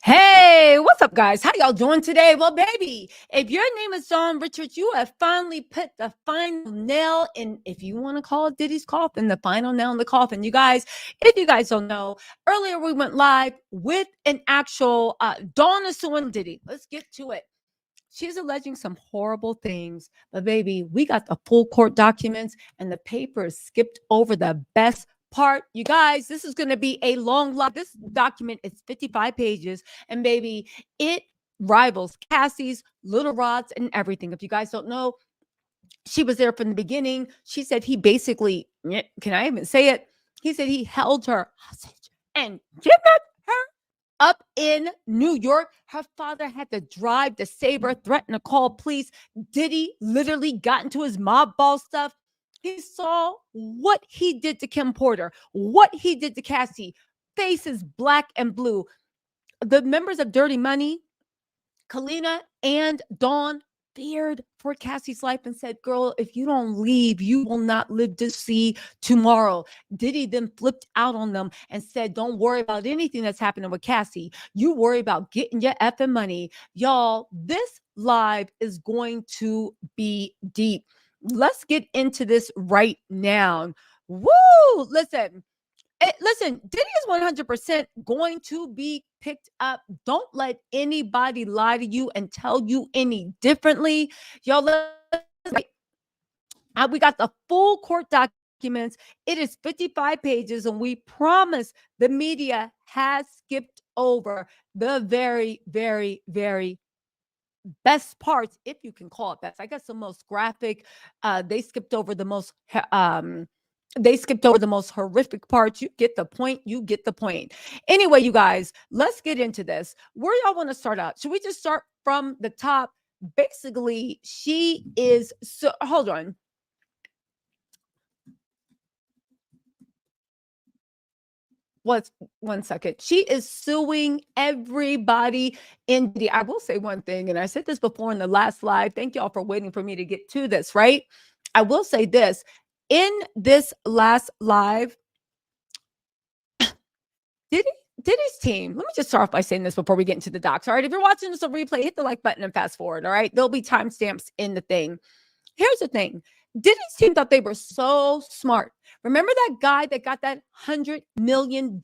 Hey, what's up, guys? How y'all doing today? Well, baby, if your name is John Richards, you have finally put the final nail in, if you want to call it Diddy's coffin, the final nail in the coffin. You guys, if you guys don't know, earlier we went live with an actual Dawn is suing Diddy. Let's get to it. She's alleging some horrible things, but baby, we got the full court documents and the papers skipped over the best part. You guys, this is going to be a long lot. This document is 55 pages, and baby, it rivals Cassie's, Little Rod's, and everything. If you guys don't know, she was there from the beginning. She said he basically, can I even say it? He said he held her hostage and kidnapped her up in New York. Her father had to drive to save her, threaten to call police. Diddy literally got into his mob ball stuff. He saw what he did to Kim Porter, what he did to Cassie. Faces black and blue. The members of Dirty Money, Kalina and Dawn, feared for Cassie's life and said, girl, if you don't leave, you will not live to see tomorrow. Diddy then flipped out on them and said, don't worry about anything that's happening with Cassie. You worry about getting your effing money. Y'all, this live is going to be deep. Let's get into this right now. Woo! Listen, Diddy is 100% going to be picked up. Don't let anybody lie to you and tell you any differently. Y'all, we got the full court documents. It is 55 pages, and we promise the media has skipped over the very, very, very best parts, if you can call it best. I guess the most graphic. They skipped over the most horrific parts. You get the point. You get the point. Anyway, you guys, let's get into this. Where y'all want to start out? Should we just start from the top? Basically, she is so hold on. One second. She is suing everybody in the. I will say one thing, and I said this before in the last live. Thank y'all for waiting for me to get to this, right? I will say this. In this last live, Diddy's team, let me just start off by saying this before we get into the docs. All right, if you're watching this on replay, hit the like button and fast forward. All right, there'll be timestamps in the thing. Here's the thing. Diddy's team thought they were so smart. Remember that guy that got that $100 million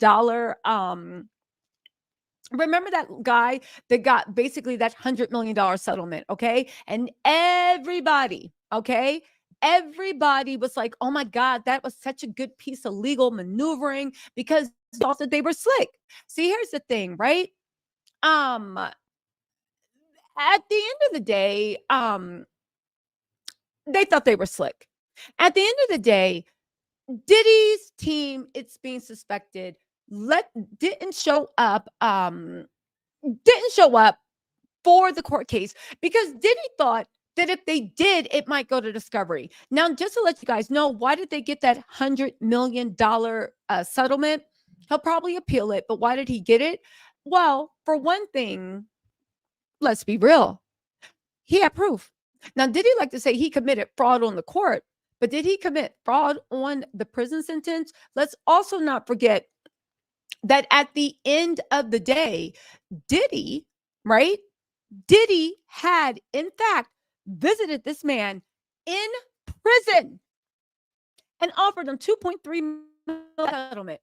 remember that guy that got basically that $100 million settlement, okay? And everybody, okay? Everybody was like, oh my God, that was such a good piece of legal maneuvering because they thought that they were slick. See, here's the thing, right? At the end of the day, they thought they were slick. At the end of the day, Diddy's team, it's being suspected, didn't show up for the court case because Diddy thought that if they did, it might go to discovery. Now, just to let you guys know, why did they get that $100 million settlement? He'll probably appeal it, but why did he get it? Well, for one thing, let's be real. He had proof. Now, did he like to say he committed fraud on the court? But did he commit fraud on the prison sentence? Let's also not forget that at the end of the day, Diddy, right? Diddy had, in fact, visited this man in prison and offered him $2.3 million settlement.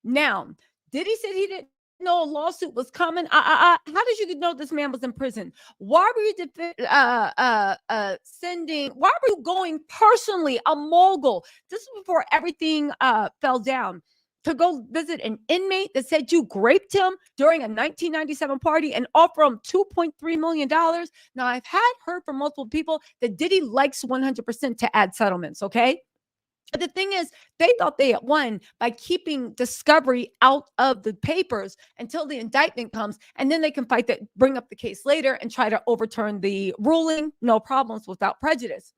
Now, Diddy said he didn't know a lawsuit was coming. How did you know this man was in prison? Why were you why were you going personally, a mogul? This was before everything fell down, to go visit an inmate that said you raped him during a 1997 party and offer him $2.3 million. Now, I've heard from multiple people that Diddy likes 100% to add settlements, okay? But the thing is, they thought they had won by keeping discovery out of the papers until the indictment comes, and then they can bring up the case later and try to overturn the ruling. No problems, without prejudice.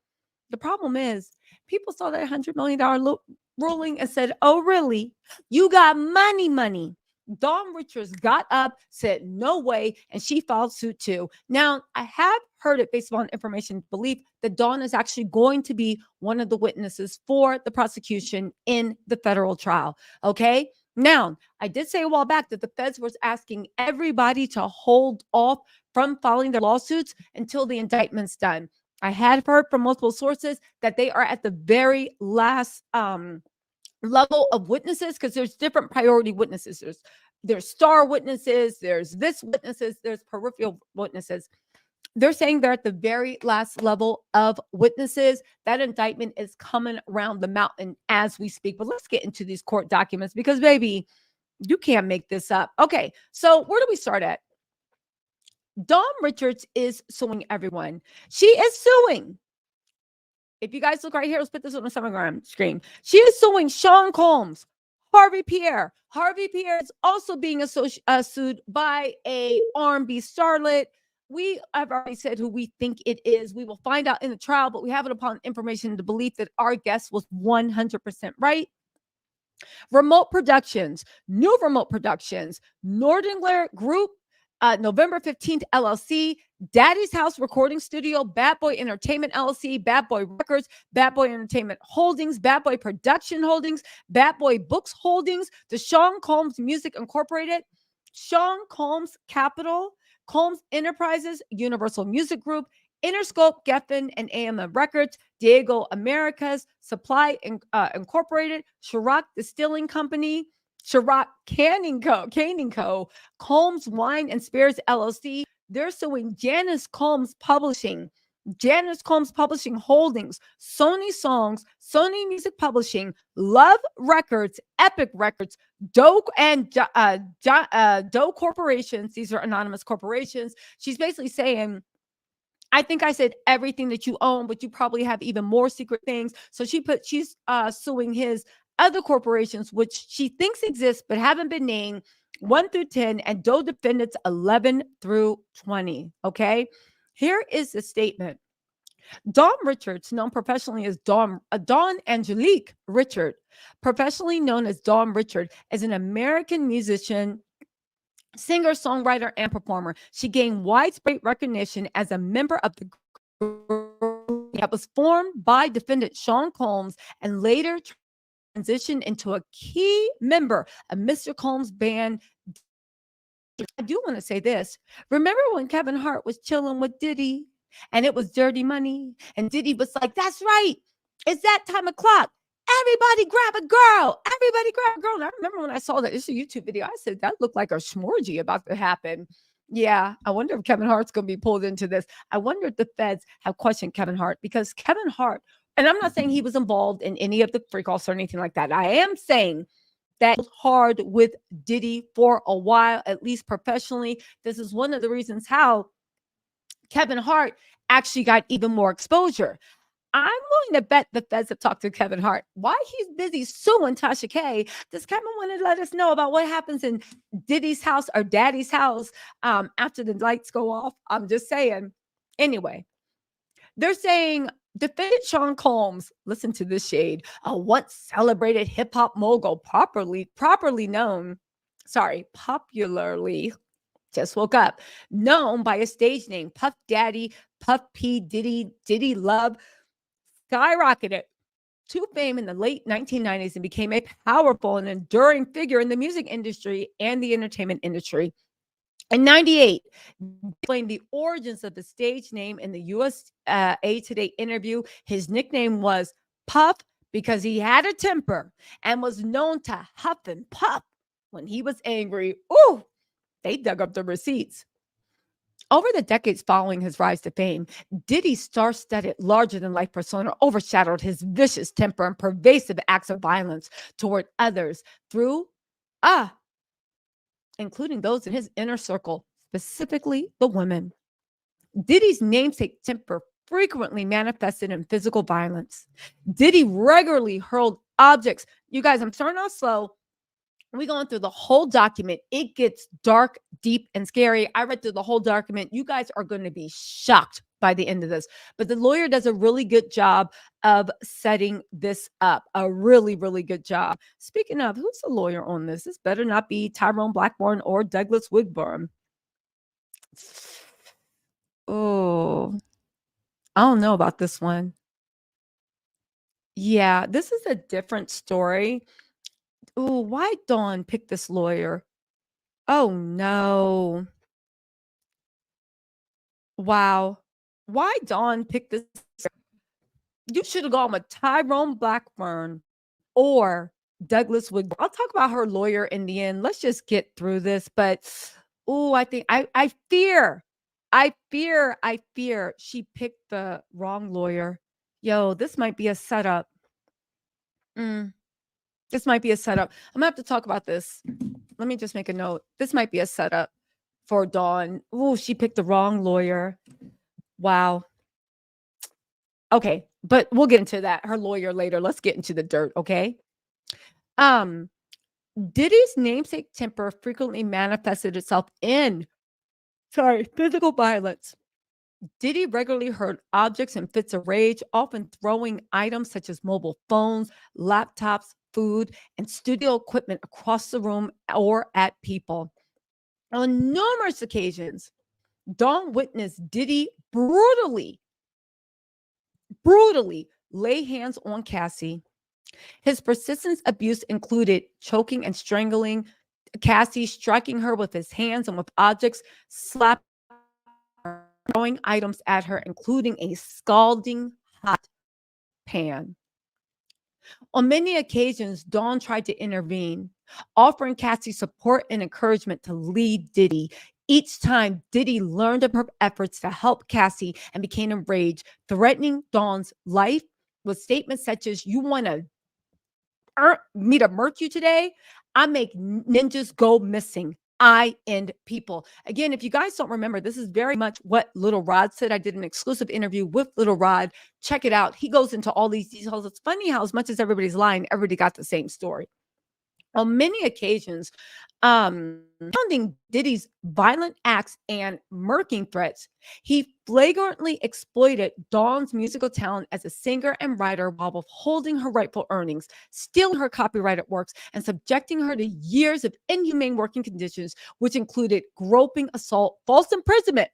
The problem is, people saw that $100 million ruling and said, oh, really? You got money. Dawn Richards got up, said no way, and she filed suit too. Now, I have heard it based on information belief that Dawn is actually going to be one of the witnesses for the prosecution in the federal trial. Okay. Now, I did say a while back that the feds was asking everybody to hold off from filing their lawsuits until the indictment's done. I had heard from multiple sources that they are at the very last level of witnesses, because there's different priority witnesses. There's star witnesses, there's this witnesses, there's peripheral witnesses. They're saying they're at the very last level of witnesses. That indictment is coming around the mountain as we speak. But let's get into these court documents, because baby, you can't make this up. Okay, so where do we start at? Dawn Richards is suing everyone. She is suing. If you guys look right here, let's put this on the Instagram screen. She is suing Sean Combs, Harvey Pierre. Harvey Pierre is also being sued by a R&B starlet. We have already said who we think it is. We will find out in the trial, but we have it upon information, the belief that our guess was 100% right. Remote Productions, New Remote Productions, Nordengler Group, November 15th, LLC, Daddy's House Recording Studio, Bad Boy Entertainment LLC, Bad Boy Records, Bad Boy Entertainment Holdings, Bad Boy Production Holdings, Bad Boy Books Holdings, the Sean Combs Music Incorporated, Sean Combs Capital, Combs Enterprises, Universal Music Group, Interscope, Geffen, and AMM Records, Diego Americas, Supply Incorporated, Ciroc Distilling Company, Ciroc Canning Co., Combs Wine and Spirits LLC. They're suing Janice Combs Publishing, Janice Combs Publishing Holdings, Sony Songs, Sony Music Publishing, Love Records, Epic Records, Doe and Doe Corporations. These are anonymous corporations. She's basically saying, I think I said everything that you own, but you probably have even more secret things. So she's suing his other corporations, which she thinks exist but haven't been named, 1 through 10, and Doe defendants 11 through 20. Okay, here is the statement. Dawn Richards, known professionally as Dawn Angelique Richard, professionally known as Dawn Richard, is an American musician, singer, songwriter, and performer. She gained widespread recognition as a member of the group that was formed by defendant Sean Combs and later transitioned into a key member of Mr. Combs' band. I do want to say this. Remember when Kevin Hart was chilling with Diddy and it was dirty money? And Diddy was like, that's right. It's that time o'clock. Everybody grab a girl. Everybody grab a girl. And I remember when I saw that, it's a YouTube video, I said, that looked like a smorgy about to happen. Yeah, I wonder if Kevin Hart's going to be pulled into this. I wonder if the feds have questioned Kevin Hart, because Kevin Hart, and I'm not saying he was involved in any of the freak offs or anything like that. I am saying that was hard with Diddy for a while, at least professionally. This is one of the reasons how Kevin Hart actually got even more exposure. I'm willing to bet the feds have talked to Kevin Hart. Why he's busy suing Tasha K? Does Kevin want to let us know about what happens in Diddy's house or Daddy's house after the lights go off? I'm just saying. Anyway, they're saying defendant Sean Combs, listen to this shade, a once celebrated hip hop mogul, popularly just woke up, known by a stage name, Puff Daddy, Puff P, Diddy Love, skyrocketed to fame in the late 1990s and became a powerful and enduring figure in the music industry and the entertainment industry. In 98, explained the origins of the stage name in the USA Today interview. His nickname was Puff because he had a temper and was known to huff and puff when he was angry. Ooh, they dug up the receipts. Over the decades following his rise to fame, Diddy's star-studded, larger-than-life persona overshadowed his vicious temper and pervasive acts of violence toward others through, including those in his inner circle, specifically the women. Diddy's namesake temper frequently manifested in physical violence. Diddy regularly hurled objects. You guys, I'm starting off slow. We're going through the whole document. It gets dark, deep, and scary. I read through the whole document. You guys are going to be shocked by the end of this. But the lawyer does a really good job of setting this up. A really, really good job. Speaking of, who's the lawyer on this? This better not be Tyrone Blackburn or Douglas Wigburn. Oh, I don't know about this one. Yeah, this is a different story. Ooh, why Dawn pick this lawyer? Oh no. Wow. Why Dawn pick this? You should have gone with Tyrone Blackburn or Douglas Wood. I'll talk about her lawyer in the end. Let's just get through this. But I think I fear she picked the wrong lawyer. Yo, this might be a setup. This might be a setup. I'm gonna have to talk about this. Let me just make a note. This might be a setup for Dawn. Ooh, she picked the wrong lawyer. Wow. Okay, but we'll get into that. Her lawyer later. Let's get into the dirt, okay? Um, Diddy's namesake temper frequently manifested itself in physical violence. Diddy regularly hurled objects in fits of rage, often throwing items such as mobile phones, laptops, food, and studio equipment across the room or at people. On numerous occasions, Dawn witnessed Diddy brutally lay hands on Cassie. His persistent abuse included choking and strangling Cassie, striking her with his hands and with objects, slapping her, throwing items at her, including a scalding hot pan. On many occasions, Dawn tried to intervene, offering Cassie support and encouragement to leave Diddy. Each time, Diddy learned of her efforts to help Cassie and became enraged, threatening Dawn's life with statements such as, "You want to me to murk you today? I make ninjas go missing. I end people." Again, if you guys don't remember, this is very much what Little Rod said. I did an exclusive interview with Little Rod. Check it out. He goes into all these details. It's funny how, as much as everybody's lying, everybody got the same story. On many occasions, surrounding Diddy's violent acts and murking threats, he flagrantly exploited Dawn's musical talent as a singer and writer while withholding her rightful earnings, stealing her copyrighted works, and subjecting her to years of inhumane working conditions, which included groping, assault, false imprisonment,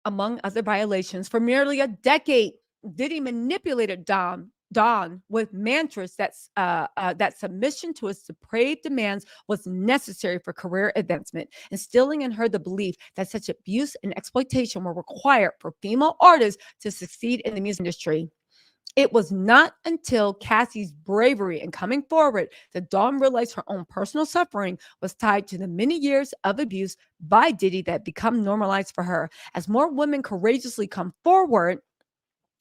among other violations. For nearly a decade, Diddy manipulated Dawn with mantras that submission to his depraved demands was necessary for career advancement, instilling in her the belief that such abuse and exploitation were required for female artists to succeed in the music industry. It was not until Cassie's bravery in coming forward that Dawn realized her own personal suffering was tied to the many years of abuse by Diddy that become normalized for her. As more women courageously come forward,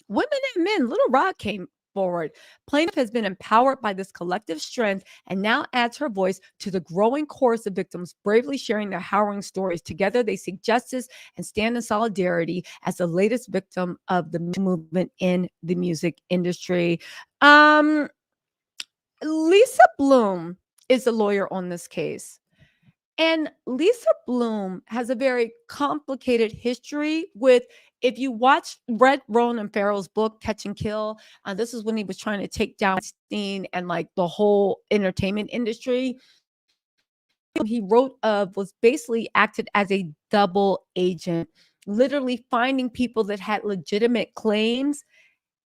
women and men, Little Rock came forward. Plaintiff has been empowered by this collective strength and now adds her voice to the growing chorus of victims bravely sharing their harrowing stories. Together, they seek justice and stand in solidarity as the latest victim of the movement in the music industry. Lisa Bloom is the lawyer on this case. And Lisa Bloom has a very complicated history with, if you read Ronan Farrow's book, Catch and Kill, this is when he was trying to take down Stein and like the whole entertainment industry. He wrote of was basically acted as a double agent, literally finding people that had legitimate claims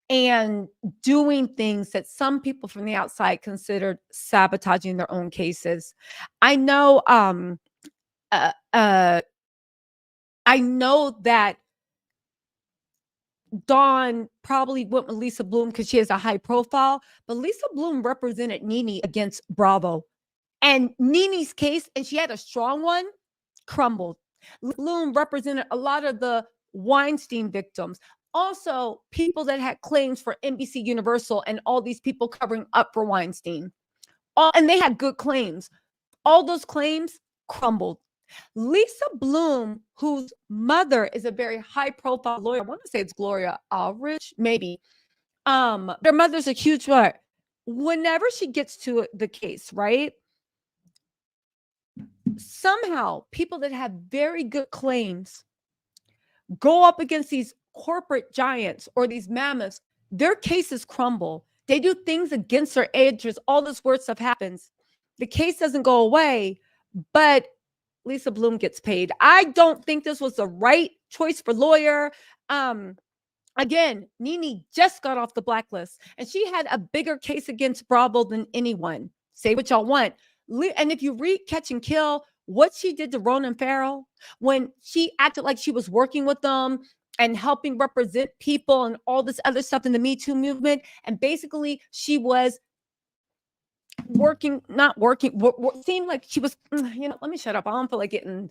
and doing things that some people from the outside considered sabotaging their own cases. I know uh, uh, I know that Dawn probably went with Lisa Bloom because she has a high profile, but Lisa Bloom represented Nene against Bravo. And Nene's case, and she had a strong one, crumbled. Bloom represented a lot of the Weinstein victims. Also, people that had claims for NBC Universal and all these people covering up for Weinstein. And they had good claims. All those claims crumbled. Lisa Bloom, whose mother is a very high-profile lawyer, I want to say it's Gloria Allred, maybe. Their mother's a huge lawyer. Whenever she gets to the case, right? Somehow, people that have very good claims go up against these corporate giants or these mammoths. Their cases crumble. They do things against their interests. All this weird stuff happens. The case doesn't go away, but Lisa Bloom gets paid. I don't think this was the right choice for lawyer. Again, Nene just got off the blacklist, and she had a bigger case against Bravo than anyone. Say what y'all want. And if you read Catch and Kill, what she did to Ronan Farrow when she acted like she was working with them and helping represent people and all this other stuff in the Me Too movement, and basically she was not working, seemed like she was, let me shut up. I don't feel like getting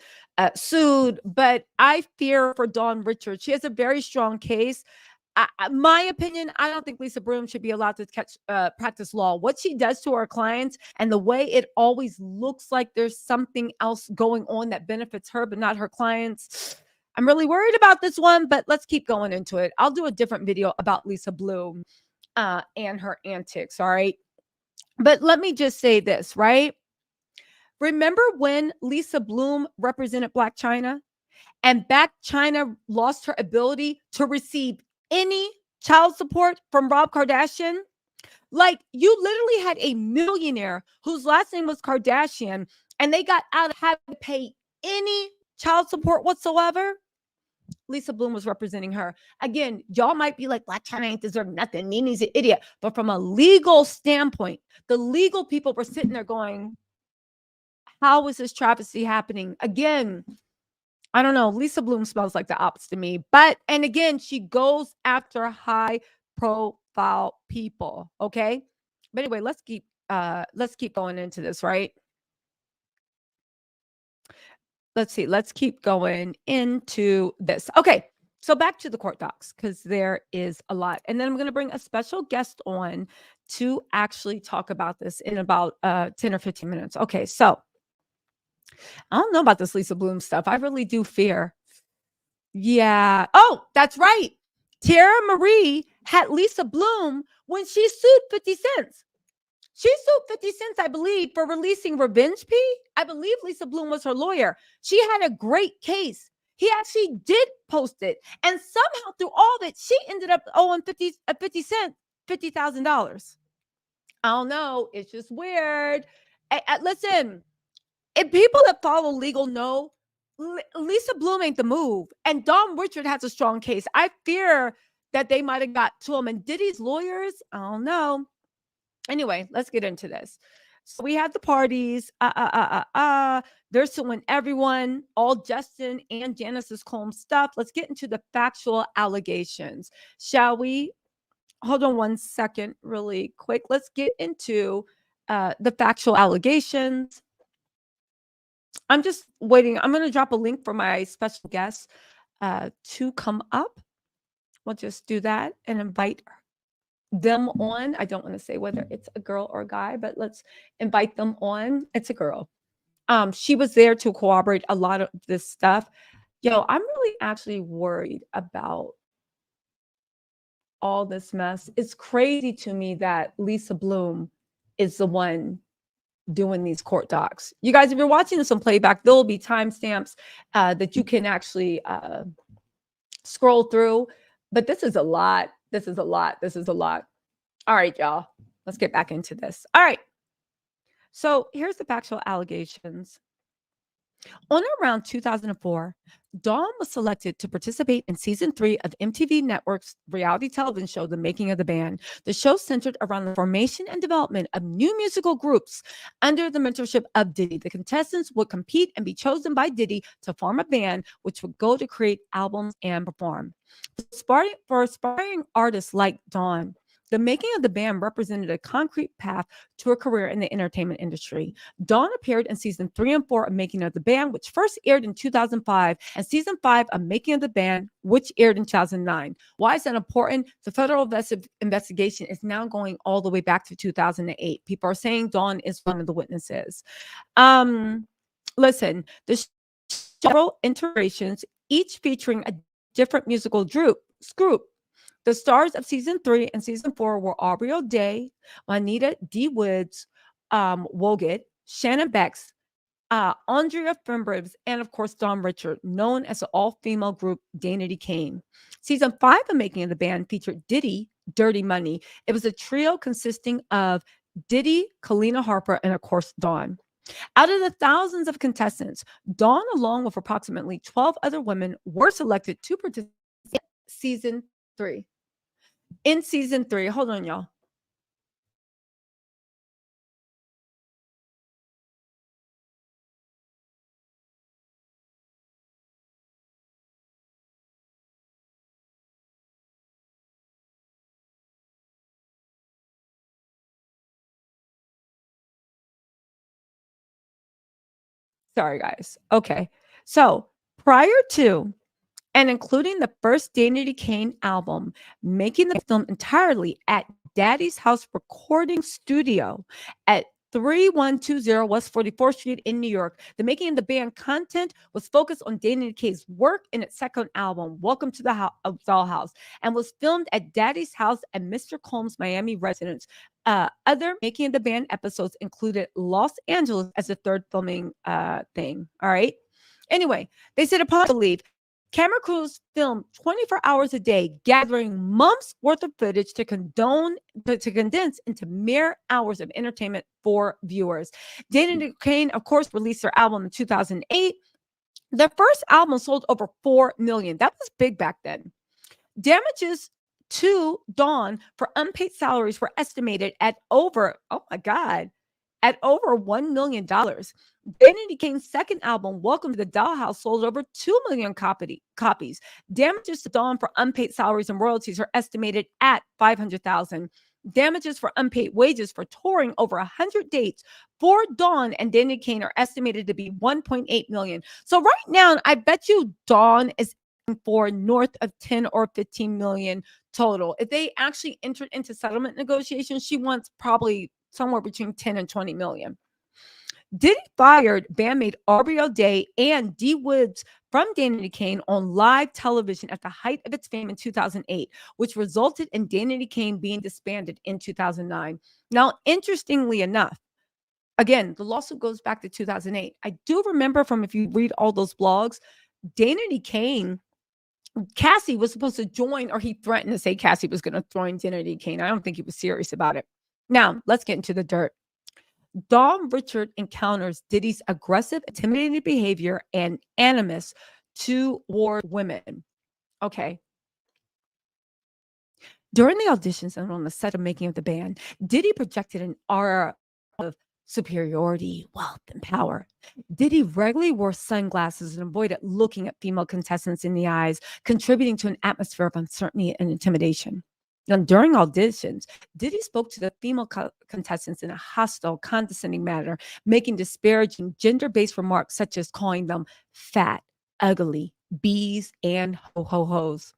sued, but I fear for Dawn Richards. She has a very strong case. My opinion, I don't think Lisa Bloom should be allowed to practice law. What she does to her clients and the way it always looks like there's something else going on that benefits her, but not her clients. I'm really worried about this one, but let's keep going into it. I'll do a different video about Lisa Bloom and her antics. All right. But let me just say this, right? Remember when Lisa Bloom represented Black China and Black China lost her ability to receive any child support from Rob Kardashian? Like, you literally had a millionaire whose last name was Kardashian, and they got out of having to pay any child support whatsoever. Lisa Bloom was representing her. Again, y'all might be like, Black China ain't deserve nothing. Nene's an idiot. But from a legal standpoint, the legal people were sitting there going, how is this travesty happening? Again, I don't know. Lisa Bloom smells like the ops to me. And again, she goes after high profile people. Okay. But anyway, let's keep going into this, right? Let's see. Let's keep going into this. Okay. So back to the court docs, because there is a lot. And then I'm going to bring a special guest on to actually talk about this in about 10 or 15 minutes. Okay. So I don't know about this Lisa Bloom stuff. I really do fear. Yeah. Oh, that's right. Tara Marie had Lisa Bloom when she sued 50 Cent. She sued 50 Cent, I believe, for releasing Revenge P. I believe Lisa Bloom was her lawyer. She had a great case. He actually did post it. And somehow through all that, she ended up owing 50 Cent $50,000. I don't know. It's just weird. Listen, if people that follow legal know, Lisa Bloom ain't the move. And Dawn Richard has a strong case. I fear that they might have got to him. And Diddy's lawyers, I don't know. Anyway, let's get into this. So we had the parties. They're suing everyone, all Justin and Janice's Combs stuff. Let's get into the factual allegations, shall we? Hold on one second, really quick. Let's get into the factual allegations. I'm just waiting. I'm going to drop a link for my special guest to come up. We'll just do that and invite them on. I don't want to say whether it's a girl or a guy, but let's invite them on. It's a girl. She was there to corroborate a lot of this stuff. Yo, I'm really actually worried about all this mess. It's crazy to me that Lisa Bloom is the one doing these court docs. You guys, if you're watching this on playback, there will be timestamps that you can actually scroll through. But this is a lot. This is a lot. This is a lot. All right, y'all. Let's get back into this. All right. So here's the factual allegations. On or around 2004, Dawn was selected to participate in season 3 of MTV Network's reality television show, The Making of the Band. The show centered around the formation and development of new musical groups under the mentorship of Diddy. The contestants would compete and be chosen by Diddy to form a band, which would go to create albums and perform. For aspiring artists like Dawn, The Making of the Band represented a concrete path to a career in the entertainment industry. Dawn appeared in season 3 and 4 of Making of the Band, which first aired in 2005, and season 5 of Making of the Band, which aired in 2009. Why is that important? The federal investigation is now going all the way back to 2008. People are saying Dawn is one of the witnesses. Listen, there's several iterations, each featuring a different musical group. The stars of season 3 and season 4 were Aubrey O'Day, Juanita D. Woods, Woget, Shannon Bex, Andrea Fimbribs, and of course, Dawn Richard, known as the all-female group Danity Kane. Season 5 of Making of the Band featured Diddy, Dirty Money. It was a trio consisting of Diddy, Kalina Harper, and of course, Dawn. Out of the thousands of contestants, Dawn, along with approximately 12 other women, were selected to participate in season 3. In season 3, hold on, y'all. Sorry, guys. Okay. So prior to and including the first Danity Kane album, making the film entirely at Daddy's House Recording Studio at 3120 West 44th Street in New York. The making of the band content was focused on Danity Kane's work in its second album, Welcome to the Dollhouse, and was filmed at Daddy's house at Mr. Combs' Miami residence. Other making of the band episodes included Los Angeles as a third filming thing. All right. Anyway, they said upon belief, camera crews filmed 24 hours a day, gathering months worth of footage to condense into mere hours of entertainment for viewers. Danity Kane, of course, released her album in 2008. Their first album sold over 4 million. That was big back then. Damages to Dawn for unpaid salaries were estimated at over, oh my God, at over $1 million. Danity Kane's second album, Welcome to the Dollhouse, sold over 2 million copies. Damages to Dawn for unpaid salaries and royalties are estimated at $500,000. Damages for unpaid wages for touring over 100 dates for Dawn and Danity Kane are estimated to be 1.8 million. So right now, I bet you Dawn is for north of 10 or 15 million total. If they actually entered into settlement negotiations, she wants probably somewhere between 10 and 20 million. Diddy fired bandmate Aubrey O'Day and D. Woods from Danity Kane on live television at the height of its fame in 2008, which resulted in Danity Kane being disbanded in 2009. Now, interestingly enough, again, the lawsuit goes back to 2008. I do remember from, if you read all those blogs, Danity Kane, Cassie was supposed to join, or he threatened to say Cassie was going to join Danity Kane. I don't think he was serious about it. Now, let's get into the dirt. Dom Richard encounters Diddy's aggressive, intimidating behavior and animus toward women. Okay. During the auditions and on the set of making of the band, Diddy projected an aura of superiority, wealth, and power. Diddy regularly wore sunglasses and avoided looking at female contestants in the eyes, contributing to an atmosphere of uncertainty and intimidation. Now, during auditions, Diddy spoke to the female contestants in a hostile, condescending manner, making disparaging gender-based remarks such as calling them fat, ugly, bees, and ho-ho-hos.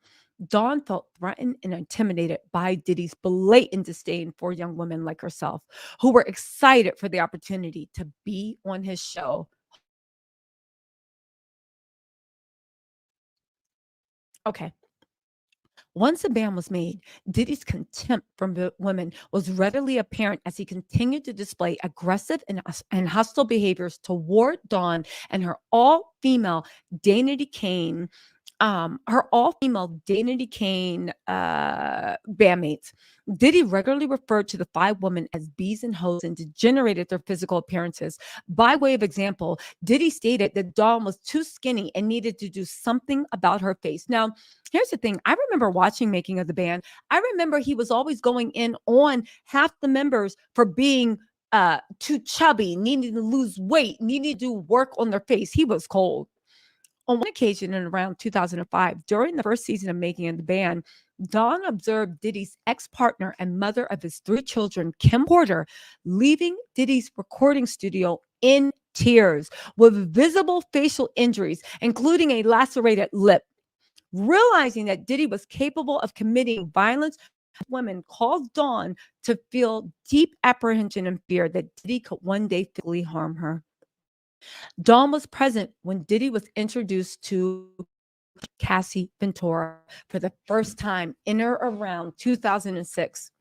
Dawn felt threatened and intimidated by Diddy's blatant disdain for young women like herself, who were excited for the opportunity to be on his show. Okay. Once a ban was made, Diddy's contempt for women was readily apparent as he continued to display aggressive and hostile behaviors toward Dawn and her all-female Danity Kane bandmates. Diddy regularly referred to the 5 women as bees and hoes and degenerated their physical appearances. By way of example, Diddy stated that Dawn was too skinny and needed to do something about her face. Now, here's the thing. I remember watching Making of the Band. I remember he was always going in on half the members for being too chubby, needing to lose weight, needing to do work on their face. He was cold. On one occasion in around 2005, during the first season of Making of the Band, Dawn observed Diddy's ex-partner and mother of his 3 children, Kim Porter, leaving Diddy's recording studio in tears with visible facial injuries, including a lacerated lip. Realizing that Diddy was capable of committing violence, women caused Dawn to feel deep apprehension and fear that Diddy could one day physically harm her. Dawn was present when Diddy was introduced to Cassie Ventura for the first time in or around 2006.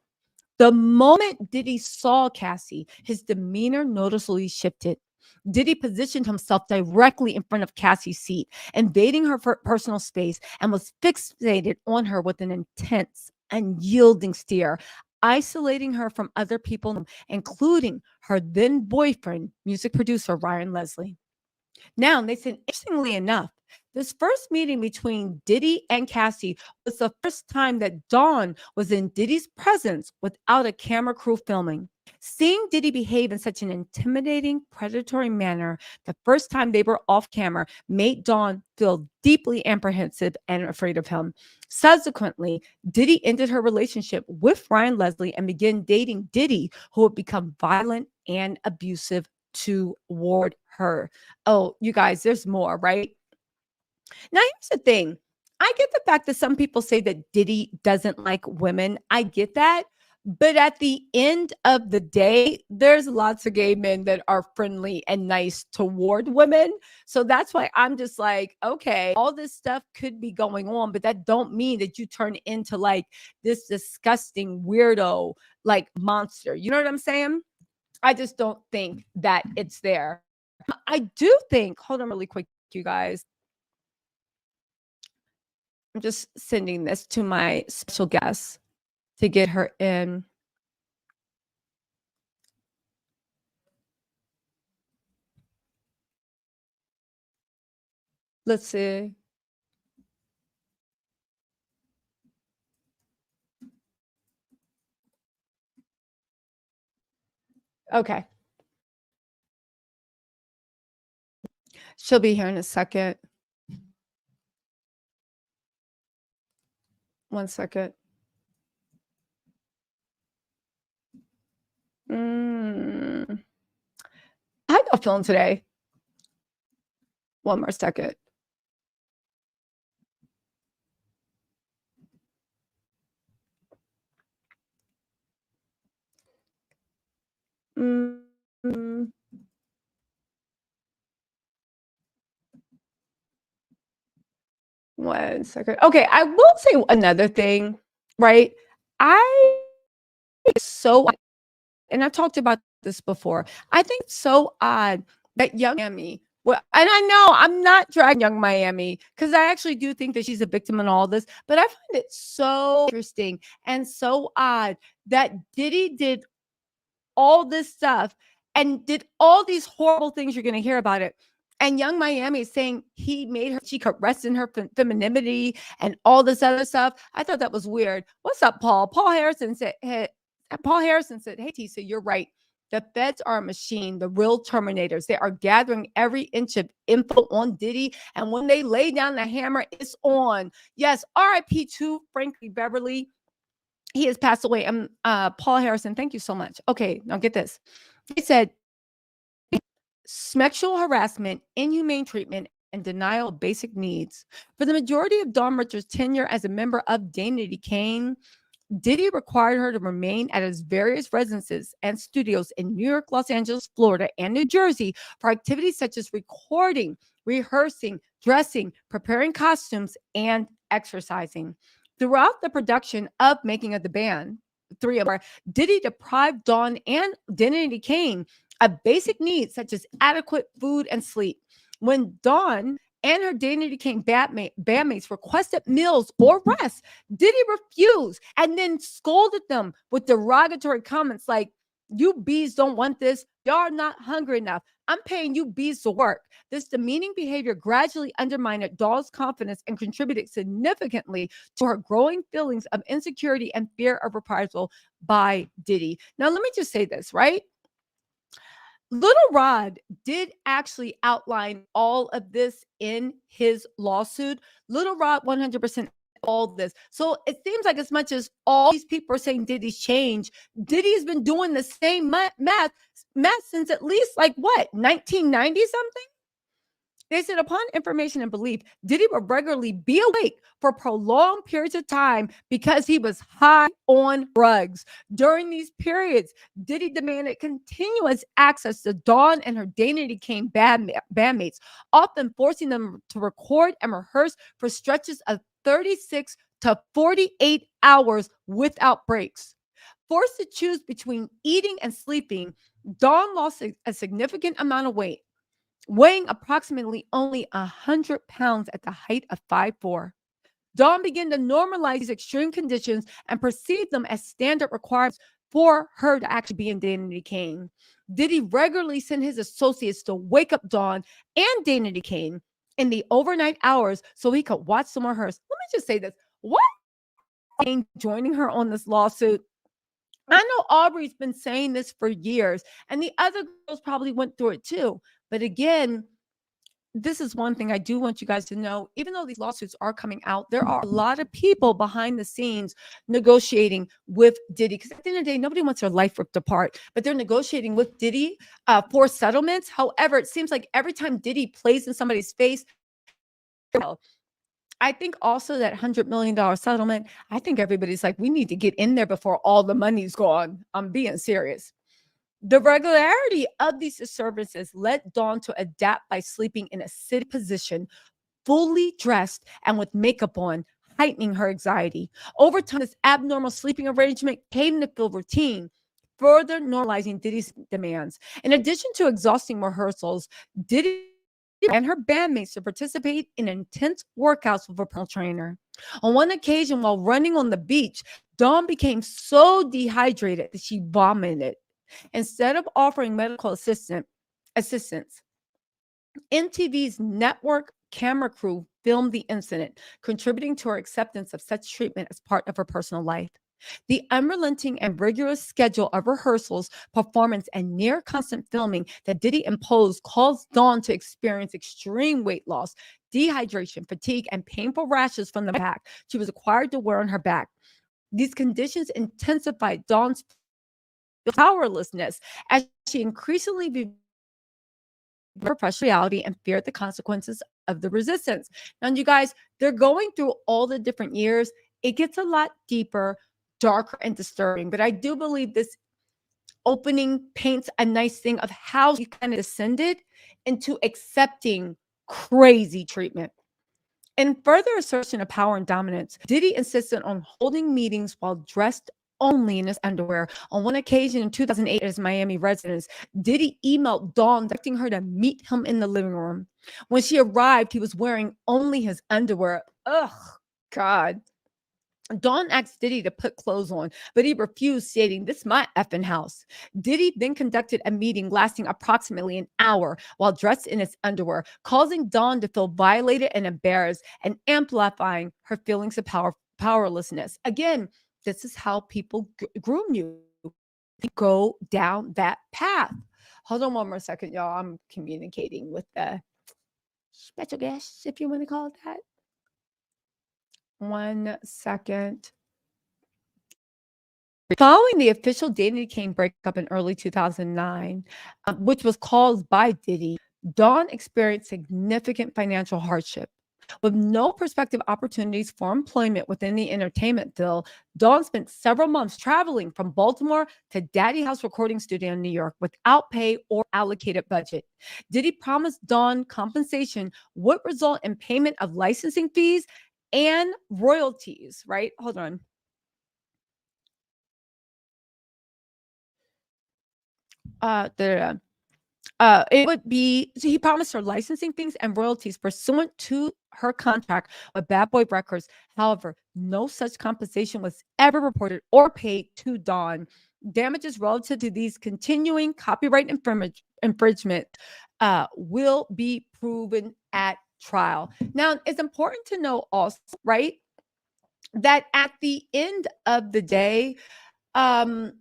The moment Diddy saw Cassie, his demeanor noticeably shifted. Diddy positioned himself directly in front of Cassie's seat, invading her personal space, and was fixated on her with an intense, unyielding stare, isolating her from other people, including her then boyfriend, music producer Ryan Leslie. Now, they said, interestingly enough, This first meeting between Diddy and Cassie was the first time that Dawn was in Diddy's presence without a camera crew filming. Seeing Diddy behave in such an intimidating, predatory manner the first time they were off camera made Dawn feel deeply apprehensive and afraid of him. Subsequently, Diddy ended her relationship with Ryan Leslie and began dating Diddy, who would become violent and abusive toward her. Oh, you guys, there's more, right? Now, here's the thing. I get the fact that some people say that Diddy doesn't like women. I get that. But at the end of the day, there's lots of gay men that are friendly and nice toward women. So that's why I'm just like, okay, all this stuff could be going on, but that don't mean that you turn into like this disgusting weirdo, like monster. You know what I'm saying? I just don't think that it's there. I do think, hold on really quick, you guys. I'm just sending this to my special guest to get her in. Let's see. Okay. She'll be here in a second. One second. How y'all feeling today? One more second. One second. Okay, I will say another thing, right? And I talked about this before. I think it's so odd that Young Miami, well, and I know I'm not dragging Young Miami because I actually do think that she's a victim in all this, but I find it so interesting and so odd that Diddy did all this stuff and did all these horrible things. You're going to hear about it. And Young Miami is saying he made her, she could rest in her femininity and all this other stuff. I thought that was weird. What's up, Paul? Paul Harrison said, hey, Tisa, you're right. The feds are a machine, the real terminators. They are gathering every inch of info on Diddy. And when they lay down the hammer, it's on. Yes, RIP to Frankie Beverly. He has passed away. Paul Harrison, thank you so much. Okay, now get this. He said, sexual harassment, inhumane treatment, and denial of basic needs. For the majority of Dawn Richards' tenure as a member of Danity Kane, Diddy required her to remain at his various residences and studios in New York, Los Angeles, Florida, and New Jersey for activities such as recording, rehearsing, dressing, preparing costumes, and exercising. Throughout the production of Making of the Band, Diddy deprived Dawn and Danity Kane of basic needs such as adequate food and sleep. When Dawn and her Danity Kane bandmates requested meals or rest, Diddy refused and then scolded them with derogatory comments like, you bees don't want this. Y'all not hungry enough. I'm paying you bees to work. This demeaning behavior gradually undermined Dawn's confidence and contributed significantly to her growing feelings of insecurity and fear of reprisal by Diddy. Now, let me just say this, right? Little Rod did actually outline all of this in his lawsuit. Little Rod 100% all this. So it seems like as much as all these people are saying Diddy's changed, Diddy has been doing the same mess since at least like what, 1990 something? They said upon information and belief, Diddy would regularly be awake for prolonged periods of time because he was high on drugs. During these periods, Diddy demanded continuous access to Dawn and her Danity Kane bandmates, often forcing them to record and rehearse for stretches of 36 to 48 hours without breaks. Forced to choose between eating and sleeping, Dawn lost a significant amount of weight, weighing approximately only 100 pounds at the height of 5'4". Dawn began to normalize these extreme conditions and perceive them as standard requirements for her to actually be in Danity Kane. Diddy regularly sent his associates to wake up Dawn and Danity Kane, in the overnight hours so he could watch some rehearse. Let me just say this. What Kane joining her on this lawsuit? I know Aubrey's been saying this for years, and the other girls probably went through it too. But again, this is one thing I do want you guys to know. Even though these lawsuits are coming out, there are a lot of people behind the scenes negotiating with Diddy. Because at the end of the day, nobody wants their life ripped apart, but they're negotiating with Diddy for settlements. However, it seems like every time Diddy plays in somebody's face, I think also that $100 million settlement, I think everybody's like, we need to get in there before all the money's gone. I'm being serious. The regularity of these disturbances led Dawn to adapt by sleeping in a sitting position, fully dressed and with makeup on, heightening her anxiety. Over time, this abnormal sleeping arrangement came to feel routine, further normalizing Diddy's demands. In addition to exhausting rehearsals, Diddy and her bandmates to participate in intense workouts with a personal trainer. On one occasion, while running on the beach, Dawn became so dehydrated that she vomited. Instead of offering medical assistance, MTV's network camera crew filmed the incident, contributing to her acceptance of such treatment as part of her personal life. The unrelenting and rigorous schedule of rehearsals, performance, and near constant filming that Diddy imposed caused Dawn to experience extreme weight loss, dehydration, fatigue, and painful rashes from the back she was required to wear on her back. These conditions intensified Dawn's powerlessness as she increasingly viewed her fresh reality and feared the consequences of the resistance. Now, you guys, they're going through all the different years. It gets a lot deeper, darker, and disturbing. But I do believe this opening paints a nice thing of how she kind of descended into accepting crazy treatment. In further assertion of power and dominance, Diddy insisted on holding meetings while dressed only in his underwear. On one occasion in 2008 at his Miami residence, Diddy emailed Dawn directing her to meet him in the living room. When she arrived, he was wearing only his underwear. Ugh, God. Dawn asked Diddy to put clothes on, but he refused, stating, "This is my effing house." Diddy then conducted a meeting lasting approximately an hour while dressed in his underwear, causing Dawn to feel violated and embarrassed and amplifying her feelings of powerlessness. Again, this is how people groom you. Go down that path. Hold on one more second, y'all. I'm communicating with the special guest, if you want to call it that. 1 second. Following the official Danity Kane breakup in early 2009, which was caused by Diddy, Dawn experienced significant financial hardship. With no prospective opportunities for employment within the entertainment field, Dawn spent several months traveling from Baltimore to Daddy House Recording Studio in New York without pay or allocated budget. Diddy promised Dawn compensation would result in payment of licensing fees and royalties, right? Hold on. It would be, so he promised her licensing fees and royalties pursuant to her contract with Bad Boy Records. However, no such compensation was ever reported or paid to Dawn. Damages relative to these continuing copyright infringement will be proven at trial. Now, it's important to know also, right, that at the end of the day, Dawn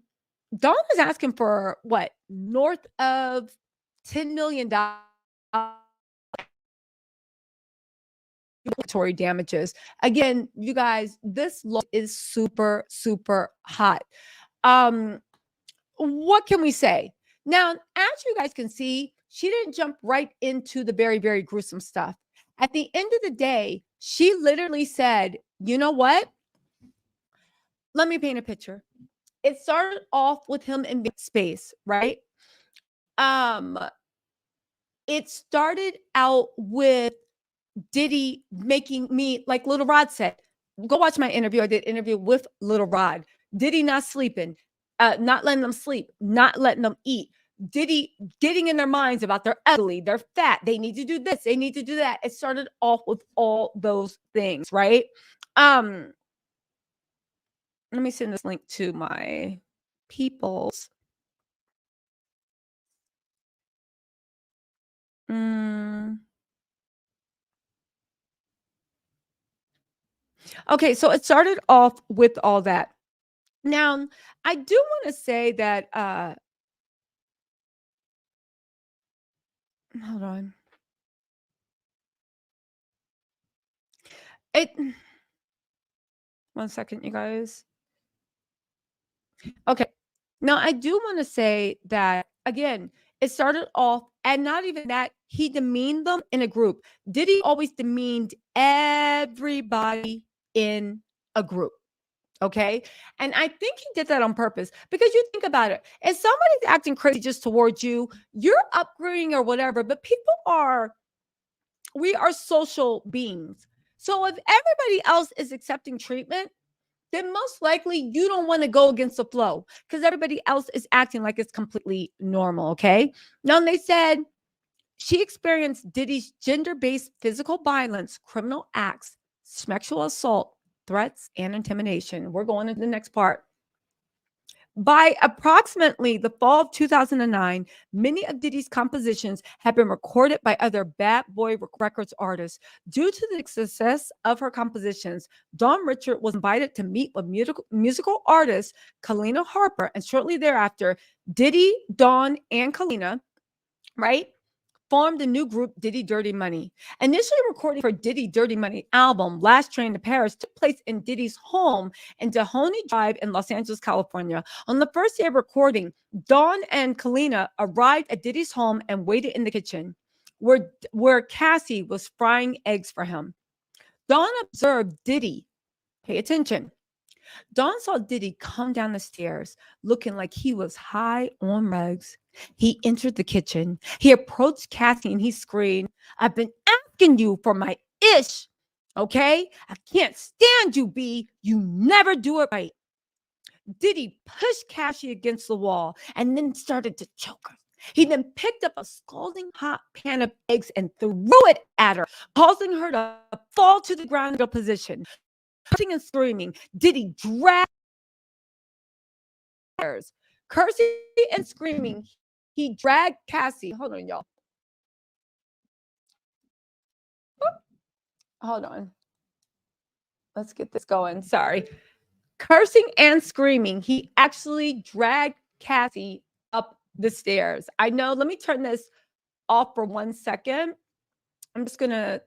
was asking for what, north of $10 million regulatory damages. Again, you guys, this law is super, super hot. What can we say? Now, as you guys can see, she didn't jump right into the very, very gruesome stuff. At the end of the day, she literally said, you know what? Let me paint a picture. It started off with him in space, right? Um, it started out with Diddy making me, like Little Rod said, go watch my interview. I did an interview with Little Rod. Diddy not sleeping, not letting them sleep, not letting them eat. Diddy getting in their minds about they're ugly, they're fat, they need to do this, they need to do that. It started off with all those things, right? Let me send this link to my peoples. Okay, so it started off with all that. Now, I do want to say that hold on. It one second, you guys. Okay. Now, I do want to say that again, it started off, and not even that, he demeaned them in a group. Diddy always demeaned everybody in a group. Okay. And I think he did that on purpose because you think about it. If somebody's acting crazy just towards you, you're upgrading or whatever, but we are social beings. So if everybody else is accepting treatment, then most likely you don't want to go against the flow because everybody else is acting like it's completely normal. Okay. Now, they said she experienced Diddy's gender-based physical violence, criminal acts, sexual assault, threats, and intimidation. We're going to the next part. By approximately the fall of 2009, many of Diddy's compositions have been recorded by other Bad Boy Records artists. Due to the success of her compositions, Dawn Richard was invited to meet with musical artist Kalina Harper, and shortly thereafter, Diddy, Dawn, and Kalina, right, formed a new group, Diddy Dirty Money. Initially recording for Diddy Dirty Money album, Last Train to Paris, took place in Diddy's home in Danity Drive in Los Angeles, California. On the first day of recording, Dawn and Kalina arrived at Diddy's home and waited in the kitchen where Cassie was frying eggs for him. Dawn observed Diddy. Pay attention. Dawn saw Diddy come down the stairs looking like he was high on rugs. He entered the kitchen. He approached Cassie and he screamed, "I've been asking you for my ish. Okay? I can't stand you, B. You never do it right." Diddy pushed Cassie against the wall and then started to choke her. He then picked up a scalding hot pan of eggs and threw it at her, causing her to fall to the ground in a position. Cursing and screaming, Diddy dragged her. Cursing and screaming, he dragged Cassie. Hold on, y'all. Hold on. Let's get this going. Sorry. Cursing and screaming, he actually dragged Cassie up the stairs. I know. Let me turn this off for 1 second. I'm just going to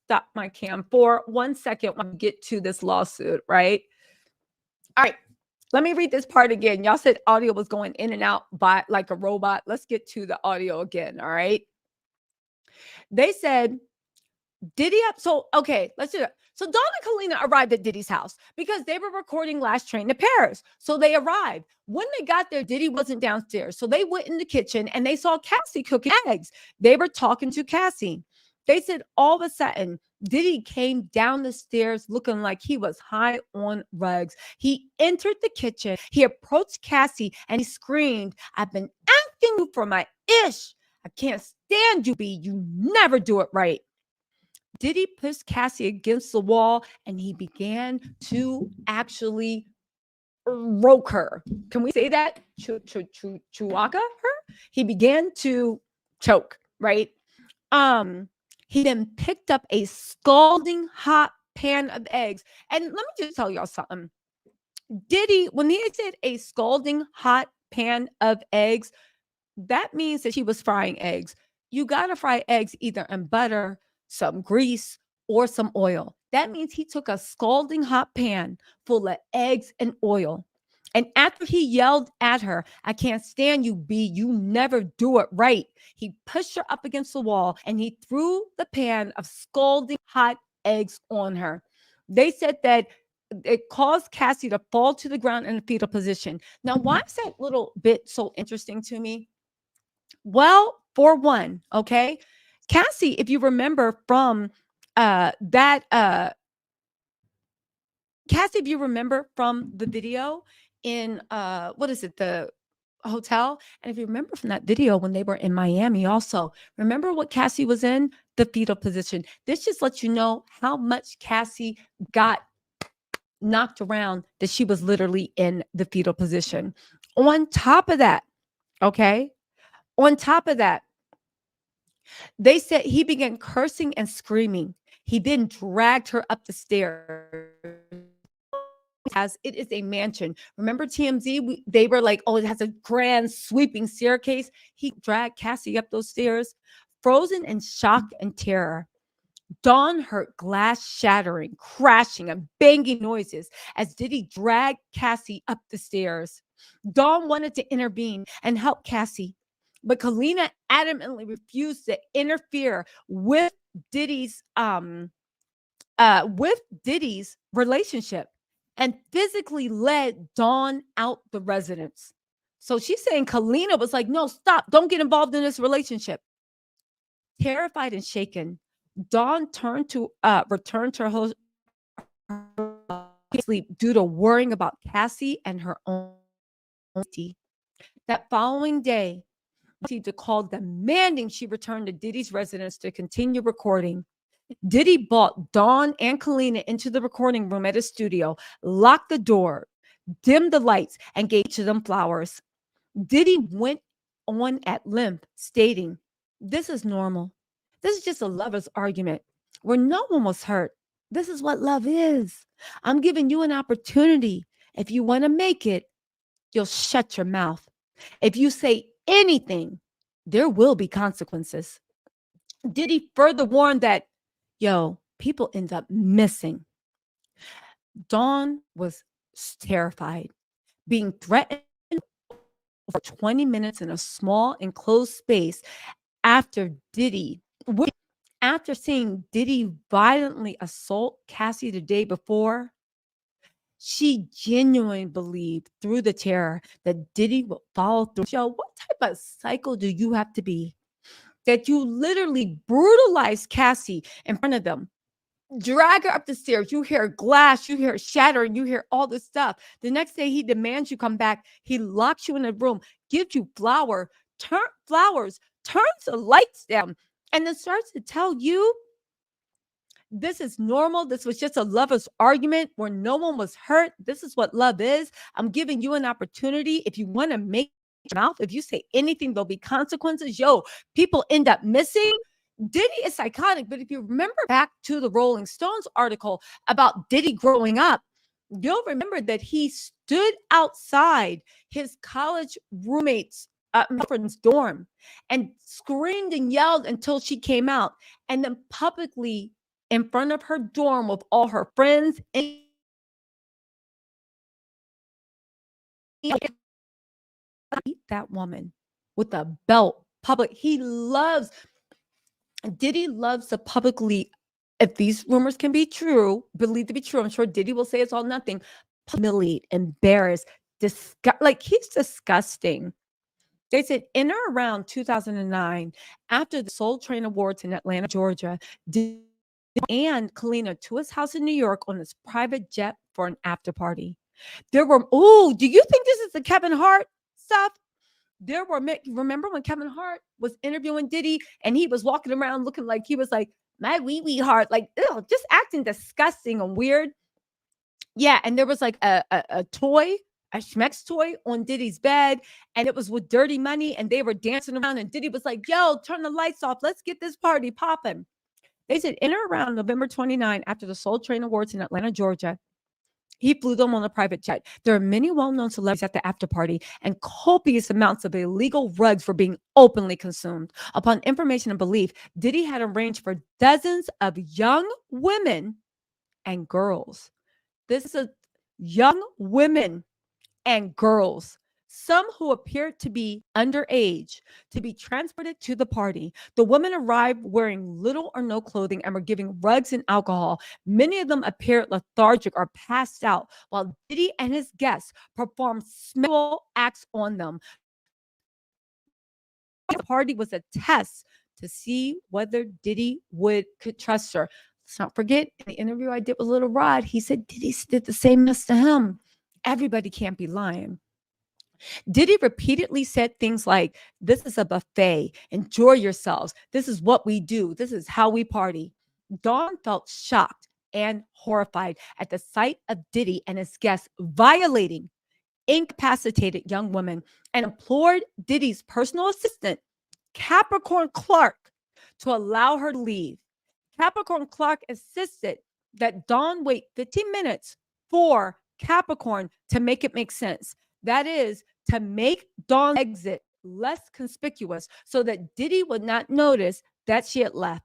stop my cam for 1 second when we get to this lawsuit, right? All right. Let me read this part again. Y'all said audio was going in and out by like a robot. Let's get to the audio again. All right. They said Diddy up. So, okay, let's do that. So Dawn and Kalina arrived at Diddy's house because they were recording Last Train to Paris. So they arrived. When they got there, Diddy wasn't downstairs. So they went in the kitchen and they saw Cassie cooking eggs. They were talking to Cassie. They said all of a sudden, Diddy came down the stairs looking like he was high on rugs. He entered the kitchen. He approached Cassie and he screamed, "I've been asking you for my ish. I can't stand you, B. You never do it right." Diddy pushed Cassie against the wall and he began to actually roke her. Can we say that? Chuaka her? He began to choke, right? He then picked up a scalding hot pan of eggs. And let me just tell y'all something. Diddy, when he said a scalding hot pan of eggs, that means that he was frying eggs. You got to fry eggs either in butter, some grease, or some oil. That means he took a scalding hot pan full of eggs and oil. And after he yelled at her, "I can't stand you, B. You never do it right," he pushed her up against the wall and he threw the pan of scalding hot eggs on her. They said that it caused Cassie to fall to the ground in a fetal position. Now, why is that little bit so interesting to me? Well, for one, okay, Cassie, if you remember from Cassie, if you remember from the video in what is it, the hotel, and if you remember from that video when they were in Miami, also remember what Cassie was in, the fetal position. This just lets you know how much Cassie got knocked around, that she was literally in the fetal position. On top of that, okay, on top of that, they said he began cursing and screaming. He then dragged her up the stairs. it is a mansion. Remember TMZ? They were like, oh, it has a grand sweeping staircase. He dragged Cassie up those stairs, frozen in shock and terror. Dawn heard glass shattering, crashing, and banging noises as Diddy dragged Cassie up the stairs. Dawn wanted to intervene and help Cassie, but Kalina adamantly refused to interfere with Diddy's relationship and physically led Dawn out the residence. So she's saying Kalina was like, no, stop, don't get involved in this relationship. Terrified and shaken, Dawn returned to her sleep due to worrying about Cassie and her own safety. That following day, she received a call demanding she return to Diddy's residence to continue recording. Diddy brought Dawn and Kalina into the recording room at his studio, locked the door, dimmed the lights, and gave each of them flowers. Diddy went on at length, stating, "This is normal. This is just a lover's argument where no one was hurt. This is what love is. I'm giving you an opportunity. If you want to make it, you'll shut your mouth. If you say anything, there will be consequences." Diddy further warned that, people end up missing. Dawn was terrified, being threatened for 20 minutes in a small enclosed space after seeing Diddy violently assault Cassie the day before. She genuinely believed through the terror that Diddy would follow through. What type of psycho do you have to be that you literally brutalize Cassie in front of them, drag her up the stairs? You hear glass, you hear shattering, you hear all this stuff. The next day, he demands you come back. He locks you in a room, gives you flowers, turns the lights down, and then starts to tell you this is normal. This was just a lover's argument where no one was hurt. This is what love is. I'm giving you an opportunity. If you want to make your mouth, if you say anything, there'll be consequences. People end up missing. Diddy is psychotic. But if you remember back to the Rolling Stones article about Diddy growing up, you'll remember that he stood outside his college roommate's girlfriend's dorm and screamed and yelled until she came out, and then publicly in front of her dorm with all her friends and beat that woman with a belt. Diddy loves to publicly, if these rumors can be true, believed to be true, I'm sure Diddy will say it's all nothing, humiliate, embarrass, he's disgusting. They said in or around 2009, after the Soul Train Awards in Atlanta, Georgia, Diddy and Kalina to his house in New York on his private jet for an after party. Do you think this is the Kevin Hart stuff? Remember when Kevin Hart was interviewing Diddy and he was walking around looking like he was like, my wee heart, like, ew, just acting disgusting and weird. Yeah, and there was like a toy, a Schmeck's toy on Diddy's bed, and it was with dirty money, and they were dancing around, and Diddy was like, yo, turn the lights off. Let's get this party popping. They said in or around November 29, after the Soul Train Awards in Atlanta, Georgia, he flew them on a private jet. There are many well-known celebrities at the after party, and copious amounts of illegal drugs were being openly consumed. Upon information and belief, Diddy had arranged for dozens of young women and girls. This is young women and girls, some who appeared to be underage, to be transported to the party. The women arrived wearing little or no clothing and were given drugs and alcohol. Many of them appeared lethargic or passed out, while Diddy and his guests performed sexual acts on them. The party was a test to see whether Diddy could trust her. Let's not forget, in the interview I did with Little Rod, he said Diddy did the same mess to him. Everybody can't be lying. Diddy repeatedly said things like, this is a buffet. Enjoy yourselves. This is what we do. This is how we party. Dawn felt shocked and horrified at the sight of Diddy and his guests violating incapacitated young women and implored Diddy's personal assistant, Capricorn Clark, to allow her to leave. Capricorn Clark insisted that Dawn wait 15 minutes for Capricorn to make it make sense. That is to make Dawn's exit less conspicuous so that Diddy would not notice that she had left.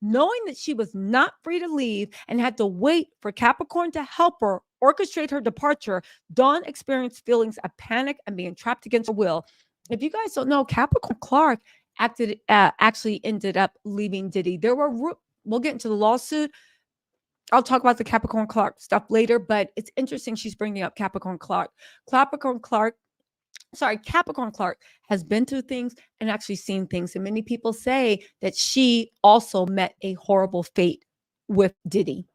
Knowing that she was not free to leave and had to wait for Capricorn to help her orchestrate her departure, Dawn experienced feelings of panic and being trapped against her will. If you guys don't know, Capricorn Clark actually ended up leaving Diddy. We'll get into the lawsuit. I'll talk about the Capricorn Clark stuff later, but it's interesting she's bringing up Capricorn Clark. Capricorn Clark has been through things and actually seen things. And many people say that she also met a horrible fate with Diddy.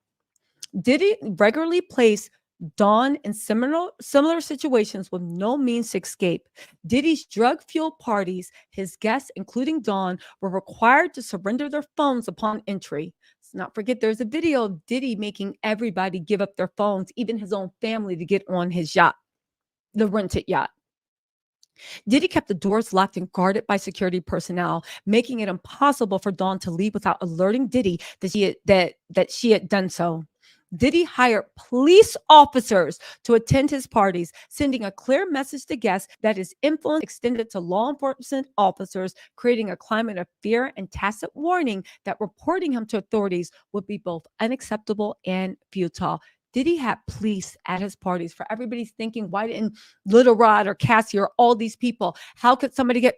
Diddy regularly placed Dawn in similar situations with no means to escape. Diddy's drug-fueled parties, his guests, including Dawn, were required to surrender their phones upon entry. Let's not forget there's a video of Diddy making everybody give up their phones, even his own family, to get on his yacht, the rented yacht. Diddy kept the doors locked and guarded by security personnel, making it impossible for Dawn to leave without alerting Diddy that she had done so. Diddy hired police officers to attend his parties, sending a clear message to guests that his influence extended to law enforcement officers, creating a climate of fear and tacit warning that reporting him to authorities would be both unacceptable and futile. Diddy had police at his parties. For everybody's thinking, why didn't Little Rod or Cassie or all these people? How could somebody get?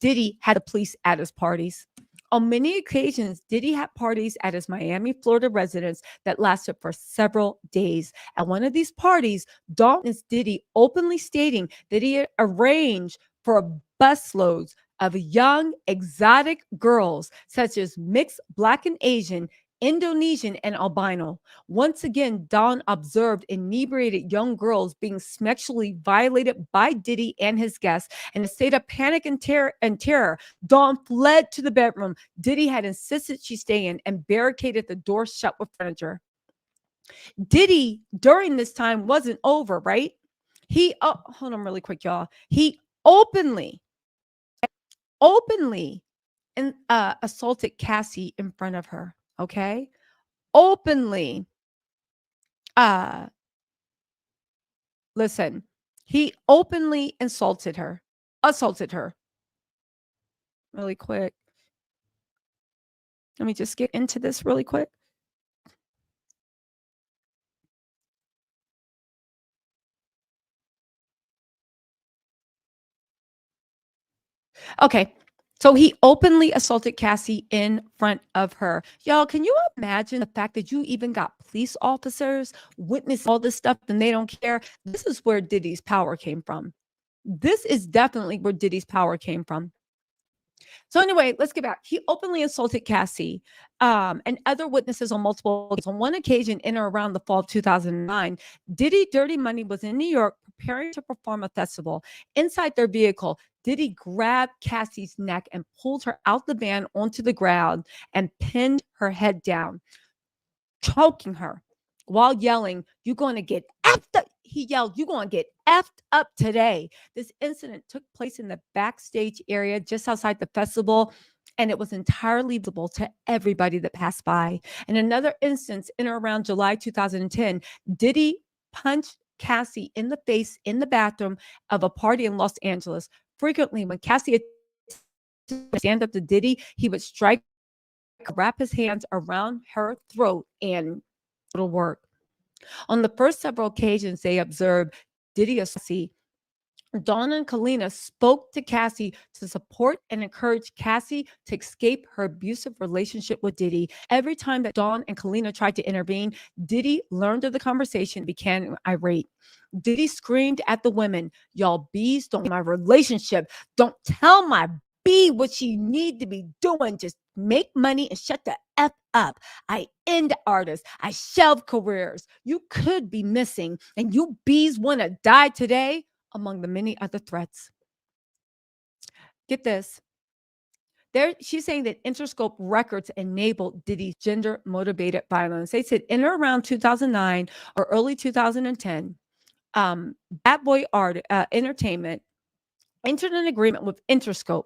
Diddy had the police at his parties. On many occasions, Diddy had parties at his Miami, Florida residence that lasted for several days. At one of these parties, Dawn is Diddy openly stating that he had arranged for busloads of young, exotic girls, such as mixed Black and Asian, Indonesian, and albino. Once again, Dawn observed inebriated young girls being sexually violated by Diddy and his guests. In a state of panic and terror, Dawn fled to the bedroom Diddy had insisted she stay in and barricaded the door shut with furniture. Diddy, during this time, wasn't over, right? Hold on really quick, y'all. He openly and assaulted Cassie in front of her. Okay, openly. Listen, he openly assaulted her. Really quick. Let me just get into this really quick. Okay. So he openly assaulted Cassie in front of her. Y'all, can you imagine the fact that you even got police officers witness all this stuff and they don't care? This is where Diddy's power came from. This is definitely where Diddy's power came from. So anyway, let's get back. He openly assaulted Cassie and other witnesses on multiple occasions. On one occasion, in or around the fall of 2009, Diddy Dirty Money was in New York preparing to perform a festival. Inside their vehicle, Diddy grabbed Cassie's neck and pulled her out the van onto the ground and pinned her head down, choking her while yelling, "You're going to get effed up." He yelled, "You're going to get effed up today." This incident took place in the backstage area just outside the festival, and it was entirely visible to everybody that passed by. In another instance, in or around July 2010, Diddy punched Cassie in the face in the bathroom of a party in Los Angeles. Frequently, when Cassie would stand up to Diddy, he would wrap his hands around her throat, and it'll work. On the first several occasions they observed Diddy Cassie, Dawn and Kalina spoke to Cassie to support and encourage Cassie to escape her abusive relationship with Diddy. Every time that Dawn and Kalina tried to intervene, Diddy learned of the conversation and became irate. Diddy screamed at the women, "Y'all bees don't my relationship. Don't tell my B what she need to be doing. Just make money and shut the F up. I end artists. I shelve careers. You could be missing, and you bees want to die today," among the many other threats. Get this. She's saying that Interscope Records enabled Diddy's gender-motivated violence. They said in or around 2009 or early 2010, Bad Boy Entertainment entered an agreement with Interscope.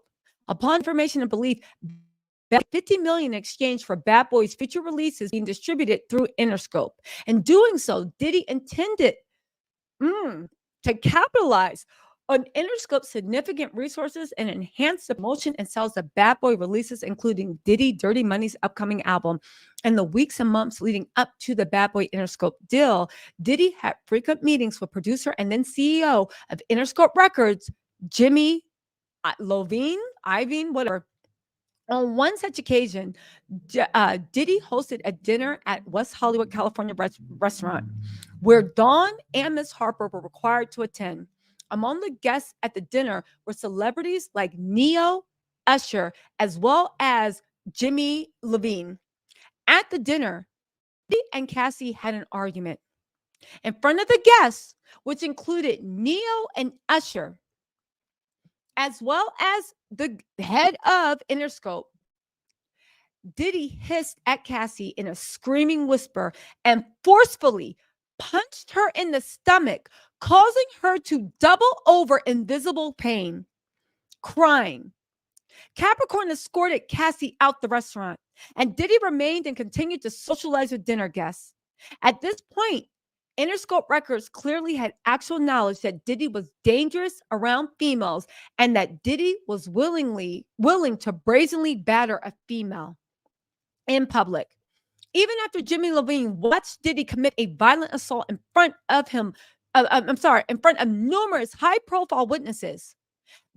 Upon information and belief, $50 million in exchange for Bad Boy's future releases being distributed through Interscope. In doing so, Diddy intended to capitalize on Interscope's significant resources and enhance the promotion and sales of Bad Boy releases, including Diddy Dirty Money's upcoming album. In the weeks and months leading up to the Bad Boy Interscope deal, Diddy had frequent meetings with producer and then CEO of Interscope Records, Jimmy Iovine, whatever. On one such occasion, Diddy hosted a dinner at West Hollywood, California restaurant where Dawn and Miss Harper were required to attend. Among the guests at the dinner were celebrities like Neo, Usher, as well as Jimmy Iovine. At the dinner, Diddy and Cassie had an argument. In front of the guests, which included Neo and Usher, as well as the head of Interscope, Diddy hissed at Cassie in a screaming whisper and forcefully punched her in the stomach, causing her to double over in visible pain, crying. Capricorn escorted Cassie out the restaurant, and Diddy remained and continued to socialize with dinner guests. At this point, Interscope Records clearly had actual knowledge that Diddy was dangerous around females and that Diddy was willing to brazenly batter a female in public. Even after Jimmy Iovine watched Diddy commit a violent assault in front of in front of numerous high-profile witnesses,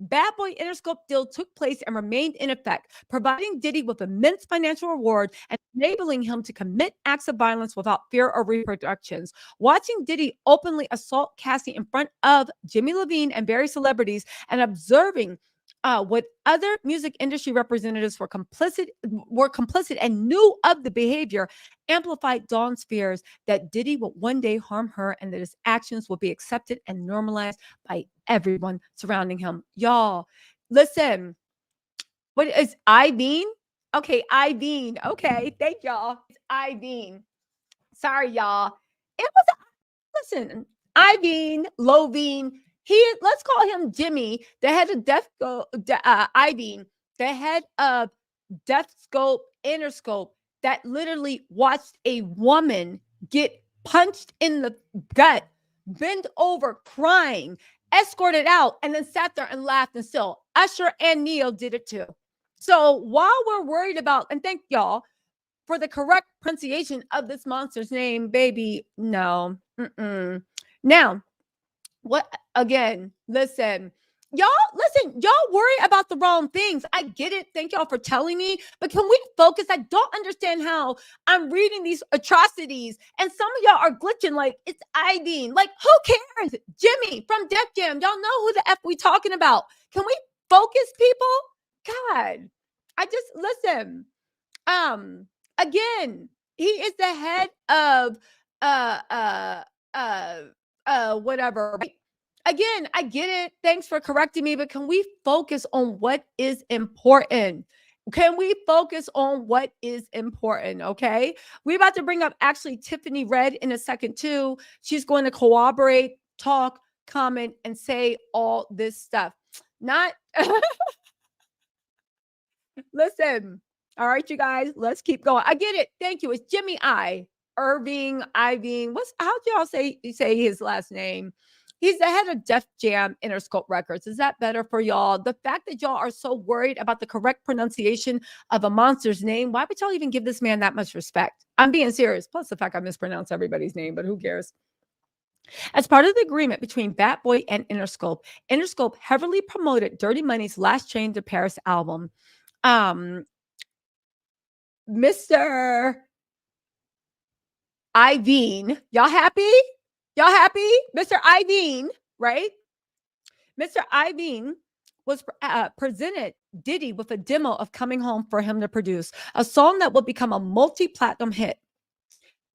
Bad Boy Interscope deal took place and remained in effect, providing Diddy with immense financial reward and enabling him to commit acts of violence without fear or repercussions. Watching Diddy openly assault Cassie in front of Jimmy Iovine and various celebrities and observing what other music industry representatives were complicit and knew of the behavior amplified Dawn's fears that Diddy would one day harm her and that his actions would be accepted and normalized by everyone surrounding him. Y'all, listen. What is Iovine? Okay, Iovine. Okay, thank y'all. It's Iovine. Sorry, y'all. It was, listen, Iovine, Iovine. Let's call him Jimmy, the head of Iovine, the head of Deathscope, Interscope, that literally watched a woman get punched in the gut, bend over crying, escorted out, and then sat there and laughed and still. Usher and Neo did it too. So while we're worried about, and thank y'all for the correct pronunciation of this monster's name, baby, no. Now, what again? Listen, y'all worry about the wrong things. I get it. Thank y'all for telling me. But can we focus? I don't understand how I'm reading these atrocities and some of y'all are glitching like it's Iovine. Like, who cares? Jimmy from Def Jam. Y'all know who the F we talking about. Can we focus, people? God, I just listen. Again, he is the head of whatever. Again, I get it. Thanks for correcting me, but can we focus on what is important? Can we focus on what is important? Okay. We're about to bring up actually Tiffany Red in a second too. She's going to corroborate, talk, comment, and say all this stuff. Not listen. All right, you guys, let's keep going. I get it. Thank you. It's Jimmy Iovine. How'd y'all say his last name? He's the head of Def Jam Interscope Records. Is that better for y'all? The fact that y'all are so worried about the correct pronunciation of a monster's name, why would y'all even give this man that much respect? I'm being serious. Plus the fact I mispronounce everybody's name, but who cares? As part of the agreement between Bad Boy and Interscope, Interscope heavily promoted Dirty Money's Last Train to Paris album. Mr. Iovine, y'all happy? Y'all happy? Mr. Iovine, right? Mr. Iovine was presented Diddy with a demo of Coming Home for him to produce, a song that would become a multi-platinum hit.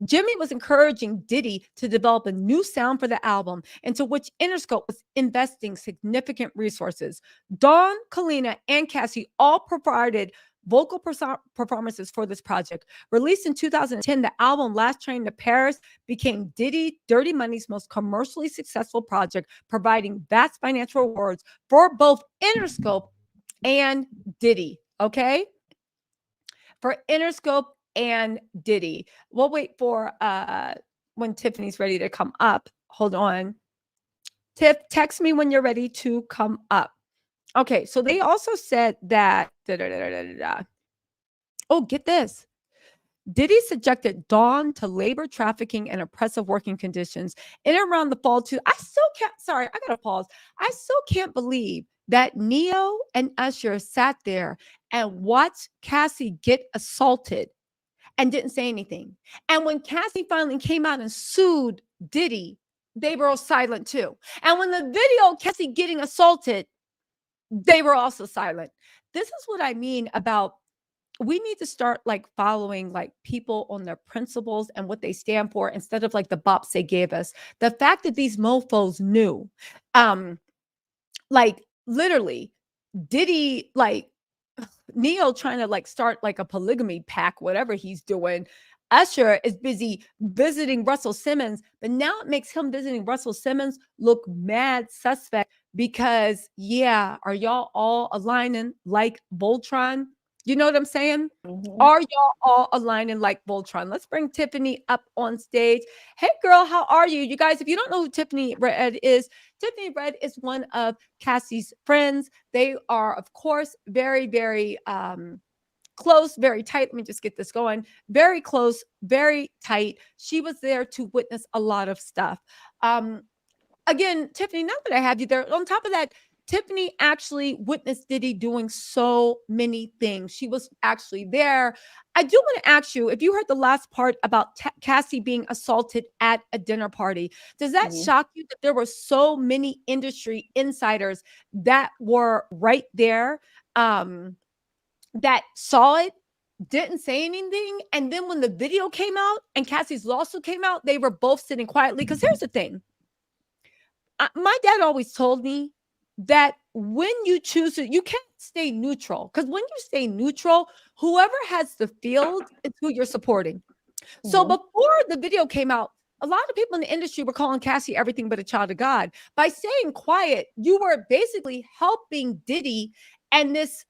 Jimmy was encouraging Diddy to develop a new sound for the album, into which Interscope was investing significant resources. Dawn, Kalina, and Cassie all provided vocal performances for this project. Released in 2010, the album Last Train to Paris became Diddy Dirty Money's most commercially successful project, providing vast financial rewards for both Interscope and Diddy. Okay? For Interscope and Diddy. We'll wait for when Tiffany's ready to come up. Hold on. Tiff, text me when you're ready to come up. Okay, so they also said that, oh, get this. Diddy subjected Dawn to labor trafficking and oppressive working conditions in and around the fall too. I still can't, sorry, I gotta pause. I still can't believe that Neo and Usher sat there and watched Cassie get assaulted and didn't say anything. And when Cassie finally came out and sued Diddy, they were all silent too. And when the video Cassie getting assaulted, they were also silent. This is what I mean about, we need to start like following like people on their principles and what they stand for instead of like the bops they gave us. The fact that these mofos knew, like literally Diddy, like Neo trying to like start like a polygamy pack, whatever he's doing. Usher is busy visiting Russell Simmons, but now it makes him visiting Russell Simmons look mad suspect because, yeah, are y'all all aligning like Voltron? You know what I'm saying? Mm-hmm. Are y'all all aligning like Voltron? Let's bring Tiffany up on stage. Hey, girl, how are you? You guys, if you don't know who Tiffany Red is one of Cassie's friends. They are, of course, very, very close, very tight. Let me just get this going. Very close, very tight. She was there to witness a lot of stuff. Again, Tiffany, now that I have you there, on top of that, Tiffany actually witnessed Diddy doing so many things. She was actually there. I do want to ask you if you heard the last part about Cassie being assaulted at a dinner party. Does that shock you that there were so many industry insiders that were right there, that saw it, didn't say anything? And then when the video came out and Cassie's lawsuit came out, they were both sitting quietly. Because here's the thing. My dad always told me that when you choose to, you can't stay neutral, because when you stay neutral, whoever has the field is who you're supporting. So before the video came out, a lot of people in the industry were calling Cassie everything but a child of God. By staying quiet, you were basically helping Diddy and this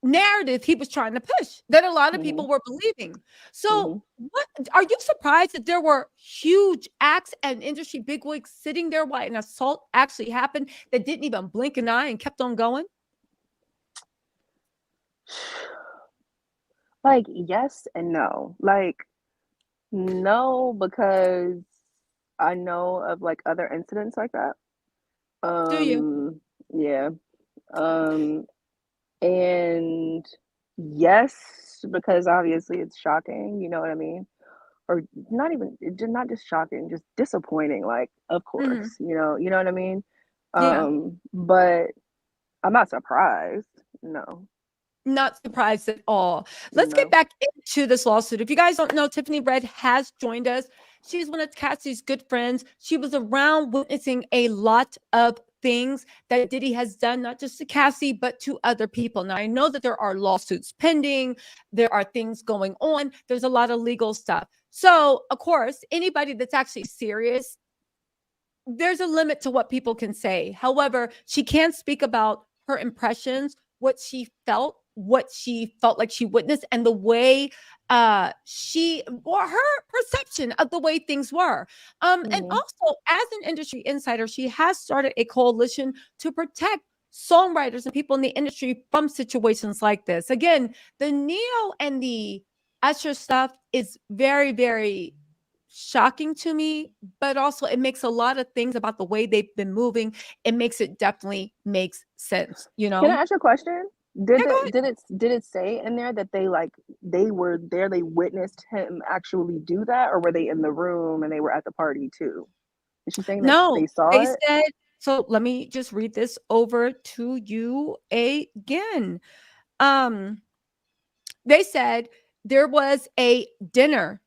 narrative he was trying to push that a lot of people were believing. So what are you surprised that there were huge acts and industry bigwigs sitting there while an assault actually happened that didn't even blink an eye and kept on going? Like, yes and no. Like, no, because I know of like other incidents like that. Do you? Yeah. And yes, because obviously it's shocking, you know what I mean? Or not even, not just shocking, just disappointing. Like, of course, you know what I mean? Yeah. But I'm not surprised. No, Not surprised at all. Let's get no. back into this lawsuit. If you guys don't know, Tiffany Red has joined us. She's one of Cassie's good friends. She was around witnessing a lot of things that Diddy has done, not just to Cassie, but to other people. Now, I know that there are lawsuits pending. There are things going on. There's a lot of legal stuff. So, of course, anybody that's actually serious, there's a limit to what people can say. However, she can speak about her impressions, what she felt like she witnessed, and the way she, or her perception of the way things were. And also, as an industry insider, she has started a coalition to protect songwriters and people in the industry from situations like this. Again, the Neo and the Usher stuff is very, very shocking to me, but also it makes a lot of things about the way they've been moving. It makes it definitely makes sense, you Can I know? ask you a question? Yeah, go ahead. Did it say in there that they were there, they witnessed him actually do that, or were they in the room and they were at the party too? Is she saying that No, they saw they it? said, so let me just read this over to you again. They said there was a dinner.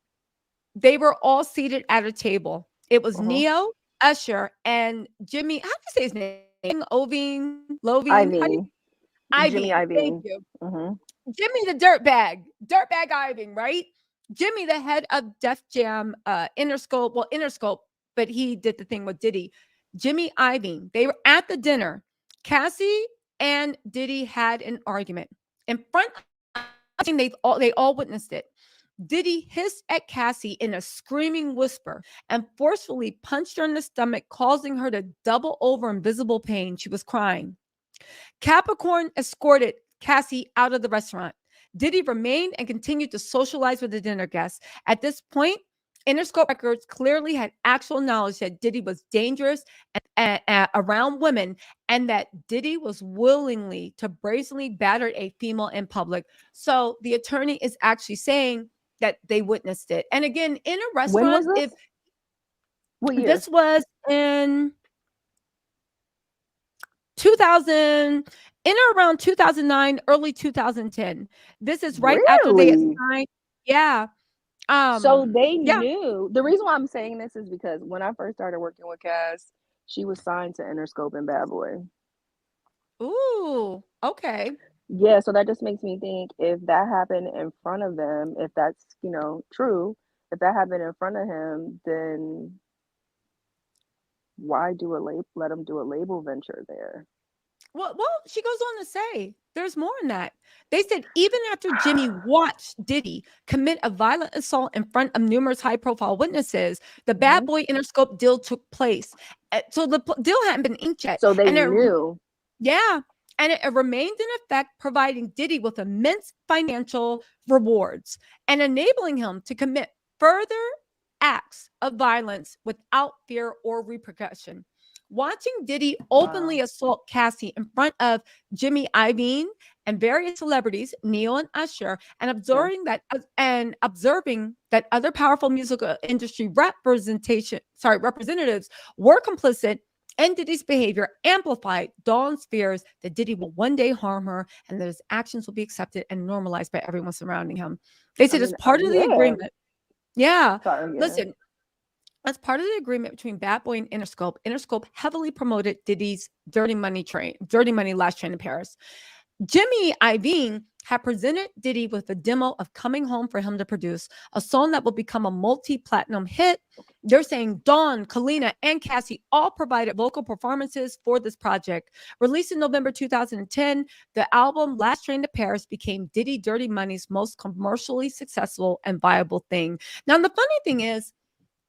They were all seated at a table. It was Uh-huh. Neo, Usher, and Jimmy. How do you say his name? Ovine, Lovine. How do you? Iovine, Jimmy Ivy. Thank Iovine. you. Mm-hmm. Jimmy the dirtbag Iving, right? Jimmy, the head of Def Jam, Interscope, but he did the thing with Diddy. Jimmy Iving, they were at the dinner. Cassie and Diddy had an argument in front of, they all witnessed it. Diddy hissed at Cassie in a screaming whisper and forcefully punched her in the stomach, causing her to double over in visible pain. She was crying. Capricorn escorted Cassie out of the restaurant. Diddy remained and continued to socialize with the dinner guests. At this point, Interscope Records clearly had actual knowledge that Diddy was dangerous around women, and that Diddy was willingly to brazenly batter a female in public. So the attorney is actually saying that they witnessed it. And again, in a restaurant, when was this? What year? This was in 2000, in or around 2009, early 2010. This is right after they assigned. Yeah. So they knew. The reason why I'm saying this is because when I first started working with Cass, she was signed to Interscope and Bad Boy. Ooh, okay. Yeah, so that just makes me think, if that happened in front of them, if that's, true, if that happened in front of him, then why let him do a label venture there? Well, she goes on to say there's more in that. They said even after Jimmy watched Diddy commit a violent assault in front of numerous high-profile witnesses, the Bad Boy Interscope deal took place. So the deal hadn't been inked yet. So they knew. Yeah. And it remained in effect, providing Diddy with immense financial rewards and enabling him to commit further acts of violence without fear or repercussion. Watching Diddy openly assault Cassie in front of Jimmy Iovine and various celebrities, Neo and Usher, and observing that other powerful musical industry representatives were complicit, and Diddy's behavior amplified Dawn's fears that Diddy will one day harm her and that his actions will be accepted and normalized by everyone surrounding him. They said as part of the agreement. Yeah. Listen, as part of the agreement between Bad Boy and Interscope, Interscope heavily promoted Diddy's Dirty Money Last Train to Paris. Jimmy Iovine had presented Diddy with a demo of Coming Home for him to produce, a song that will become a multi-platinum hit. They're saying Dawn, Kalina, and Cassie all provided vocal performances for this project. Released in November 2010, the album Last Train to Paris became Diddy Dirty Money's most commercially successful and viable thing. Now, the funny thing is,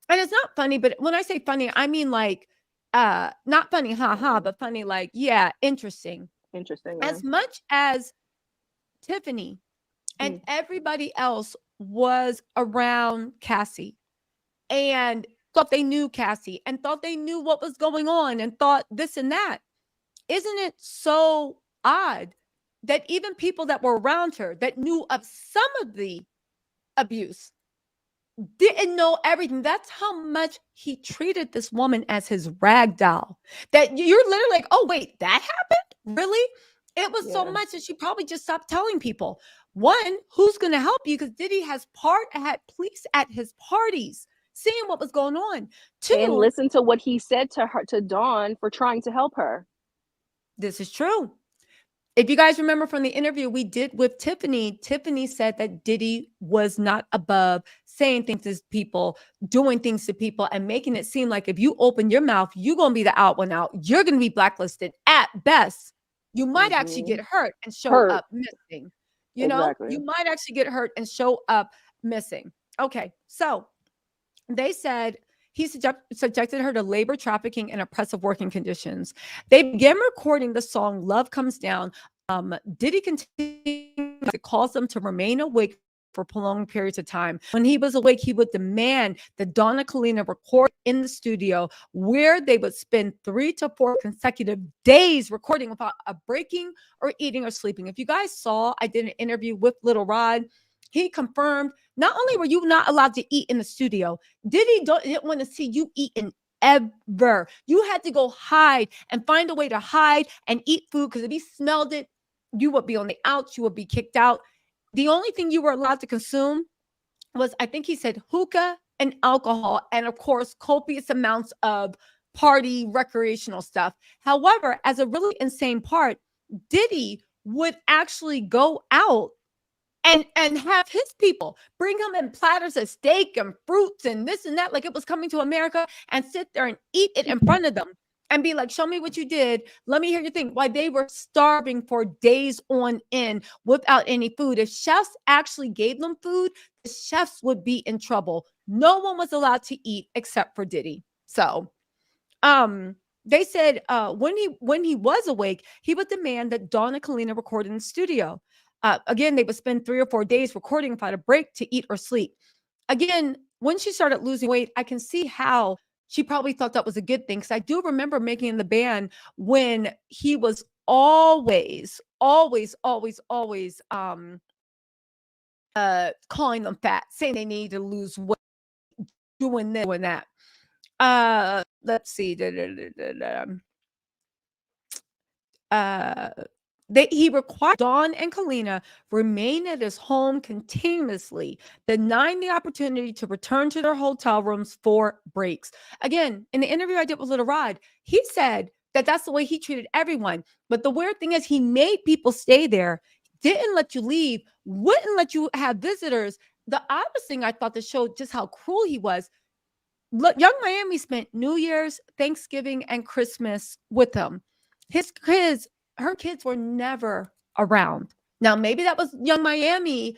and it's not funny, but when I say funny, I mean like, not funny, haha, but funny, like, yeah, interesting. Interesting. Yeah. As much as Tiffany and everybody else was around Cassie and thought they knew Cassie and thought they knew what was going on and thought this and that, isn't it so odd that even people that were around her that knew of some of the abuse didn't know everything? That's how much he treated this woman as his rag doll. That you're literally like, oh, wait, that happened? Really? It was so much that she probably just stopped telling people. One, who's going to help you? Because Diddy had police at his parties seeing what was going on. Two, and listen to what he said to Dawn for trying to help her. This is true. If you guys remember from the interview we did with Tiffany, Tiffany said that Diddy was not above saying things to people, doing things to people, and making it seem like if you open your mouth, you're going to be the odd one out. You're going to be blacklisted at best. You might actually get hurt and show up missing. You know, you might actually get hurt and show up missing. Okay, so they said he subjected her to labor trafficking and oppressive working conditions. They began recording the song Love Comes Down. Diddy continued to cause them to remain awake for prolonged periods of time. When he was awake, he would demand that Dawn and Kalina record in the studio, where they would spend 3 to 4 consecutive days recording without a breaking or eating or sleeping. If you guys saw, I did an interview with Little Rod. He confirmed not only were you not allowed to eat in the studio, Diddy didn't want to see you eating ever. You had to go hide and find a way to hide and eat food, because if he smelled it, you would be on the outs, you would be kicked out. The only thing you were allowed to consume was, I think he said, hookah and alcohol, and of course, copious amounts of party recreational stuff. However, as a really insane part, Diddy would actually go out and have his people bring him in platters of steak and fruits and this and that, like it was coming to America, and sit there and eat it in front of them and be like, show me what you did. Let me hear your thing. Why they were starving for days on end without any food. If chefs actually gave them food, chefs would be in trouble. No one was allowed to eat except for Diddy. So, they said when he was awake, he would demand that Dawn and Kalina record in the studio. Again, they would spend 3 or 4 days recording without a break to eat or sleep. Again, when she started losing weight, I can see how she probably thought that was a good thing. Because I do remember making in the band when he was always calling them fat, saying they need to lose weight, doing this, doing that. Let's see. He required Dawn and Kalina remain at his home continuously, denying the opportunity to return to their hotel rooms for breaks. Again, in the interview I did with Little Rod, he said that that's the way he treated everyone. But the weird thing is, he made people stay there, didn't let you leave, wouldn't let you have visitors. The oddest thing I thought that showed just how cruel he was. Look, Young Miami spent New Year's, Thanksgiving, and Christmas with him. Her kids were never around. Now, maybe that was Young Miami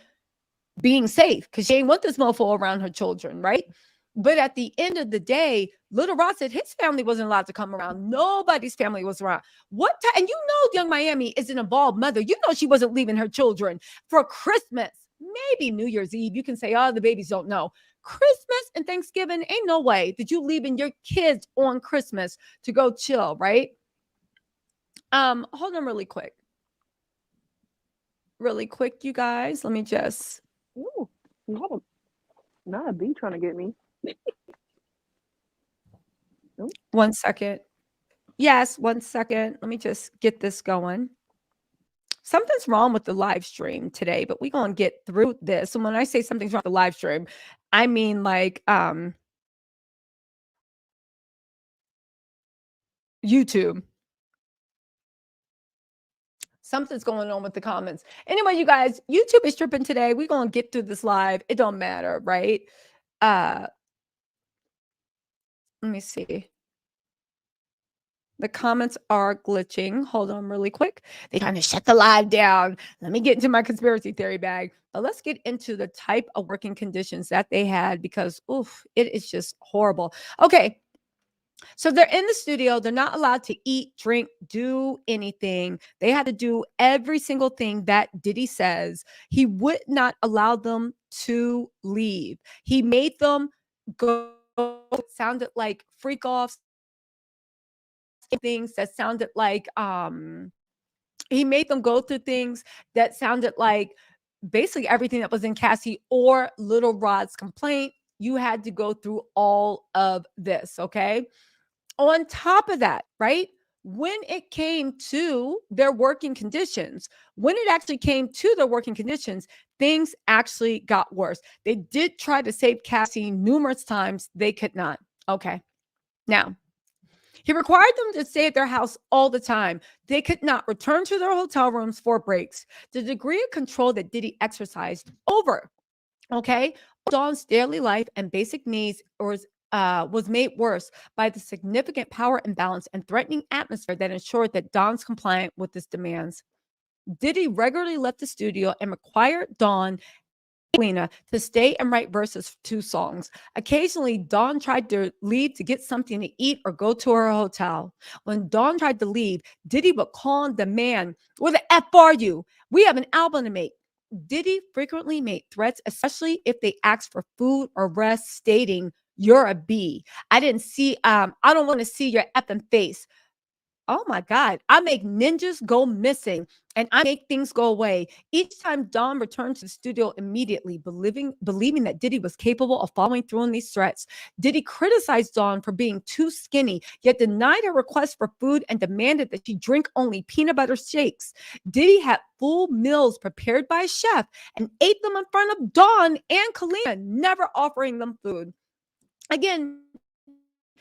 being safe because she ain't want this mofo around her children, right? But at the end of the day, Little Rod said his family wasn't allowed to come around. Nobody's family was around. And you know, Young Miami is an involved mother. You know, she wasn't leaving her children for Christmas, maybe New Year's Eve. You can say, oh, the babies don't know. Christmas and Thanksgiving, ain't no way that you leaving your kids on Christmas to go chill, right? Hold on really quick, you guys. Let me just. Ooh, not a bee trying to get me. 1 second. Yes, 1 second. Let me just get this going. Something's wrong with the live stream today, but we're going to get through this. And when I say something's wrong with the live stream, I mean like YouTube. Something's going on with the comments. Anyway, you guys, YouTube is tripping today. We're going to get through this live. It don't matter, right? Let me see. The comments are glitching. Hold on really quick. They're trying to shut the live down. Let me get into my conspiracy theory bag. But let's get into the type of working conditions that they had because, oof, it is just horrible. Okay. So they're in the studio. They're not allowed to eat, drink, do anything. They had to do every single thing that Diddy says. He would not allow them to leave. He made them go. It sounded like freak offs. Things that sounded like he made them go through things that sounded like basically everything that was in Cassie or Little Rod's complaint. You had to go through all of this, okay? On top of that, right? When it came to their working conditions, things actually got worse. They did try to save Cassie numerous times. They could not. Okay. Now, he required them to stay at their house all the time. They could not return to their hotel rooms for breaks. The degree of control that Diddy exercised over, Dawn's daily life and basic needs was made worse by the significant power imbalance and threatening atmosphere that ensured that Dawn's compliant with his demands. Diddy regularly left the studio and required Dawn to stay and write verses for 2 songs. Occasionally, Dawn tried to leave to get something to eat or go to her hotel. When Dawn tried to leave, Diddy would call and demand, "Where the F are you? We have an album to make." Diddy frequently made threats, especially if they asked for food or rest, stating, "You're a B. I don't want to see your effing face. Oh my God, I make ninjas go missing and I make things go away." Each time Dawn returned to the studio immediately, believing that Diddy was capable of following through on these threats. Diddy criticized Dawn for being too skinny, yet denied her request for food and demanded that she drink only peanut butter shakes. Diddy had full meals prepared by a chef and ate them in front of Dawn and Kalina, never offering them food. Again,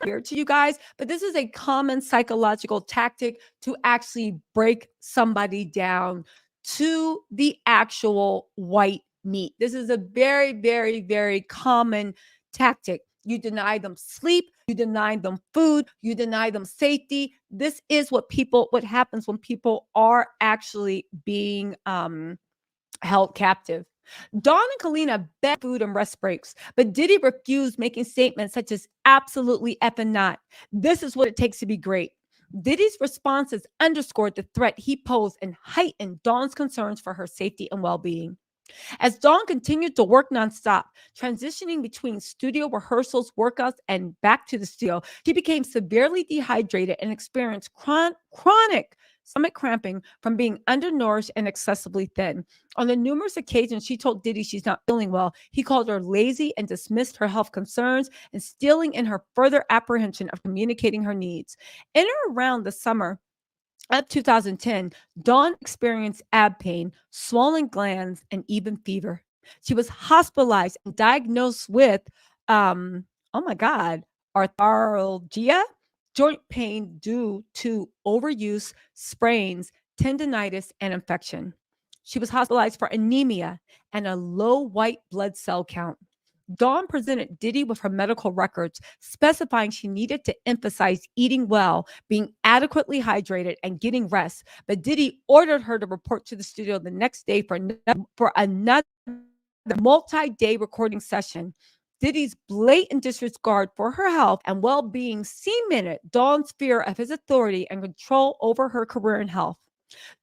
weird to you guys, but this is a common psychological tactic to actually break somebody down to the actual white meat. This is a very, very, very common tactic. You deny them sleep, you deny them food, you deny them safety. This is what happens when people are actually being held captive. Dawn and Kalina begged food and rest breaks, but Diddy refused, making statements such as absolutely effing not. This is what it takes to be great. Diddy's responses underscored the threat he posed and heightened Dawn's concerns for her safety and well-being. As Dawn continued to work nonstop, transitioning between studio rehearsals, workouts, and back to the studio, she became severely dehydrated and experienced chronic stomach cramping from being undernourished and excessively thin. On the numerous occasions she told Diddy she's not feeling well, he called her lazy and dismissed her health concerns, instilling in her further apprehension of communicating her needs. In or around the summer of 2010, Dawn experienced ab pain, swollen glands, and even fever. She was hospitalized and diagnosed with, oh my God, arthralgia, joint pain due to overuse, sprains, tendonitis, and infection. She was hospitalized for anemia and a low white blood cell count. Dawn presented Diddy with her medical records, specifying she needed to emphasize eating well, being adequately hydrated, and getting rest. But Diddy ordered her to report to the studio the next day for another multi-day recording session. Diddy's blatant disregard for her health and well-being cemented Dawn's fear of his authority and control over her career and health.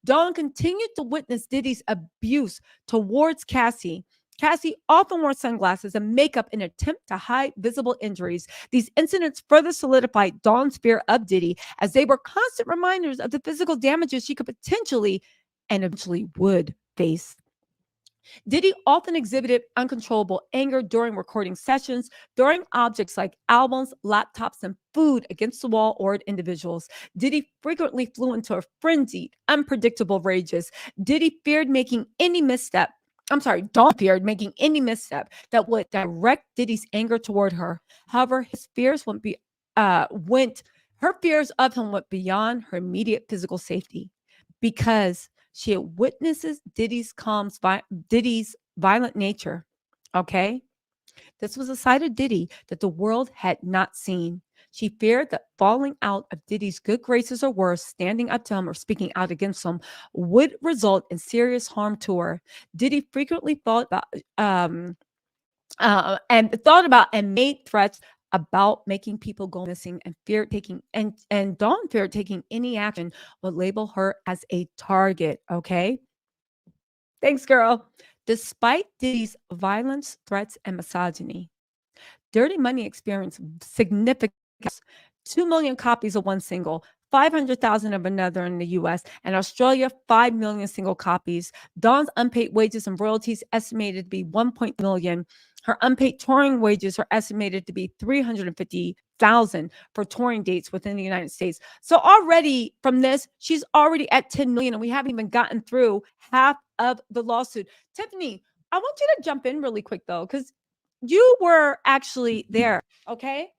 Dawn continued to witness Diddy's abuse towards Cassie. Cassie often wore sunglasses and makeup in an attempt to hide visible injuries. These incidents further solidified Dawn's fear of Diddy, as they were constant reminders of the physical damages she could potentially and eventually would face. Diddy often exhibited uncontrollable anger during recording sessions, throwing objects like albums, laptops, and food against the wall or at individuals. Diddy frequently flew into a frenzied, unpredictable rages. Diddy feared making any misstep. Dawn feared making any misstep that would direct Diddy's anger toward her. However, her fears of him went beyond her immediate physical safety, because she had witnessed Diddy's violent nature. Okay? This was a side of Diddy that the world had not seen. She feared that falling out of Diddy's good graces, or worse, standing up to him or speaking out against him, would result in serious harm to her. Diddy frequently thought about and made threats about making people go missing, and feared taking and Dawn feared taking any action would label her as a target. Okay. Thanks, girl. Despite Diddy's violence, threats, and misogyny, Dirty Money experienced significant 2 million copies of one single, 500,000 of another in the US, and Australia, 5 million single copies. Dawn's unpaid wages and royalties estimated to be 1 million. Her unpaid touring wages are estimated to be 350,000 for touring dates within the United States. So already from this, she's already at 10 million, and we haven't even gotten through half of the lawsuit. Tiffany, I want you to jump in really quick though, because you were actually there. Okay.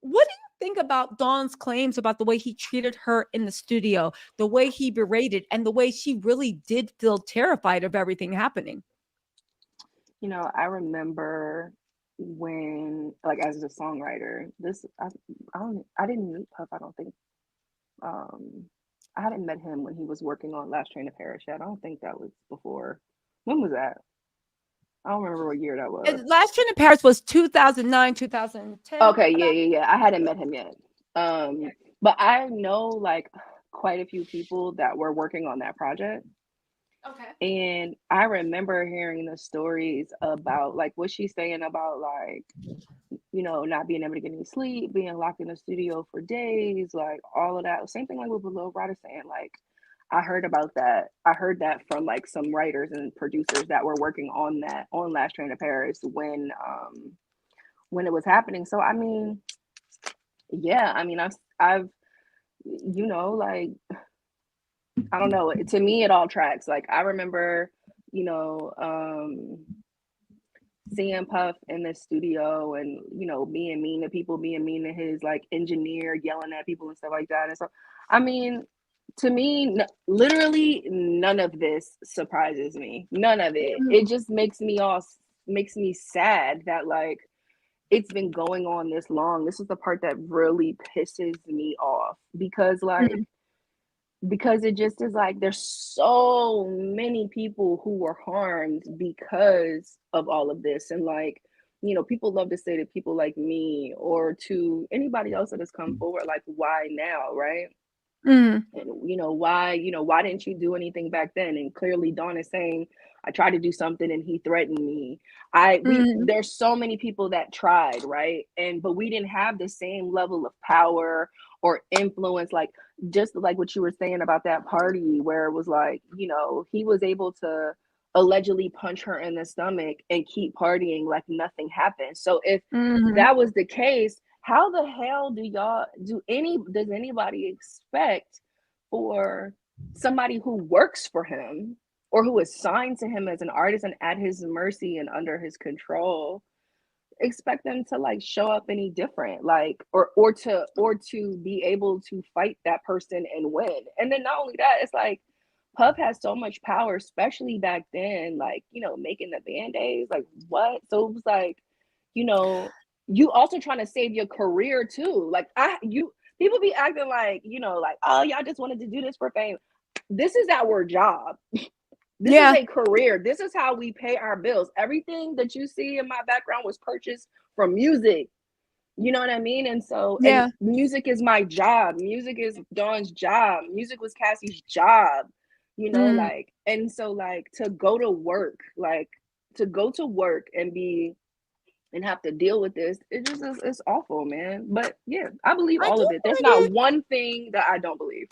What do you think about Dawn's claims about the way he treated her in the studio, the way he berated, and the way she really did feel terrified of everything happening? You know, I remember when, like, as a songwriter, I didn't meet Puff. I don't think. I hadn't met him when he was working on Last Train to Paris yet. I don't think that was before. When was that? I don't remember what year that was. Last Train to Paris was 2009, 2010. Okay, yeah. I hadn't met him yet. But I know like quite a few people that were working on that project. Okay. And I remember hearing the stories about like what she's saying about like, you know, not being able to get any sleep, being locked in the studio for days, like all of that. Same thing like with Lil Ryder saying, like, I heard about that. I heard that from like some writers and producers that were working on that on Last Train to Paris when it was happening. So I mean, yeah, I mean I've you know, like I don't know. To me, it all tracks. Like I remember, you know, seeing Puff in the studio, and you know, being mean to people, being mean to his like engineer, yelling at people and stuff like that. And so, I mean, to me, literally none of this surprises me. None of it. It just makes me sad that like it's been going on this long. This is the part that really pisses me off because like. because it just is like there's so many people who were harmed because of all of this. And like, you know, people love to say to people like me or to anybody else that has come forward, like, why now, right? Mm. And why didn't you do anything back then? And clearly Dawn is saying, I tried to do something and he threatened me. There's so many people that tried, right? But we didn't have the same level of power or influence, like just like what you were saying about that party where it was like, he was able to allegedly punch her in the stomach and keep partying like nothing happened. So if that was the case, how the hell does anybody expect for somebody who works for him or who is signed to him as an artist and at his mercy and under his control, expect them to like show up any different, like or to be able to fight that person and win? And then not only that, it's like Puff has so much power, especially back then, like, making the band-aids, like what? So it was like, you also trying to save your career too. Like people be acting like, like, oh, y'all just wanted to do this for fame. This is our job. This is a career. This is how we pay our bills. Everything that you see in my background was purchased from music. You know what I mean? And so and music is my job. Music is Dawn's job. Music was Cassie's job. Like, and so like to go to work and have to deal with this, it just is, it's awful, man. But yeah, I believe all of it. There's not one thing that I don't believe.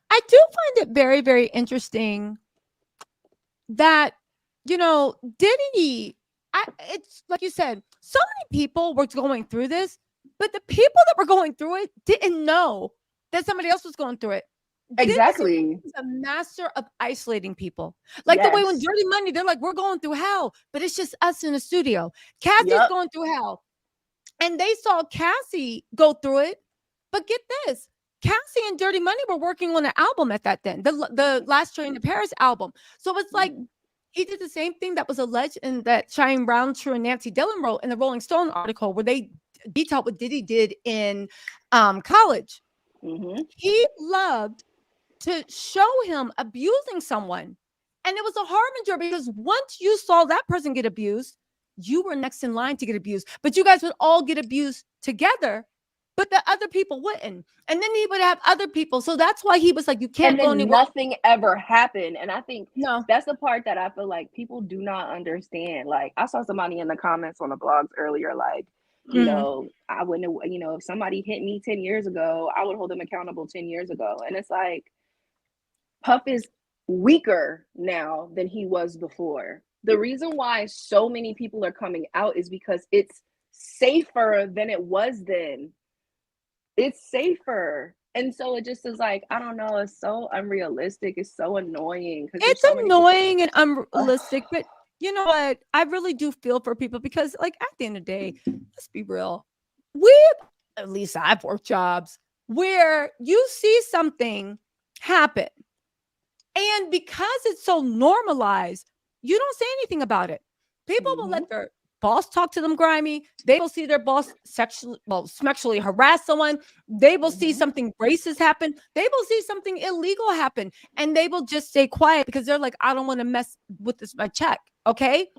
I do find it very, very interesting that, Diddy, it's like you said, so many people were going through this, but the people that were going through it didn't know that somebody else was going through it. Exactly. He's a master of isolating people. Like the way when Dirty Money, they're like, we're going through hell, but it's just us in the studio. Cassie's going through hell. And they saw Cassie go through it. But get this, Cassie and Dirty Money were working on an album at that then, the Last Train to Paris album. So it's like he did the same thing that was alleged in that Cheyenne Brown, True, and Nancy Dillon wrote in the Rolling Stone article where they detailed what Diddy did in college. He loved to show him abusing someone. And it was a harbinger because once you saw that person get abused, you were next in line to get abused. But you guys would all get abused together, but the other people wouldn't. And then he would have other people. So that's why he was like, you can't go anywhere. Nothing ever happened. And I think that's the part that I feel like people do not understand. Like I saw somebody in the comments on the blogs earlier, like, I wouldn't, if somebody hit me 10 years ago, I would hold them accountable 10 years ago. And it's like, Puff is weaker now than he was before. The reason why so many people are coming out is because it's safer than it was then. It's safer. And so it just is like, I don't know, it's so unrealistic. It's so annoying. It's so annoying and unrealistic, but you know what? I really do feel for people because, like, at the end of the day, let's be real. At least I've worked jobs where you see something happen. And because it's so normalized, you don't say anything about it. People will let their boss talk to them grimy. They will see their boss sexually harass someone. They will see something racist happen. They will see something illegal happen. And they will just stay quiet because they're like, I don't want to mess with my check. Okay.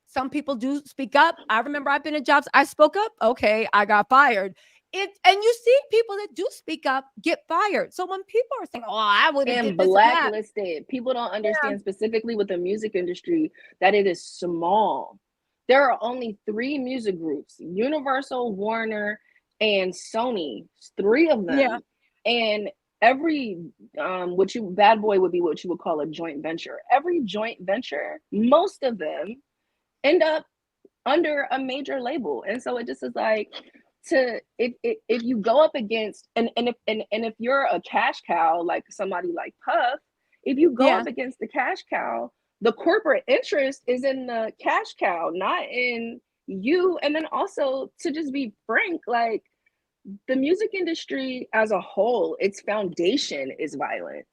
Some people do speak up. I remember I've been in jobs. I spoke up. Okay. I got fired. And you see people that do speak up get fired. So when people are saying, "Oh, I would have blacklisted," people don't understand specifically with the music industry that it is small. There are only 3 music groups: Universal, Warner, and Sony. 3 of them. Yeah. And every Bad Boy would be what you would call a joint venture. Every joint venture, most of them end up under a major label, and so it just is like. If you go up against if you're a cash cow like somebody like Puff, if you go up against the cash cow, the corporate interest is in the cash cow, not in you. And then also, to just be frank, like the music industry as a whole, its foundation is violent.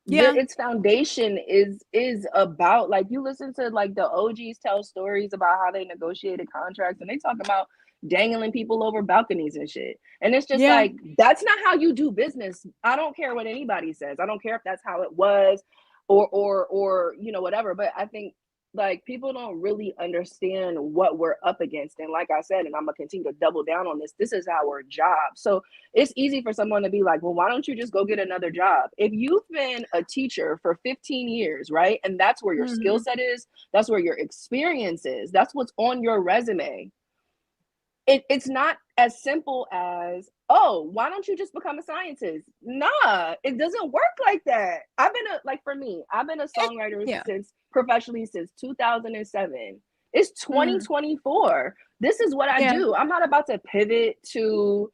Yeah. its foundation is about, like, you listen to like the OGs tell stories about how they negotiated contracts, and they talk about dangling people over balconies and shit. And it's just Yeah. like, that's not how you do business. I don't care what anybody says. I don't care if that's how it was, or you know, whatever. But I think, like, people don't really understand what we're up against. And like I said, and I'm gonna continue to double down on this is our job. So it's easy for someone to be like, well, why don't you just go get another job? If you've been a teacher for 15 years, right, and that's where your skill set is, that's where your experience is, that's what's on your resume, it's not as simple as, oh, why don't you just become a scientist? Nah, it doesn't work like that. I've been a songwriter professionally since 2007. It's 2024. This is what I do. I'm not about to pivot to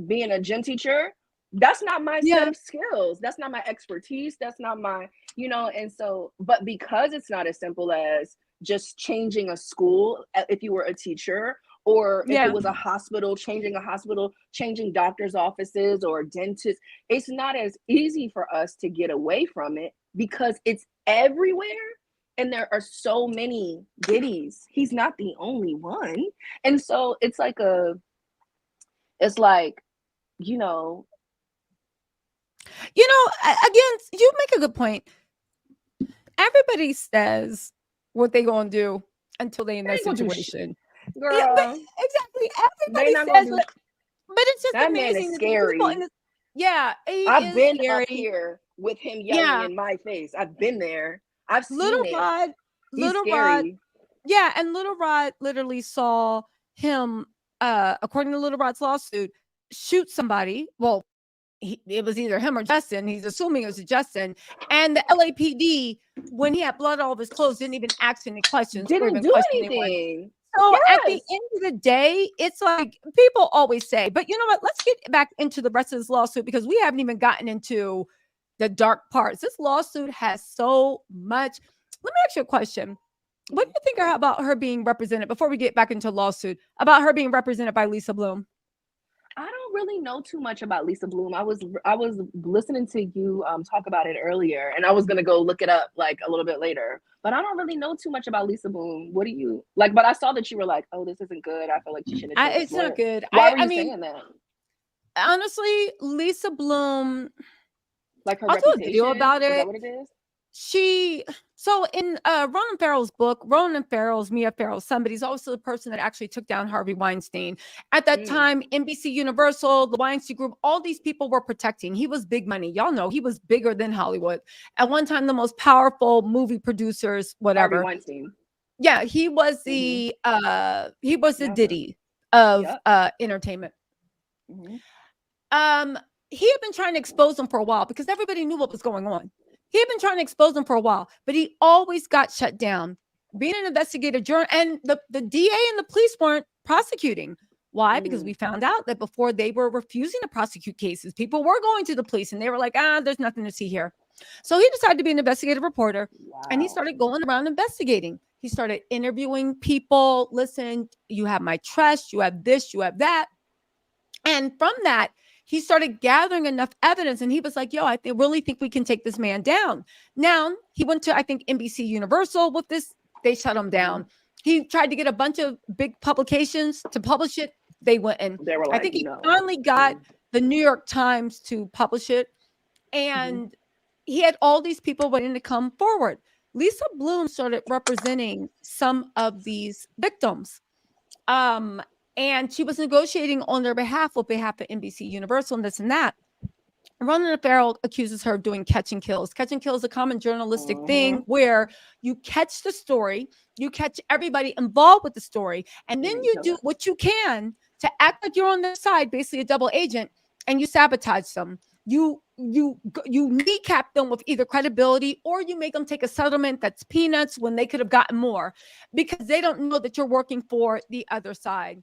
being a gym teacher. That's not my set of skills. That's not my expertise. That's not my, you know. And so, but because it's not as simple as just changing a school, if you were a teacher, or if it was a hospital, changing doctor's offices or dentists, it's not as easy for us to get away from it because it's everywhere. And there are so many Diddies. He's not the only one. And so it's like, you know. Again, you make a good point. Everybody says what they gonna do until they in that situation. Girl, yeah, exactly. Everybody says it, but it's just that amazing. Man is scary. I've been scary. Up here with him yelling in my face. I've been there. I've seen Little it. Rod, Little Rod, and Little Rod literally saw him, according to Little Rod's lawsuit, shoot somebody. Well, it was either him or Justin. He's assuming it was Justin. And the LAPD, when he had blood all of his clothes, didn't even ask any questions. Didn't do anything. So at the end of the day, it's like people always say, but you know what? Let's get back into the rest of this lawsuit because we haven't even gotten into the dark parts. This lawsuit has so much. Let me ask you a question. What do you think about her being represented, before we get back into lawsuit, about her being represented by Lisa Bloom? I don't really know too much about Lisa Bloom. I was listening to you talk about it earlier, and I was gonna go look it up like a little bit later. But I don't really know too much about Lisa Bloom. What do you like? But I saw that you were like, "Oh, this isn't good. I feel like she shouldn't." It's not good. Why were you saying that? Honestly, Lisa Bloom. Like her I'll reputation. do a video about it. Is that what it is? So in Ronan Farrell's book, Mia Farrow, somebody's also the person that actually took down Harvey Weinstein. At that time, NBC Universal, the Weinstein Group, all these people were protecting. He was big money. Y'all know he was bigger than Hollywood. At one time, the most powerful movie producers, whatever. Harvey Weinstein. Yeah, he was the Diddy of entertainment. He had been trying to expose him for a while because everybody knew what was going on. He had been trying to expose him for a while, but he always got shut down. Being an investigative journalist, and the DA and the police weren't prosecuting. Why? Because we found out that before they were refusing to prosecute cases, people were going to the police and they were like, there's nothing to see here. So he decided to be an investigative reporter, and he started going around investigating. He started interviewing people. Listen, you have my trust. You have this, you have that. And from that, he started gathering enough evidence, and he was like, yo, I really think we can take this man down. Now, he went to, I think, NBC Universal with this. They shut him down. He tried to get a bunch of big publications to publish it. They wouldn't. They were like, I think he finally got the New York Times to publish it. And he had all these people waiting to come forward. Lisa Bloom started representing some of these victims. And she was negotiating on their behalf of NBC Universal and this and that. Ronan Farrell accuses her of doing catch and kills. Catch and kill is a common journalistic thing where you catch the story, you catch everybody involved with the story, and then you do what you can to act like you're on their side, basically a double agent, and you sabotage them. You kneecap them with either credibility, or you make them take a settlement that's peanuts when they could have gotten more because they don't know that you're working for the other side.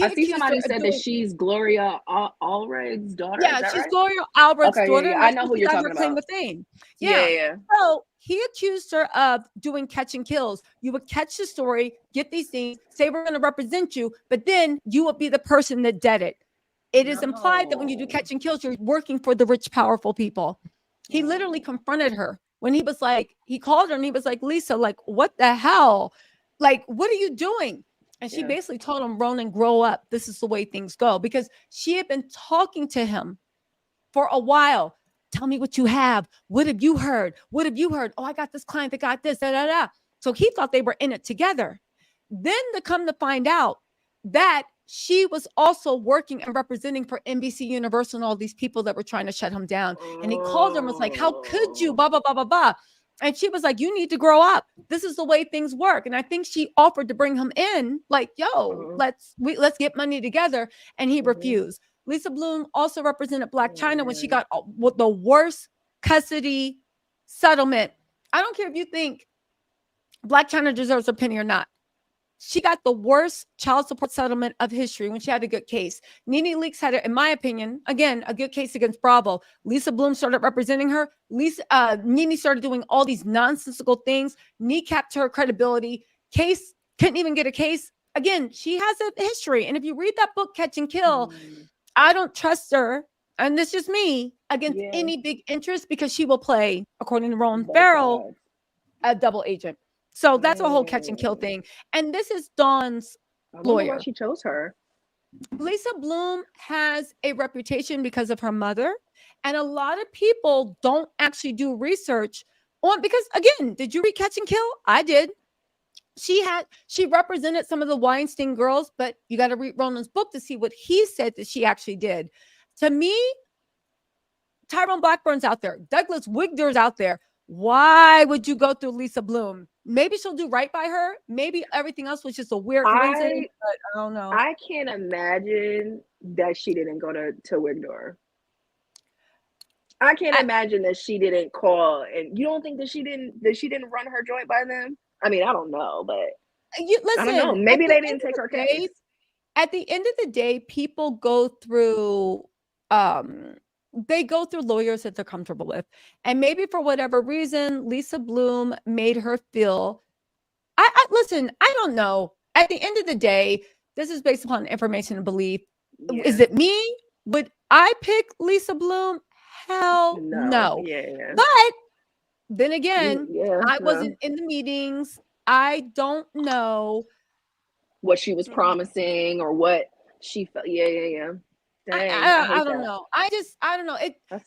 I see somebody said that she's Gloria Allred's daughter. Yeah, she's right? Gloria Allred's daughter. Yeah, I know who you're talking about. Claim to fame. Yeah. So he accused her of doing catch and kills. You would catch the story, get these things, say we're going to represent you, but then you would be the person that did it. It is implied that when you do catch and kills, you're working for the rich, powerful people. He literally confronted her when he was like, he called her and he was like, Lisa, like, what the hell? Like, what are you doing? And she basically told him, Ronan, grow up. This is the way things go. Because she had been talking to him for a while. Tell me what you have. What have you heard? What have you heard? Oh, I got this client that got this. Da, da, da. So he thought they were in it together. Then to come to find out that she was also working and representing for NBC Universal and all these people that were trying to shut him down. And he called her and was like, how could you? Blah, blah, blah, blah, blah. And she was like, you need to grow up. This is the way things work. And I think she offered to bring him in, like, yo, let's get money together. And he refused. Lisa Bloom also represented Blac Chyna when she got the worst custody settlement. I don't care if you think Blac Chyna deserves a penny or not. She got the worst child support settlement of history when she had a good case. Nene Leakes had, in my opinion, again, a good case against Bravo. Lisa Bloom started representing her. Nene started doing all these nonsensical things, kneecapped her credibility. Case couldn't even get a case. Again, she has a history. And if you read that book, Catch and Kill, I don't trust her, and this is just me, against any big interest because she will play, according to Ronan Farrell, a double agent. So that's a whole catch and kill thing. And this is Dawn's lawyer. Why she chose her. Lisa Bloom has a reputation because of her mother. And a lot of people don't actually do research on, because again, did you read Catch and Kill? I did. She represented some of the Weinstein girls, but you got to read Ronan's book to see what he said that she actually did. To me, Tyrone Blackburn's out there. Douglas Wigder's out there. Why would you go through Lisa Bloom? Maybe she'll do right by her. Maybe everything else was just a weird coincidence, but I don't know. I can't imagine that she didn't go to Wigdor. I can't imagine that she didn't call. And you don't think that she didn't run her joint by them? I mean, I don't know, but listen, I don't know. Maybe they didn't take her case. At the end of the day, people go through they go through lawyers that they're comfortable with. And maybe for whatever reason, Lisa Bloom made her feel, listen, I don't know. At the end of the day, this is based upon information and belief. Yeah. Is it me? Would I pick Lisa Bloom? Hell no. Yeah. But then again, I wasn't in the meetings. I don't know what she was promising or what she felt. Yeah. Dang, I don't know. I don't know.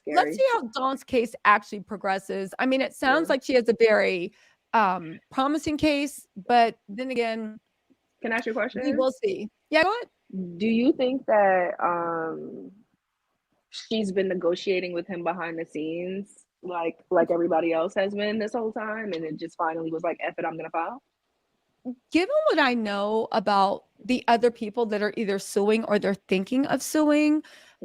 Let's see how Dawn's case actually progresses. I mean, it sounds like she has a very promising case, but then again, can I ask you a question? We will see. Yeah, go ahead. Do you think that she's been negotiating with him behind the scenes, like everybody else has been this whole time, and it just finally was like, F it, I'm gonna file? Given what I know about the other people that are either suing or they're thinking of suing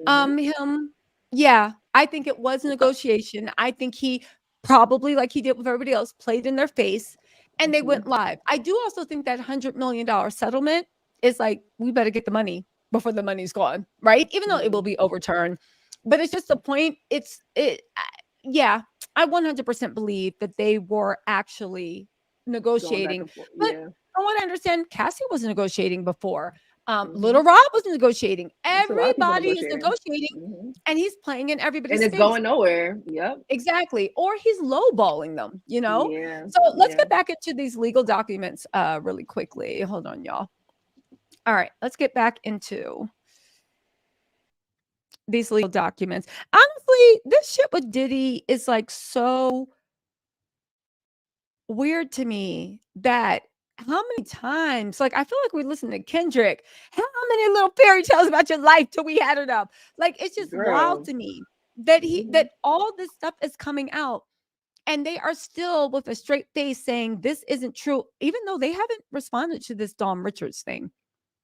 him, yeah, I think it was a negotiation. I think he probably, like he did with everybody else, played in their face and they went live. I do also think that $100 million settlement is like, we better get the money before the money's gone, right? Even though it will be overturned. But it's just the point. Yeah, I 100% believe that they were actually negotiating. But from what I understand, Cassie was negotiating before. Little Rob was negotiating. Everybody is negotiating, and he's playing in everybody's face. And it's going nowhere. Yep. Exactly. Or he's lowballing them, you know? Yeah. So let's get back into these legal documents really quickly. Hold on, y'all. All right, let's get back into these legal documents. Honestly, this shit with Diddy is like so weird to me that how many times, like, I feel like we listen to Kendrick. How many little fairy tales about your life till we had it up? Like, it's just wild to me that that all this stuff is coming out and they are still with a straight face saying this isn't true, even though they haven't responded to this Dom Richards thing.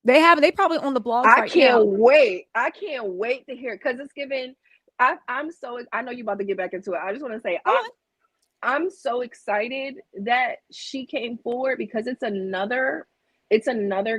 They haven't. They probably on the blogs right now. I can't wait to hear it because it's given. I'm so. I know you're about to get back into it. I just want to say I'm so excited that she came forward because it's another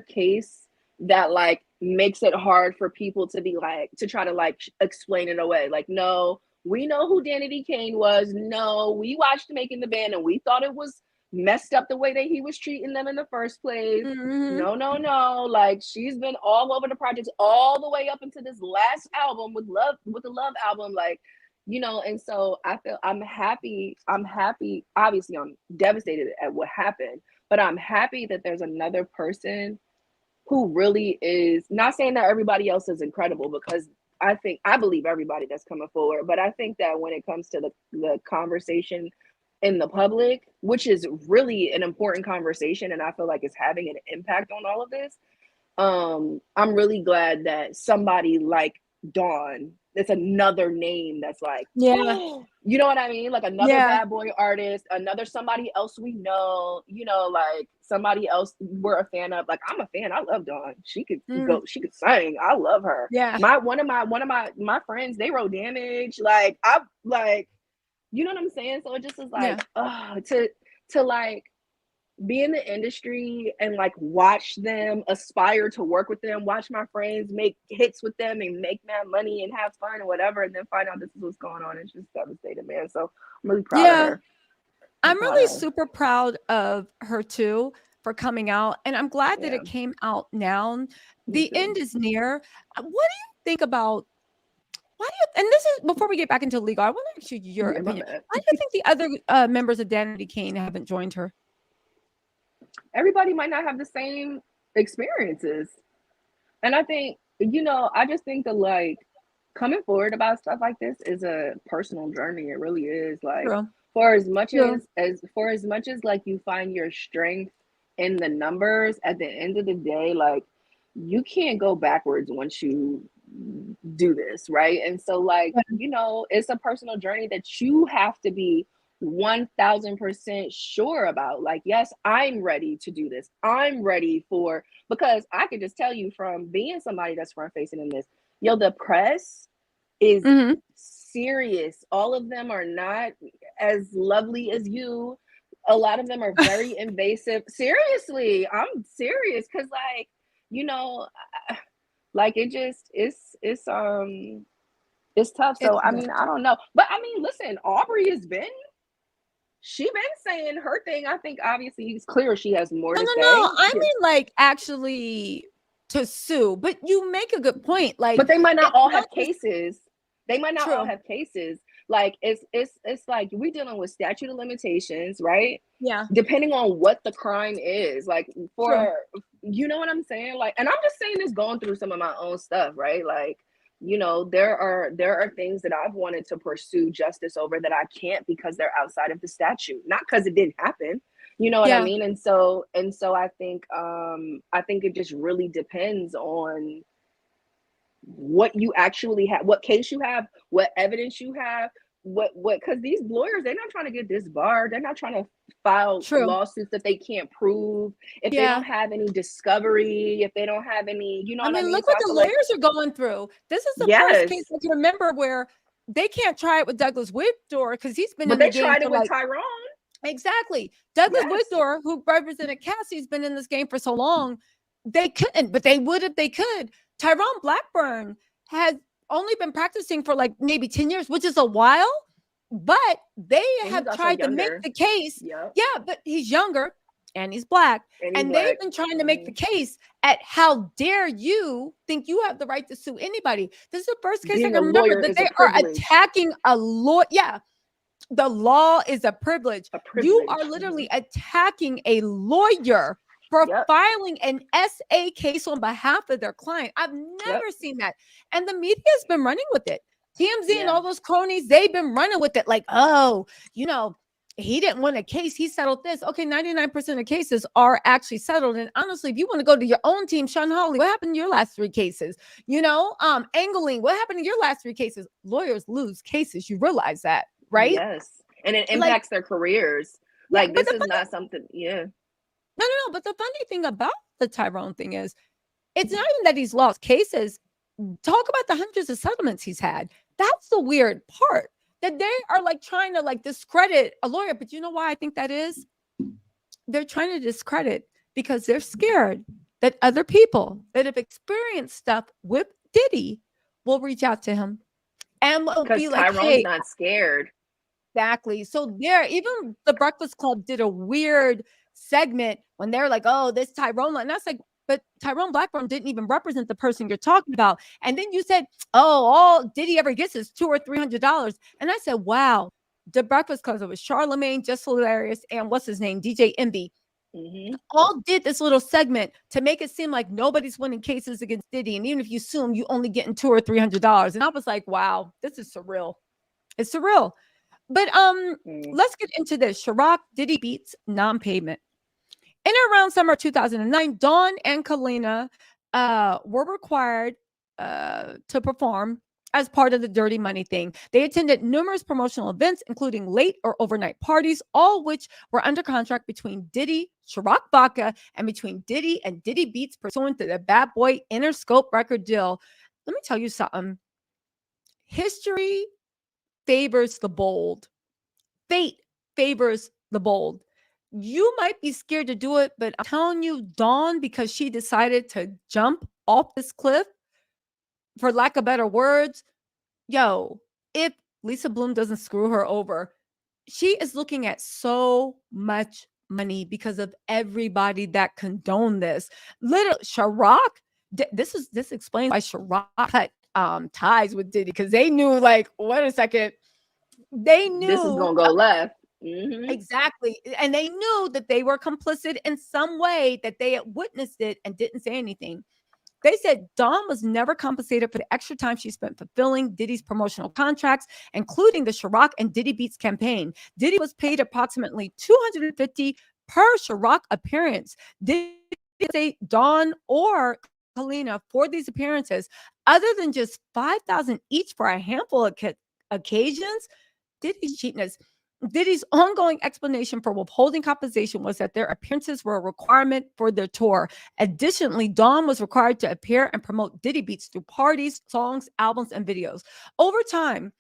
case that like makes it hard for people to be like to try to like explain it away. Like, no, we know who Danity Kane was. No, we watched Making the Band and we thought it was messed up the way that he was treating them in the first place. No. Like, she's been all over the projects all the way up into this last album with the Love album. Like, you know, and so I'm happy. Obviously, I'm devastated at what happened, but I'm happy that there's another person who really is, not saying that everybody else is incredible, because I believe everybody that's coming forward, but I think that when it comes to the conversation in the public, which is really an important conversation, and I feel like it's having an impact on all of this, I'm really glad that somebody like Dawn, it's another name that's like, Yeah. you know what I mean? Like another Yeah. bad boy artist, another somebody else we know, you know, like somebody else we're a fan of. Like, I'm a fan. I love Dawn. She could go, she could sing. I love her. Yeah. One of my friends, they wrote Damage. Like, I like, you know what I'm saying? So it just is like, to like be in the industry and like watch them aspire to work with them, watch my friends make hits with them and make mad money and have fun and whatever, and then find out this is what's going on. It's just devastating, man. So I'm really proud of her. I'm really super proud of her too for coming out, and I'm glad that it came out now. The end is near. What do you think about, and this is before we get back into legal, I want to ask you your opinion. Why do you think the other members of Danity Kane haven't joined her? Everybody might not have the same experiences. And I think, you know, I just think that like coming forward about stuff like this is a personal journey. It really is. Like, for as much as like you find your strength in the numbers, at the end of the day, like you can't go backwards once you do this, right? And so like, you know, it's a personal journey that you have to be 1000% sure about. Like, yes, I'm ready to do this. I'm ready for, because I could just tell you from being somebody that's front facing in this, yo, the press is serious. All of them are not as lovely as you. A lot of them are very invasive. Seriously, I'm serious, because like, you know, like it just it's tough. So I mean, I don't know, but I mean, listen, Aubrey has been, she been saying her thing. I think obviously it's clear she has more to say. No, I mean like actually to sue, but you make a good point. Like, but they might not all have cases. They might not all have cases. Like it's like we dealing with statute of limitations, right? Yeah. Depending on what the crime is, like for you know what I'm saying? Like, and I'm just saying this going through some of my own stuff, right? Like, you know, there are things that I've wanted to pursue justice over that I can't because they're outside of the statute, not because it didn't happen. You know what I mean? And so I think it just really depends on what you actually have, what case you have, what evidence you have, what because these lawyers, they're not trying to get disbarred. They're not trying to file lawsuits that they can't prove. If they don't have any discovery, if they don't have any, you know what I mean? Look what the lawyers are going through. This is the first case I can remember where they can't try it with Douglas Wigdor because he's been in the game. But they tried it with Tyrone. Exactly. Douglas Wigdor, who represented Cassie's been in this game for so long, they couldn't, but they would if they could. Tyrone Blackburn has only been practicing for like maybe 10 years, which is a while, but they have tried to make the case. Yeah, but he's younger and he's black. And they've been trying to make the case at how dare you think you have the right to sue anybody. This is the first case I can remember that they are attacking a lawyer. Yeah. The law is a privilege. You are literally attacking a lawyer for filing an SA case on behalf of their client. I've never seen that. And the media has been running with it. TMZ and all those cronies, they've been running with it like, oh, you know, he didn't win a case. He settled this. Okay, 99% of cases are actually settled. And honestly, if you want to go to your own team, Sean Hawley, what happened to your last 3 cases? You know, Angling, what happened to your last 3 cases? Lawyers lose cases. You realize that, right? Yes. And it impacts their careers. Like, this is not something, No. But the funny thing about the Tyrone thing is, it's not even that he's lost cases. Talk about the hundreds of settlements he's had. That's the weird part, that they are like trying to like discredit a lawyer. But you know why I think that is? They're trying to discredit because they're scared that other people that have experienced stuff with Diddy will reach out to him and will be like, Tyrone's hey, not scared. Exactly. So even the Breakfast Club did a weird segment when they're like, oh, this Tyrone, and that's like, but Tyrone Blackburn didn't even represent the person you're talking about. And then you said, oh, all Diddy ever gets is $200 or $300. And I said, wow, the Breakfast Club, it was Charlemagne, Just Hilarious, and what's his name, DJ Envy. All did this little segment to make it seem like nobody's winning cases against Diddy. And even if you assume you only getting $200 or $300. And I was like, wow, this is surreal. It's surreal. But let's get into this. Ciroc, Diddy Beats non-payment. In and around summer 2009, Dawn and Kalina were required to perform as part of the Dirty Money thing. They attended numerous promotional events, including late or overnight parties, all which were under contract between Diddy, Ciroc Vodka, and between Diddy and Diddy Beats pursuant to the Bad Boy Interscope record deal. Let me tell you something. History favors the bold. Fate favors the bold. You might be scared to do it, but I'm telling you, Dawn, because she decided to jump off this cliff, for lack of better words, yo, if Lisa Bloom doesn't screw her over, she is looking at so much money because of everybody that condoned this. Literally, Ciroc, this explains why Ciroc cut ties with Diddy, because they knew, like, wait a second, they knew this is gonna go left. Exactly. And they knew that they were complicit in some way, that they had witnessed it and didn't say anything. They said Dawn was never compensated for the extra time she spent fulfilling Diddy's promotional contracts, including the Ciroc and Diddy Beats campaign. Diddy was paid approximately $250 per Ciroc appearance. Diddy say Dawn or Kalina for these appearances, other than just $5,000 each for a handful of occasions. Diddy's cheapness. Diddy's ongoing explanation for withholding compensation was that their appearances were a requirement for their tour. Additionally, Dawn was required to appear and promote Diddy Beats through parties, songs, albums, and videos. Over time,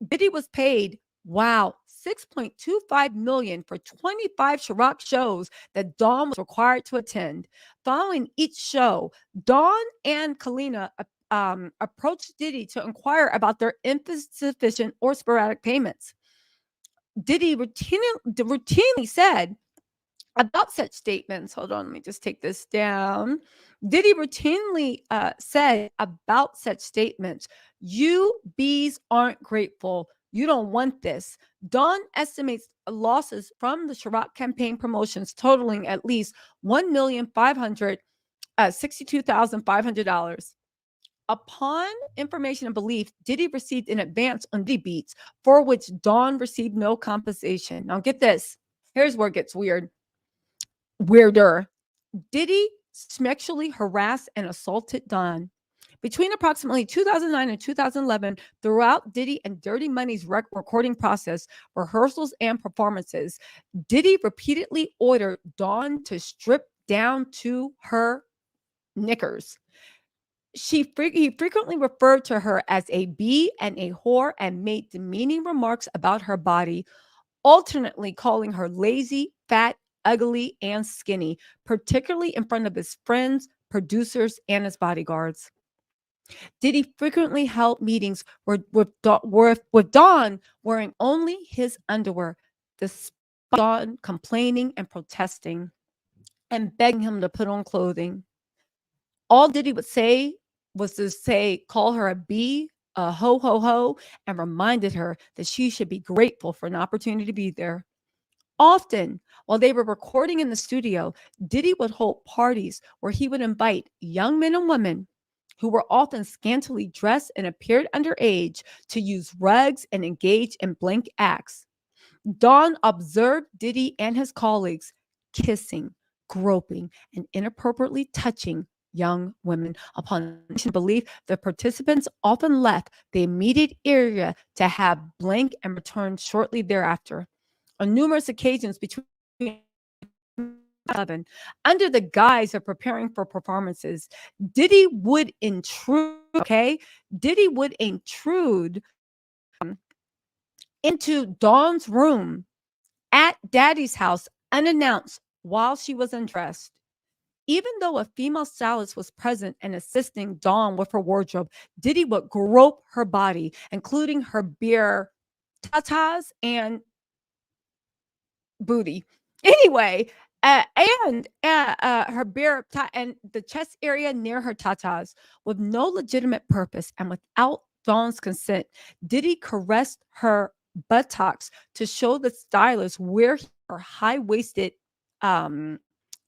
Diddy was paid, wow, $6.25 million for 25 Ciroc shows that Dawn was required to attend. Following each show, Dawn and Kalina approached Diddy to inquire about their insufficient or sporadic payments. Diddy routinely said about such statements. Hold on, let me just take this down. Diddy routinely said about such statements, you bees aren't grateful. You don't want this. Dawn estimates losses from the Ciroc campaign promotions totaling at least $1,562,500. Upon information and belief, Diddy received an advance on Diddy Beats, for which Dawn received no compensation. Now get this. Here's where it gets weirder. Diddy sexually harassed and assaulted Dawn. Between approximately 2009 and 2011, throughout Diddy and Dirty Money's recording process, rehearsals, and performances, Diddy repeatedly ordered Dawn to strip down to her knickers. He frequently referred to her as a bee and a whore and made demeaning remarks about her body, alternately calling her lazy, fat, ugly, and skinny, particularly in front of his friends, producers, and his bodyguards. Diddy frequently held meetings with Dawn wearing only his underwear, despite Dawn complaining and protesting and begging him to put on clothing. All Diddy would say was to call her a bee, a ho, ho, ho, and reminded her that she should be grateful for an opportunity to be there. Often, while they were recording in the studio, Diddy would hold parties where he would invite young men and women who were often scantily dressed and appeared underage to use rugs and engage in blank acts. Dawn observed Diddy and his colleagues kissing, groping, and inappropriately touching young women. Upon belief, the participants often left the immediate area to have blank and returned shortly thereafter. On numerous occasions between 2011, under the guise of preparing for performances, Diddy would intrude. Diddy would intrude into Dawn's room at Daddy's house unannounced while she was undressed. Even though a female stylist was present and assisting Dawn with her wardrobe, Diddy would grope her body, including her bare tatas and booty. Anyway, her bare and the chest area near her tatas with no legitimate purpose and without Dawn's consent. Diddy caressed her buttocks to show the stylist where her high-waisted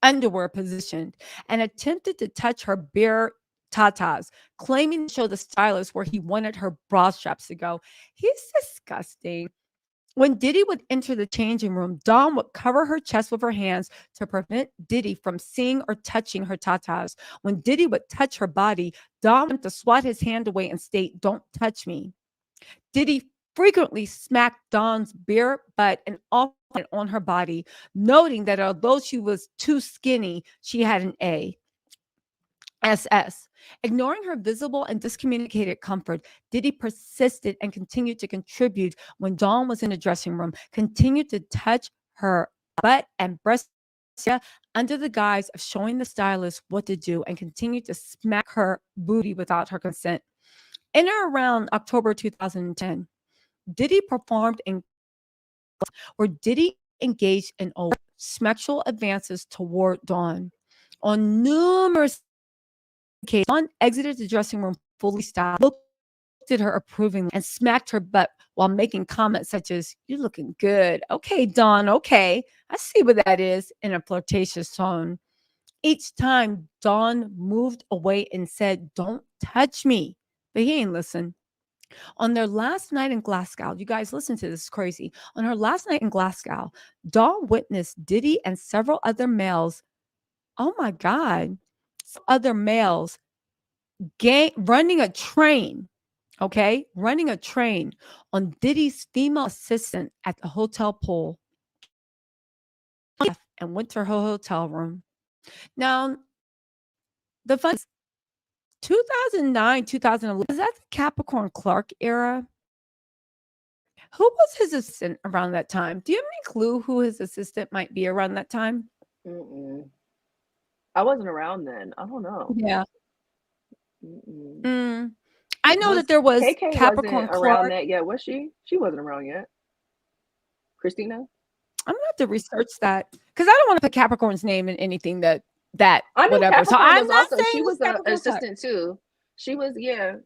underwear positioned and attempted to touch her bare tatas, claiming to show the stylist where he wanted her bra straps to go. He's disgusting. When Diddy would enter the changing room, Dawn would cover her chest with her hands to prevent Diddy from seeing or touching her tatas. When Diddy would touch her body, Dawn would to swat his hand away and state, "Don't touch me." Diddy frequently smacked Dawn's bare butt and often on her body, noting that although she was too skinny, she had an SS. Ignoring her visible and discommunicated comfort, Diddy persisted and continued to contribute when Dawn was in the dressing room, continued to touch her butt and breast under the guise of showing the stylist what to do, and continued to smack her booty without her consent. In or around October 2010, Diddy performed in where Diddy engaged in sexual advances toward Dawn. On numerous occasions, Dawn exited the dressing room fully styled, looked at her approvingly, and smacked her butt while making comments such as, "You're looking good. Okay, Dawn, okay. I see what that is," in a flirtatious tone. Each time, Dawn moved away and said, "Don't touch me." But he ain't listen. On their last night in Glasgow, you guys listen to this, crazy. On her last night in Glasgow, Dawn witnessed Diddy and several other males, oh my God, other males running a train, okay? Running a train on Diddy's female assistant at the hotel pool and went to her hotel room. Now, the fun is 2009, 2011, is that the Capricorn Clark era? Who was his assistant around that time? Do you have any clue who his assistant might be around that time? I wasn't around then. I don't know. Yeah. I know that there was KK Capricorn wasn't around Clark. that yet, was she? She wasn't around yet. Christina? I'm gonna have to research that because I don't want to put Capricorn's name in anything that I know whatever. So Capricorn I'm was not also, saying she was an Capricorn Clark. assistant too. She was, yeah.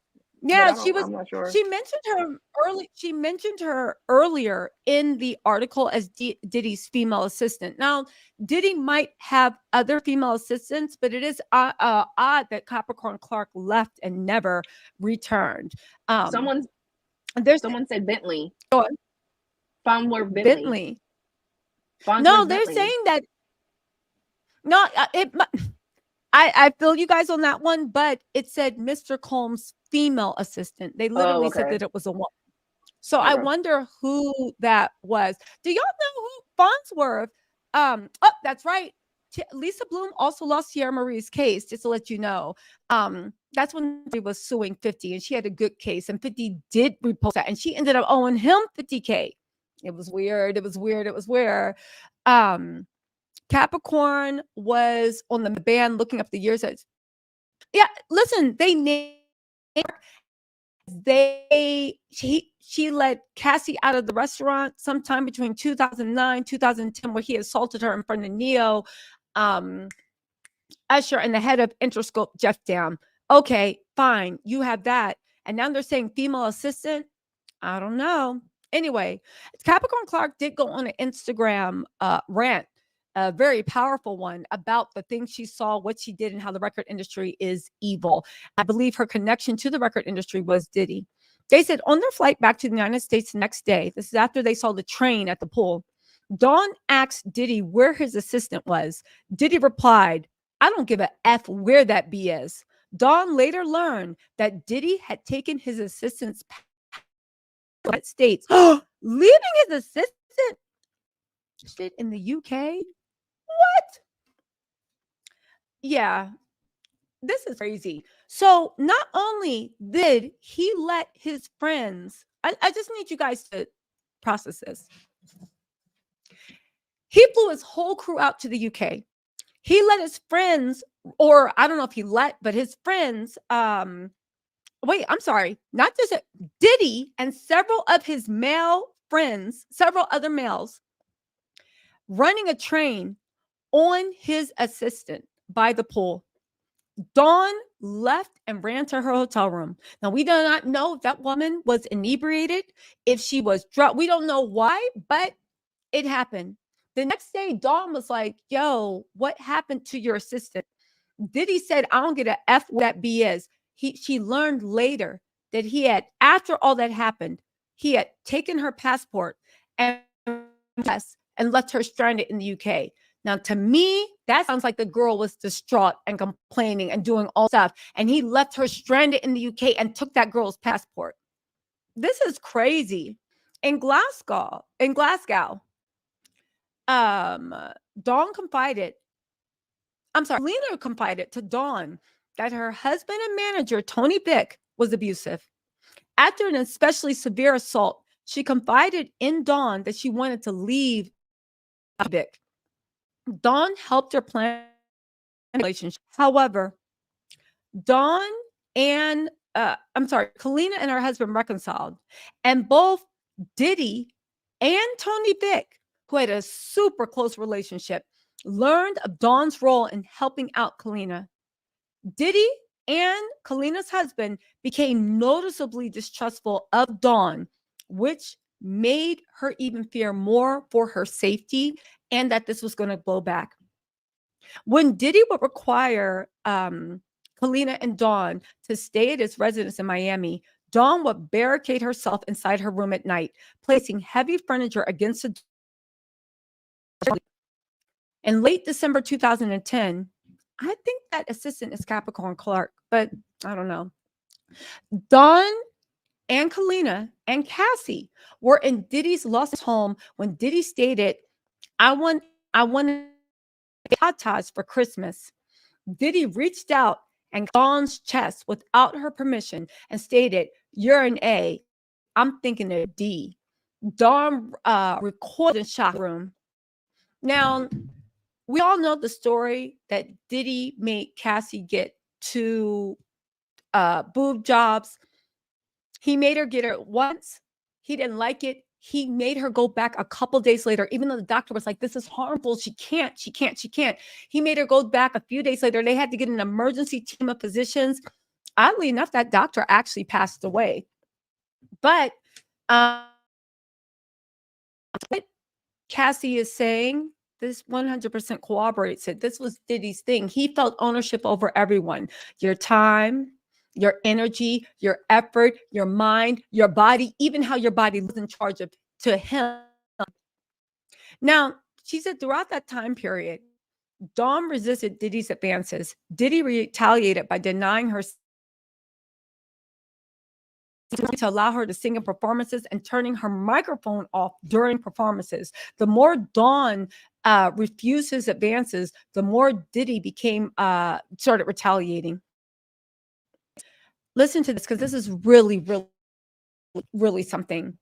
Yeah, she was. I'm not sure. She mentioned her early. She mentioned her earlier in the article as Diddy's female assistant. Now, Diddy might have other female assistants, but it is odd that Capricorn Clark left and never returned. Someone said Bentley. Fonward Bentley. No, they're saying that. No, I feel you guys on that one, but it said Mr. Combs' female assistant. They literally said that it was a woman. So I wonder who that was. Do y'all know who Farnsworth? Oh, that's right. Lisa Bloom also lost Sierra Marie's case, just to let you know. That's when she was suing 50, and she had a good case, and 50 did report that, and she ended up owing him $50K. It was weird. It was weird. It was weird. Capricorn was on the band looking up the years. Yeah, listen, she let Cassie out of the restaurant sometime between 2009, 2010, where he assaulted her in front of Neo, Usher, and the head of Interscope, Jeff Dam. Okay, fine, you have that. And now they're saying female assistant. I don't know. Anyway, Capricorn Clark did go on an Instagram rant, a very powerful one, about the things she saw, what she did, and how the record industry is evil. I believe her connection to the record industry was Diddy. They said on their flight back to the United States the next day, this is after they saw the train at the pool, Dawn asked Diddy where his assistant was. Diddy replied, "I don't give a F where that B is." Dawn later learned that Diddy had taken his assistant's States, leaving his assistant in the UK. What? Yeah, this is crazy. So not only did he let his friends, I just need you guys to process this. He flew his whole crew out to the UK. He let his friends, or I don't know if he let, but his friends, wait, I'm sorry, not just Diddy and several of his male friends, several other males, running a train on his assistant by the pool. Dawn left and ran to her hotel room. Now, we do not know if that woman was inebriated, if she was drunk. We don't know why, but it happened. The next day, Dawn was like, yo, what happened to your assistant? Diddy said, I don't get a F what that B is. She learned later that he had, after all that happened, he had taken her passport and left her stranded in the UK. Now, to me, that sounds like the girl was distraught and complaining and doing all stuff. And he left her stranded in the UK and took that girl's passport. This is crazy. In Glasgow, Dawn confided, Lena confided to Dawn that her husband and manager, Tony Bick, was abusive. After an especially severe assault, she confided in Dawn that she wanted to leave Bick. Dawn helped her plan a relationship. However, Dawn and Kalina and her husband reconciled, and both Diddy and Tony Bick, who had a super close relationship, learned of Dawn's role in helping out Kalina. Diddy and Kalina's husband became noticeably distrustful of Dawn, which made her even fear more for her safety and that this was going to blow back. When Diddy would require Kalina and Dawn to stay at his residence in Miami, Dawn would barricade herself inside her room at night, placing heavy furniture against the door. In late December 2010, I think that assistant is Capricorn Clark, but I don't know. Dawn and Kalina and Cassie were in Diddy's lost home when Diddy stated, I want tatas for Christmas. Diddy reached out and Dawn's chest without her permission and stated, you're an A. I'm thinking a D. Dawn recorded in shock room. Now, we all know the story that Diddy made Cassie get 2 boob jobs. He made her get it once. He didn't like it. He made her go back a couple days later, even though the doctor was like, this is harmful. She can't. He made her go back a few days later. They had to get an emergency team of physicians. Oddly enough, that doctor actually passed away. But what Cassie is saying, this 100% corroborates it. This was Diddy's thing. He felt ownership over everyone. Your time, your energy, your effort, your mind, your body, even how your body was in charge of to him. Now, she said throughout that time period, Dawn resisted Diddy's advances. Diddy retaliated by denying her to allow her to sing in performances and turning her microphone off during performances. The more Dawn refused his advances, the more Diddy started retaliating. Listen to this, because this is really, really, really something.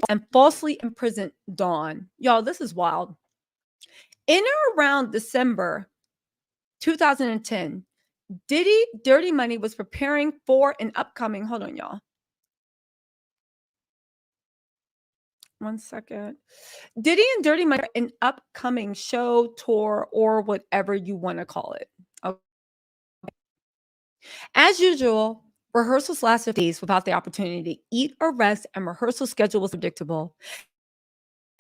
And falsely imprisoned Dawn. Y'all, this is wild. In or around December 2010, Diddy Dirty Money was preparing for an upcoming, hold on, y'all. 1 second. Diddy and Dirty Money, an upcoming show, tour, or whatever you want to call it. Okay. As usual, rehearsals lasted days without the opportunity to eat or rest, and rehearsal schedule was predictable.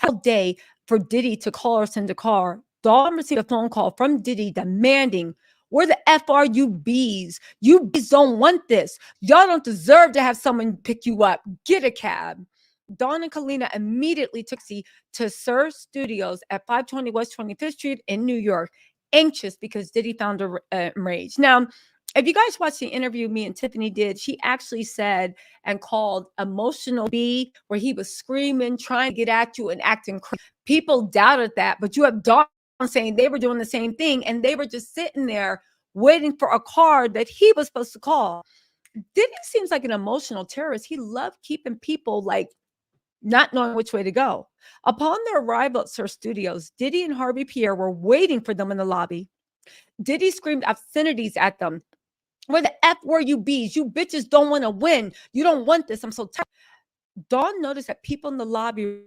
All day for Diddy to call or send a car, Dawn received a phone call from Diddy demanding, where the F are you bees? You bees don't want this. Y'all don't deserve to have someone pick you up. Get a cab. Dawn and Kalina immediately took to SUES Studios at 520 West 25th Street in New York, anxious because Diddy found her enraged. Now, if you guys watched the interview me and Tiffany did, she actually said and called emotional B, where he was screaming, trying to get at you and acting crazy. People doubted that, but you have Dawn saying they were doing the same thing, and they were just sitting there waiting for a car that he was supposed to call. Diddy seems like an emotional terrorist. He loved keeping people like not knowing which way to go. Upon their arrival at SUES Studios, Diddy and Harvey Pierre were waiting for them in the lobby. Diddy screamed obscenities at them. Where the F were you bees? You bitches don't want to win. You don't want this. I'm so tired. Dawn noticed that people in the lobby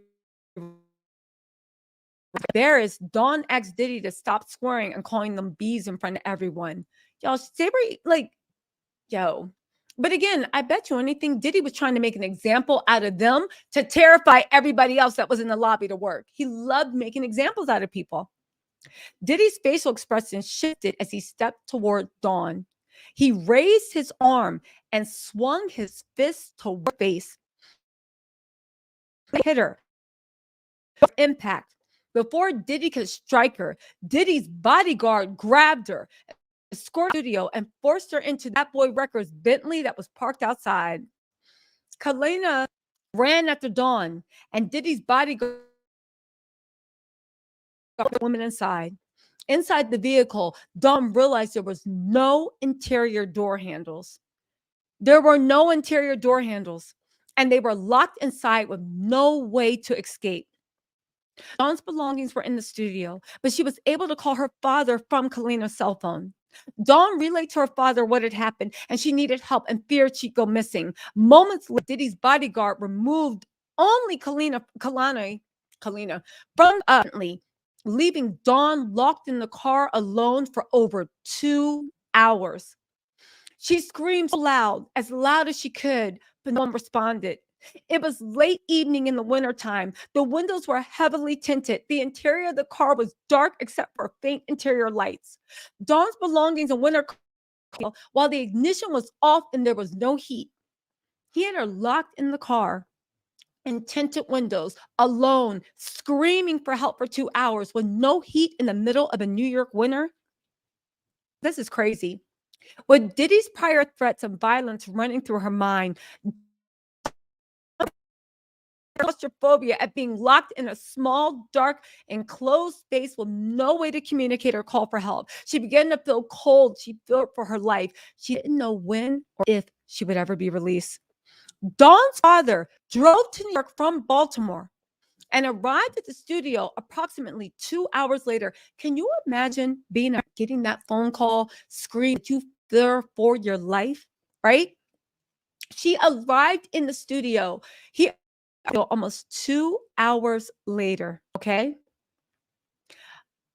embarrassed Dawn asked Diddy to stop swearing and calling them bees in front of everyone. Y'all, they were like, yo. But again, I bet you anything, Diddy was trying to make an example out of them to terrify everybody else that was in the lobby to work. He loved making examples out of people. Diddy's facial expression shifted as he stepped toward Dawn. He raised his arm and swung his fist toward her face. Hit her. Impact. Before Diddy could strike her, Diddy's bodyguard grabbed her, escorted her to the studio, and forced her into that boy Records Bentley that was parked outside. Kalina ran after Dawn, and Diddy's bodyguard got the woman inside. Inside the vehicle, Dawn realized there was no interior door handles. There were no interior door handles, and they were locked inside with no way to escape. Dawn's belongings were in the studio, but she was able to call her father from Kalina's cell phone. Dawn relayed to her father what had happened, and she needed help and feared she'd go missing. Moments later, Diddy's bodyguard removed only Kalina from Bentley, leaving Dawn locked in the car alone for over 2 hours. She screamed so loud as she could, but no one responded. It was late evening in the wintertime. The windows were heavily tinted. The interior of the car was dark except for faint interior lights. Dawn's belongings in winter while the ignition was off and there was no heat. He had her locked in the car in tinted windows, alone, screaming for help for 2 hours with no heat in the middle of a New York winter. This is crazy. With Diddy's prior threats and violence running through her mind, claustrophobia at being locked in a small, dark, enclosed space with no way to communicate or call for help. She began to feel cold. She feared for her life. She didn't know when or if she would ever be released. Dawn's father drove to New York from Baltimore and arrived at the studio approximately 2 hours later. Can you imagine getting that phone call, scream that you fear for your life, right? She arrived in the studio. He almost 2 hours later, okay?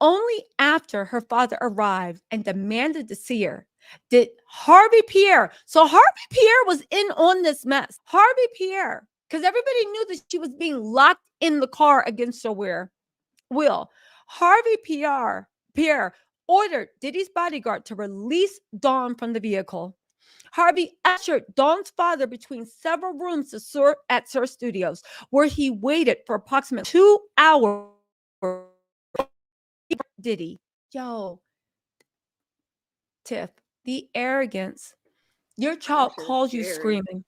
Only after her father arrived and demanded to see her did Harvey Pierre. So Harvey Pierre was in on this mess. Harvey Pierre, because everybody knew that she was being locked in the car against her will. Harvey Pierre ordered Diddy's bodyguard to release Dawn from the vehicle. Harvey ushered Dawn's father between several rooms at SUES Studios, where he waited for approximately 2 hours. Diddy, yo, Tiff, the arrogance. Your child calls you screaming.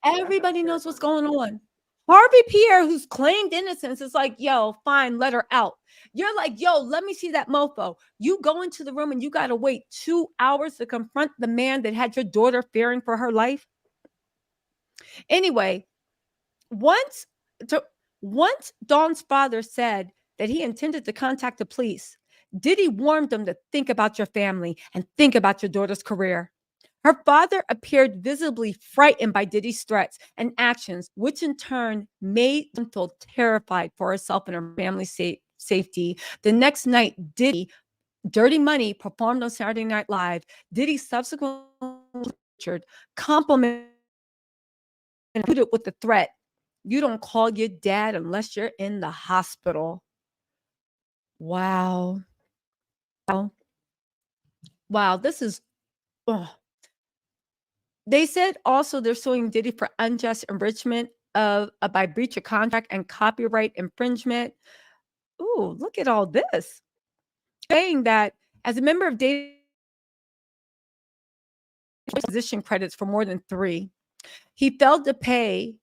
Everybody knows what's going on. Harvey Pierre, who's claimed innocence, is like, yo, fine, let her out. You're like, yo, let me see that mofo. You go into the room and you got to wait 2 hours to confront the man that had your daughter fearing for her life. Anyway, once Dawn's father said that he intended to contact the police, Diddy warned them to think about your family and think about your daughter's career. Her father appeared visibly frightened by Diddy's threats and actions, which in turn made him feel terrified for herself and her family's safety. The next night, Diddy, Dirty Money, performed on Saturday Night Live. Diddy subsequently complimented with the threat, "You don't call your dad unless you're in the hospital." Wow. Wow, this is... They said also they're suing Diddy for unjust enrichment by breach of contract and copyright infringement. Ooh, look at all this. Saying that as a member of Diddy, position credits for more than 3. He failed to pay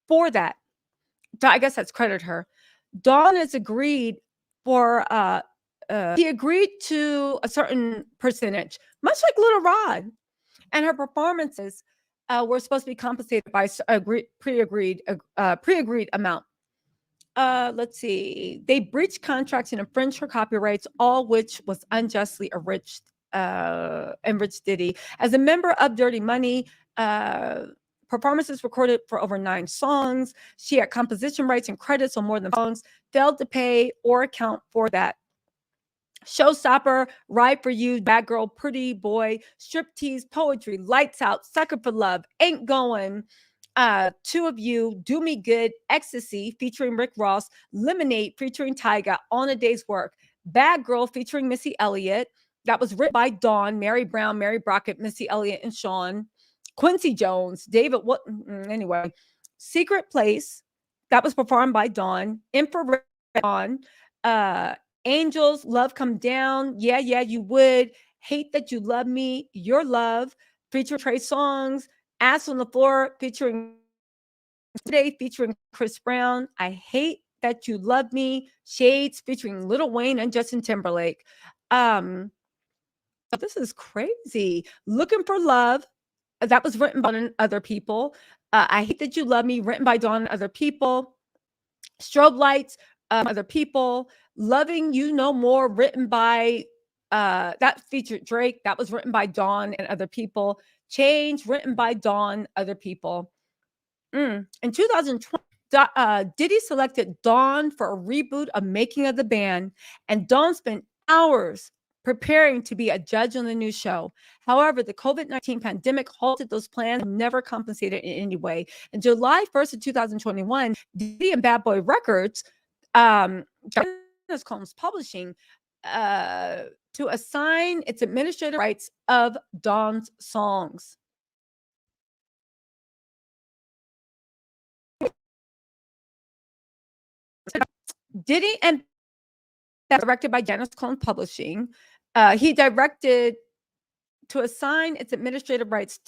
for that. I guess that's credit her. Dawn has agreed for he agreed to a certain percentage, much like Little Rod, and her performances were supposed to be compensated by a pre-agreed amount. Let's see. They breached contracts and infringed her copyrights, all which was unjustly enriched Diddy. As a member of Dirty Money, performances recorded for over 9 songs. She had composition rights and credits on more than songs, failed to pay or account for that. Showstopper, Ride for You, Bad Girl, Pretty Boy, Striptease, Poetry, Lights Out, Sucker for Love, Ain't Going, Two of You, Do Me Good, Ecstasy featuring Rick Ross, Lemonade featuring Tyga, On a Day's Work, Bad Girl featuring Missy Elliott. That was written by Dawn, Mary Brown, Mary Brockett, Missy Elliott, and Sean. Quincy Jones, David, what? Anyway, Secret Place, that was performed by Dawn. Infrared, Dawn. Angels, Love Come Down, Yeah, Yeah, You Would, Hate That You Love Me, Your Love, featuring Trey Songz, Ass on the Floor, featuring Today, featuring Chris Brown, I Hate That You Love Me, Shades, featuring Lil Wayne and Justin Timberlake. This is crazy. Looking for Love, that was written by other people. I Hate That You Love Me, written by Dawn and other people. Strobe Lights, other people. Loving You No More, written by that featured Drake. That was written by Dawn and other people. Change, written by Dawn, other people. In 2020, Diddy selected Dawn for a reboot of Making of the Band, and Dawn spent hours preparing to be a judge on the new show. However, the COVID-19 pandemic halted those plans and never compensated in any way. In July 1st of 2021, Diddy and Bad Boy Records, Combs Publishing, to assign its administrative rights of Dawn's songs. Diddy and directed by Janice Combs Publishing. He directed to assign its administrative rights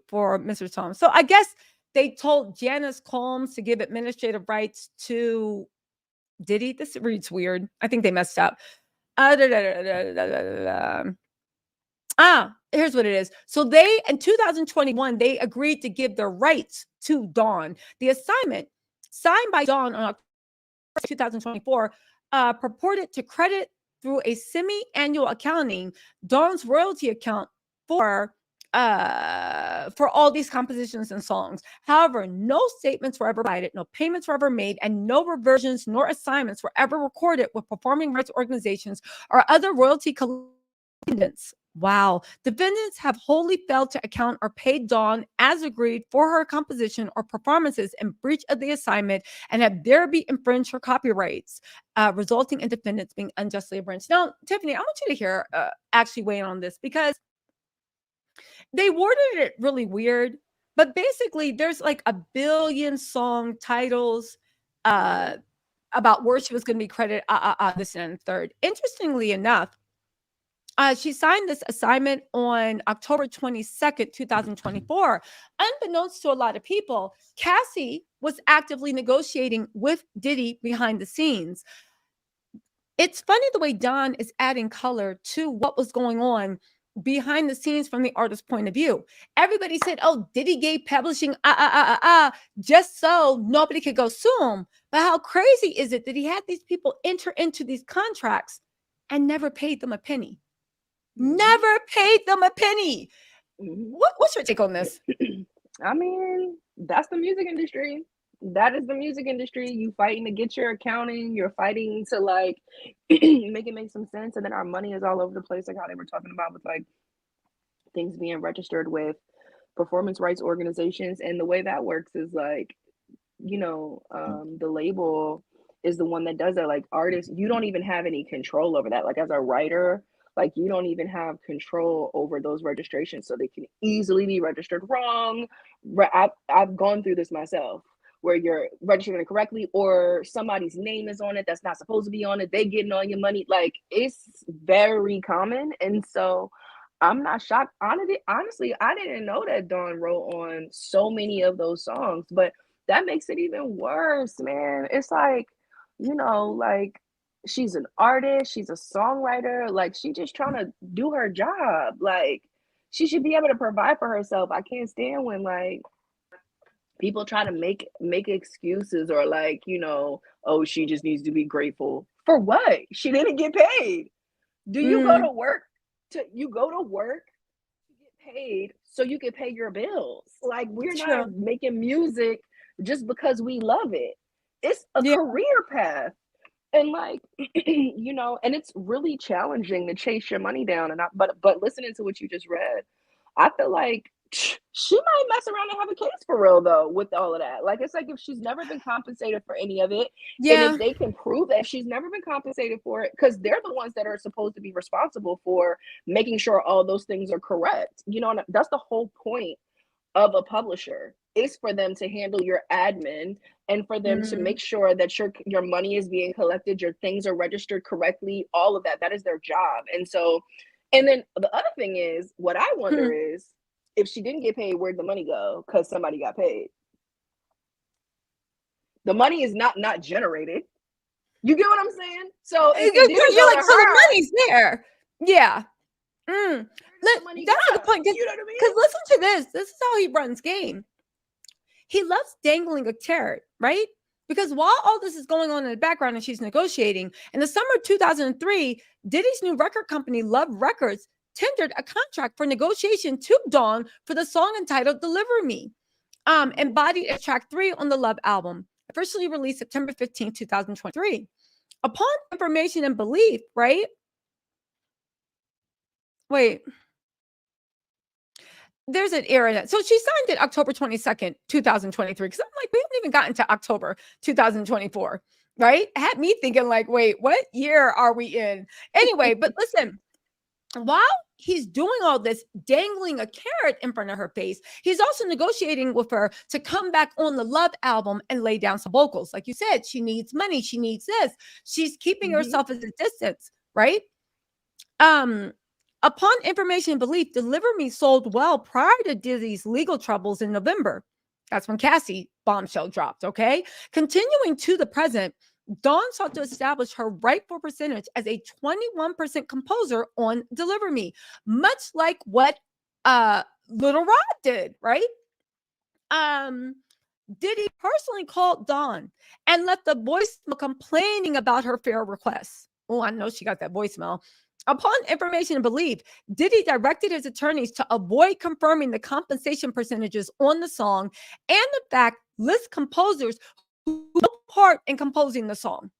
for Mr. Tom. So I guess they told Janice Combs to give administrative rights to Diddy. This reads weird. I think they messed up. Here's what it is. So they, in 2021, they agreed to give their rights to Dawn. The assignment signed by Dawn on October 2024 purported to credit through a semi-annual accounting Dawn's royalty account for all these compositions and songs. However, no statements were ever provided, no payments were ever made, and no reversions nor assignments were ever recorded with performing rights organizations or other royalty defendants. Wow. Defendants have wholly failed to account or pay Dawn as agreed for her composition or performances in breach of the assignment and have thereby infringed her copyrights, resulting in defendants being unjustly abridged. Now, Tiffany, I want you to hear actually weigh in on this, because they worded it really weird, but basically there's like a billion song titles about where she was going to be credited, this and third. Interestingly enough, she signed this assignment on October 22nd, 2024. Unbeknownst to a lot of people, Cassie was actively negotiating with Diddy behind the scenes. It's funny the way Dawn is adding color to what was going on behind the scenes from the artist's point of view. Everybody said, oh, Diddy gave publishing just so nobody could go sue him. But how crazy is it that he had these people enter into these contracts and never paid them a penny? Never paid them a penny. What's your take on this? I mean, that's the music industry. That is the music industry. You fighting to get your accounting. You're fighting to like make it make some sense. And then our money is all over the place, like how they were talking about with like things being registered with performance rights organizations. And the way that works is like, you know, the label is the one that does that. Like artists, you don't even have any control over that. Like as a writer, like you don't even have control over those registrations, so they can easily be registered wrong. I've gone through this myself, where you're registering it correctly or somebody's name is on it that's not supposed to be on it. They getting all your money. Like it's very common. And so I'm not shocked. Honestly, I didn't know that Dawn wrote on so many of those songs, but that makes it even worse, man. It's like, you know, like she's an artist, she's a songwriter, like she just trying to do her job. Like she should be able to provide for herself. I can't stand when like people try to make excuses or like, you know, oh, she just needs to be grateful. For what? She didn't get paid. Do you go to work to get paid so you can pay your bills. Like, we're True. not making music just because we love it. It's a Yeah. career path. And like, you know, and it's really challenging to chase your money down. And but listening to what you just read, I feel like she might mess around and have a case for real though with all of that. Like, it's like if she's never been compensated for any of it, and Yeah. if they can prove that she's never been compensated for it, because they're the ones that are supposed to be responsible for making sure all those things are correct. You know, and that's the whole point of a publisher, is for them to handle your admin and for them to Mm. make sure that your money is being collected, your things are registered correctly, all of that. That is their job. And so, and then the other thing is, what I wonder is, if she didn't get paid, where'd the money go? Because somebody got paid. The money is not generated. You get what I'm saying? So it didn't You're go like, to so the her. money's there. Yeah. Where did the money That's a go? good point. You know what I mean? Because listen to this. This is how he runs game. He loves dangling a carrot, right? Because while all this is going on in the background and she's negotiating, in the summer of 2003, Diddy's new record company, Love Records, tendered a contract for negotiation to Dawn for the song entitled Deliver Me, embodied as track 3 on the Love album, officially released September 15, 2023. Upon information and belief, right? Wait. There's an error in it. So she signed it October 22nd, 2023. Because I'm like, we haven't even gotten to October 2024, right? Had me thinking, like, wait, what year are we in? Anyway, but listen, while he's doing all this, dangling a carrot in front of her face, he's also negotiating with her to come back on the Love album and lay down some vocals. Like you said, she needs money, she needs this. She's keeping herself at a distance, right? Upon information and belief, Deliver Me sold well prior to Diddy's legal troubles in November. That's when Cassie bombshell dropped, okay? Continuing to the present, Dawn sought to establish her rightful percentage as a 21% composer on Deliver Me, much like what Little Rod did, right? Diddy personally called Dawn and left the voicemail complaining about her fair requests. Oh, I know she got that voicemail. Upon information and belief, Diddy directed his attorneys to avoid confirming the compensation percentages on the song and, in fact, list composers who took part in composing the song.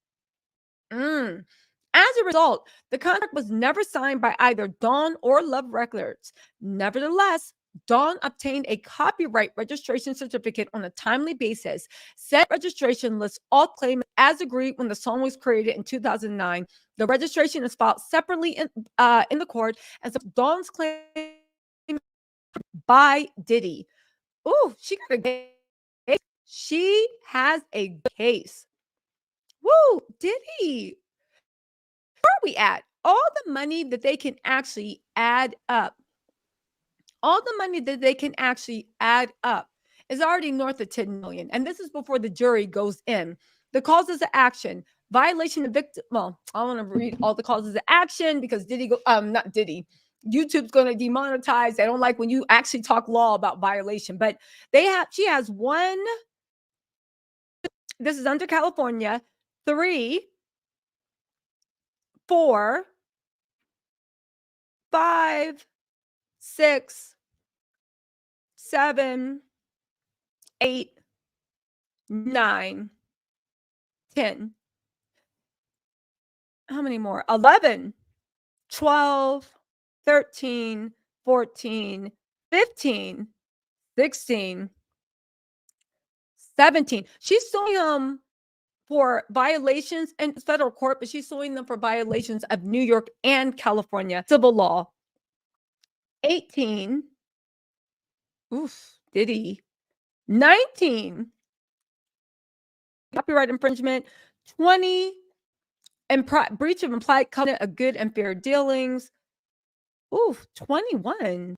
As a result, the contract was never signed by either Dawn or Love Records. Nevertheless, Dawn obtained a copyright registration certificate on a timely basis. Said registration lists all claims as agreed when the song was created in 2009. The registration is filed separately in the court, and so Dawn's claim by Diddy. Ooh, she got a case. She has a case. Woo, Diddy. Where are we at? All the money that they can actually add up. All the money that they can actually add up is already north of 10 million. And this is before the jury goes in. The causes of action, violation of victim. Well, I want to read all the causes of action because not Diddy. YouTube's going to demonetize. They don't like when you actually talk law about violation, but she has one. This is under California, 3, 4, 5, 6, 7, 8, 9, 10. How many more? 11, 12, 13, 14, 15, 16, 17. She's suing them for violations in federal court, but she's suing them for violations of New York and California civil law. 18. Oof, Diddy. 19. Copyright infringement. 20. And breach of implied covenant of good and fair dealings. Oof, 21.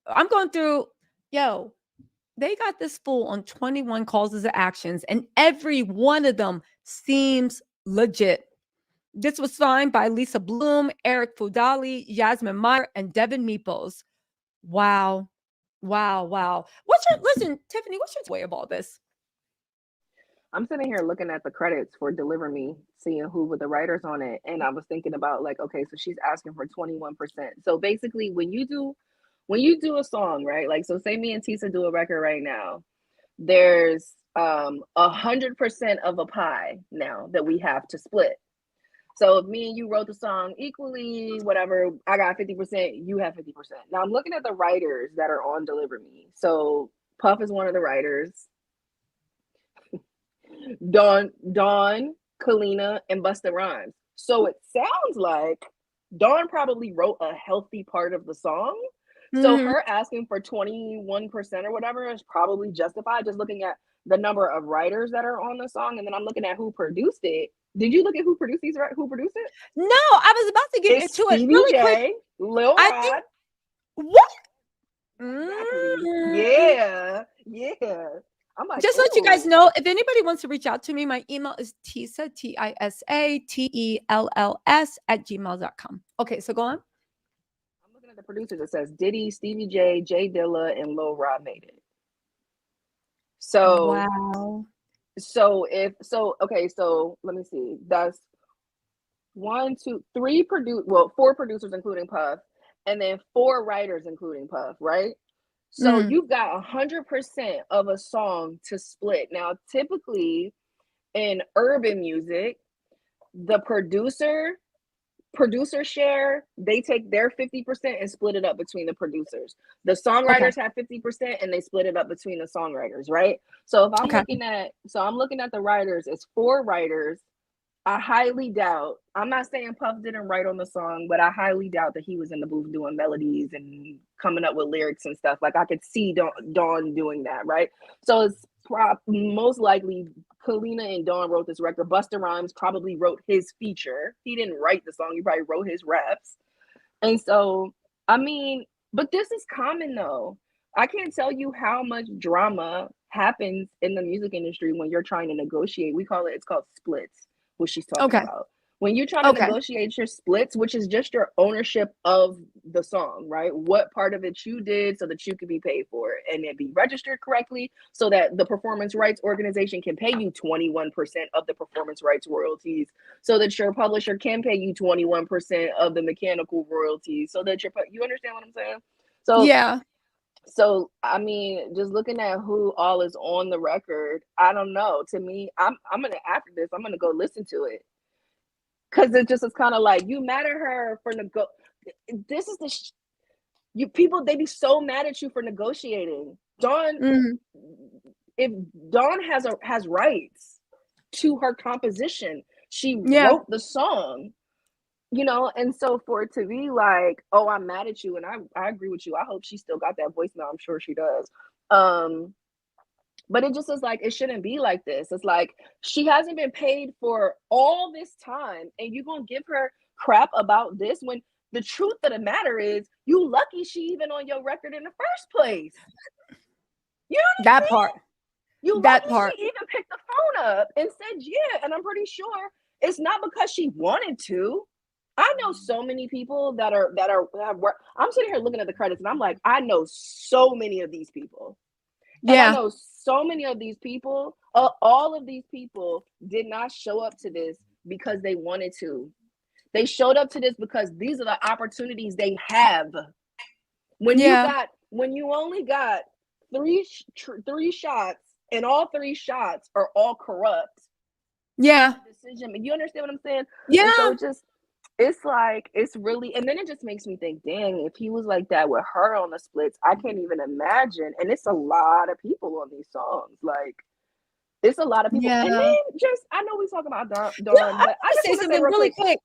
I'm going through, they got this fool on 21 causes of actions, and every one of them seems legit. This was signed by Lisa Bloom, Eric Fudali, Yasmin Meyer, and Devin Meeples. Wow. Listen, Tiffany, what's your way of all this? I'm sitting here looking at the credits for Deliver Me, seeing who were the writers on it. And I was thinking about, like, okay, so she's asking for 21%. So basically, when you do when you do a song, right? Like, so say me and Tisa do a record right now. There's 100% of a pie now that we have to split. So if me and you wrote the song equally, whatever, I got 50%, you have 50%. Now I'm looking at the writers that are on Deliver Me. So Puff is one of the writers. Dawn, Kalina, and Busta Rhymes. So it sounds like Dawn probably wrote a healthy part of the song. So her asking for 21% or whatever is probably justified, just looking at the number of writers that are on the song. And then I'm looking at who produced it. Did you look at who produced who produced it? No, I was about to get into it really quick. Lil Rod. What? Exactly. Yeah. I'm like, just let you guys know, if anybody wants to reach out to me, my email is Tisa, TISATELLS @gmail.com. Okay, so go on. I'm looking at the producers. It says Diddy, Stevie J, Jay Dilla, and Lil Rod made it. So wow. So let me see. That's 4 producers including Puff, and then 4 writers including Puff, right? So you've got 100% of a song to split. Now, typically in urban music, the producer share, they take their 50% and split it up between the producers. The songwriters have 50% and they split it up between the songwriters, right? So if I'm looking at the writers, it's 4 writers. I highly doubt, I'm not saying Puff didn't write on the song, but I highly doubt that he was in the booth doing melodies and coming up with lyrics and stuff. Like, I could see Dawn doing that, right? So it's most likely Kalina and Dawn wrote this record. Busta Rhymes probably wrote his feature. He didn't write the song, he probably wrote his raps. And so, I mean, but this is common though. I can't tell you how much drama happens in the music industry when you're trying to negotiate. It's called splits, what she's talking about. When you're trying to negotiate your splits, which is just your ownership of the song, right? What part of it you did so that you could be paid for it and it be registered correctly so that the performance rights organization can pay you 21% of the performance rights royalties, so that your publisher can pay you 21% of the mechanical royalties, so that you understand what I'm saying? So yeah. So, I mean, just looking at who all is on the record, I don't know. To me, I'm gonna, after this, I'm gonna go listen to it, because it just is kind of like, you mad at her for this is you people, they be so mad at you for negotiating. Dawn, if Dawn has rights to her composition, she wrote the song. You know, and so for it to be like, oh, I'm mad at you, and I agree with you. I hope she still got that voicemail. I'm sure she does. But it just is like, it shouldn't be like this. It's like, she hasn't been paid for all this time, and you're gonna give her crap about this when the truth of the matter is, you lucky she even on your record in the first place. You know that part. You lucky she even picked the phone up and said yeah, and I'm pretty sure it's not because she wanted to. I know so many people that have worked. I'm sitting here looking at the credits and I'm like, I know so many of these people. And I know so many of these people, all of these people did not show up to this because they wanted to. They showed up to this because these are the opportunities they have. When you only got three shots, and all 3 shots are all corrupt. Decision. You understand what I'm saying? Yeah. And so it's like, it's really, and then it just makes me think, dang, if he was like that with her on the splits, I can't even imagine. And it's a lot of people on these songs. Like, it's a lot of people. And then I know we talking about Dawn, but I just want to say really quick.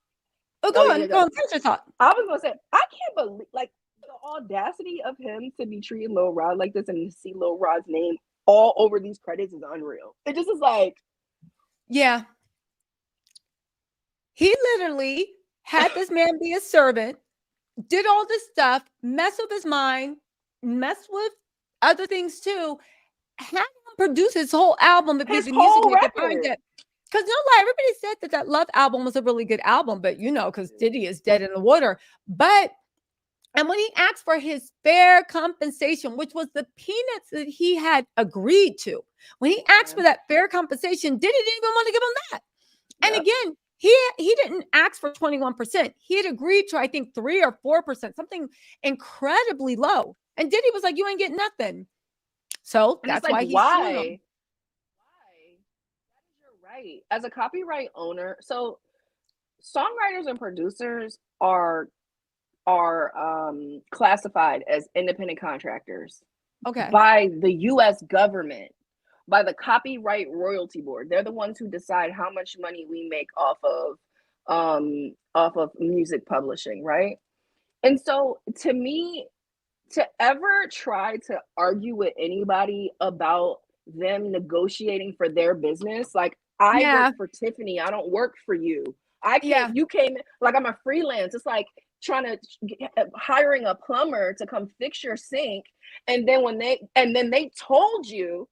Oh, go on. Finish your thought. I was gonna say, I can't believe, like, the audacity of him to be treating Lil Rod like this and to see Lil Rod's name all over these credits is unreal. It just is like, yeah. He literally had this man be a servant, did all this stuff, mess with his mind, mess with other things too, had him produce his whole album, because the music maker behind it. Because no lie, everybody said that Love album was a really good album, but you know, because Diddy is dead in the water. And when he asked for his fair compensation, which was the peanuts that he had agreed to, when he asked for that fair compensation, Diddy didn't even want to give him that. And again, he didn't ask for 21%. He had agreed to, I think, 3 or 4%, something incredibly low. And Diddy was like, you ain't getting nothing. So And that's it's like, why he's suing him. why? That is your right. As a copyright owner, so songwriters and producers are classified as independent contractors by the US government, by the Copyright Royalty Board. They're the ones who decide how much money we make off of music publishing, right? And so to me, to ever try to argue with anybody about them negotiating for their business, like, I work for Tiffany, I don't work for you. I can't, you came, like, I'm a freelance. It's like trying to hiring a plumber to come fix your sink, and then then they told you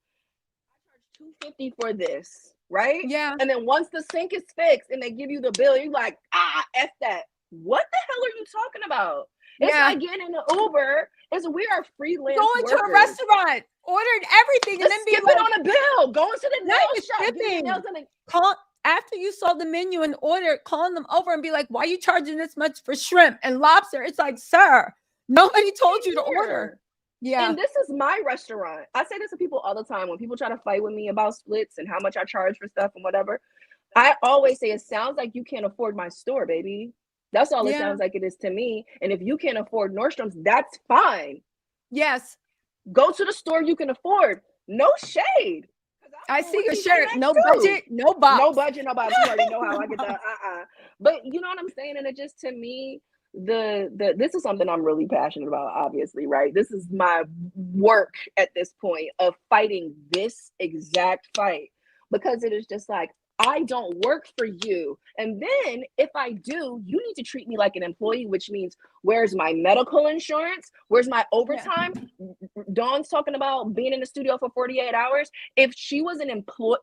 I charge $250 for this, right? Yeah. And then once the sink is fixed and they give you the bill, you're like, F that. What the hell are you talking about? It's like getting in an Uber. We are freelance going workers. to a restaurant, ordering everything, and then skip it on a bill. Going to the nail shop. After you saw the menu and order, calling them over and be like, why are you charging this much for shrimp and lobster? It's like, sir, nobody told you to order. Yeah. And this is my restaurant. I say this to people all the time when people try to fight with me about splits and how much I charge for stuff and whatever. I always say, it sounds like you can't afford my store, baby. That's all it sounds like it is to me. And if you can't afford Nordstrom's, that's fine. Yes. Go to the store you can afford. No shade. I see your shirt. No budget, no box. No budget, no box. You already know how I get that. But you know what I'm saying? And it just, to me, this is something I'm really passionate about, obviously, right? This is my work at this point of fighting this exact fight, because it is just like, I don't work for you. And then if I do, you need to treat me like an employee, which means, where's my medical insurance? Where's my overtime? Yeah. Dawn's talking about being in the studio for 48 hours. If she was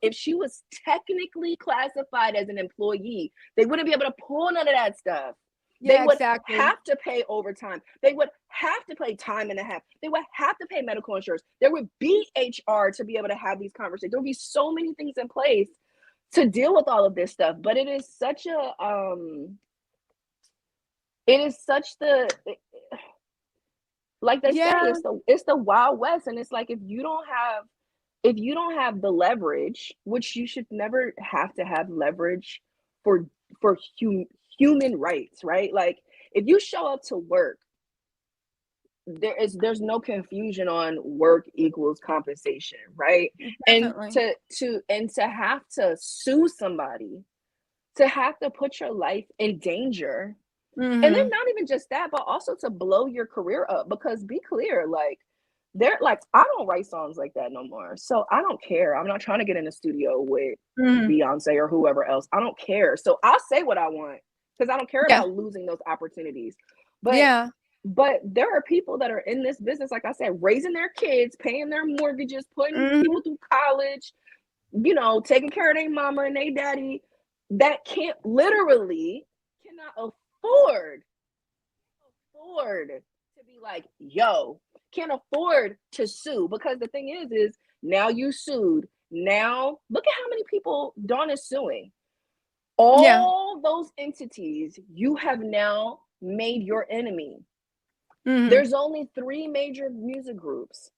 if she was technically classified as an employee, they wouldn't be able to pull none of that stuff. Yeah, they would have to pay overtime. They would have to pay time and a half. They would have to pay medical insurance. There would be HR to be able to have these conversations. There would be so many things in place to deal with all of this stuff. But it is such a like they say, it's the Wild West. And it's like, if you don't have the leverage, which you should never have to have leverage for human rights, right? Like, if you show up to work, there's no confusion on work equals compensation, right? Definitely. And to have to sue somebody, to have to put your life in danger, and then not even just that, but also to blow your career up. Because, be clear, like, they're like, I don't write songs like that no more, so I don't care. I'm not trying to get in the studio with Beyonce or whoever else. I don't care. So I'll say what I want, because I don't care about losing those opportunities. But there are people that are in this business, like I said, raising their kids, paying their mortgages, putting people through college, you know, taking care of their mama and their daddy, that literally cannot afford to be like, yo, can't afford to sue. Because the thing is now you sued. Now look at how many people Dawn is suing. All those entities you have now made your enemy. There's only 3 major music groups.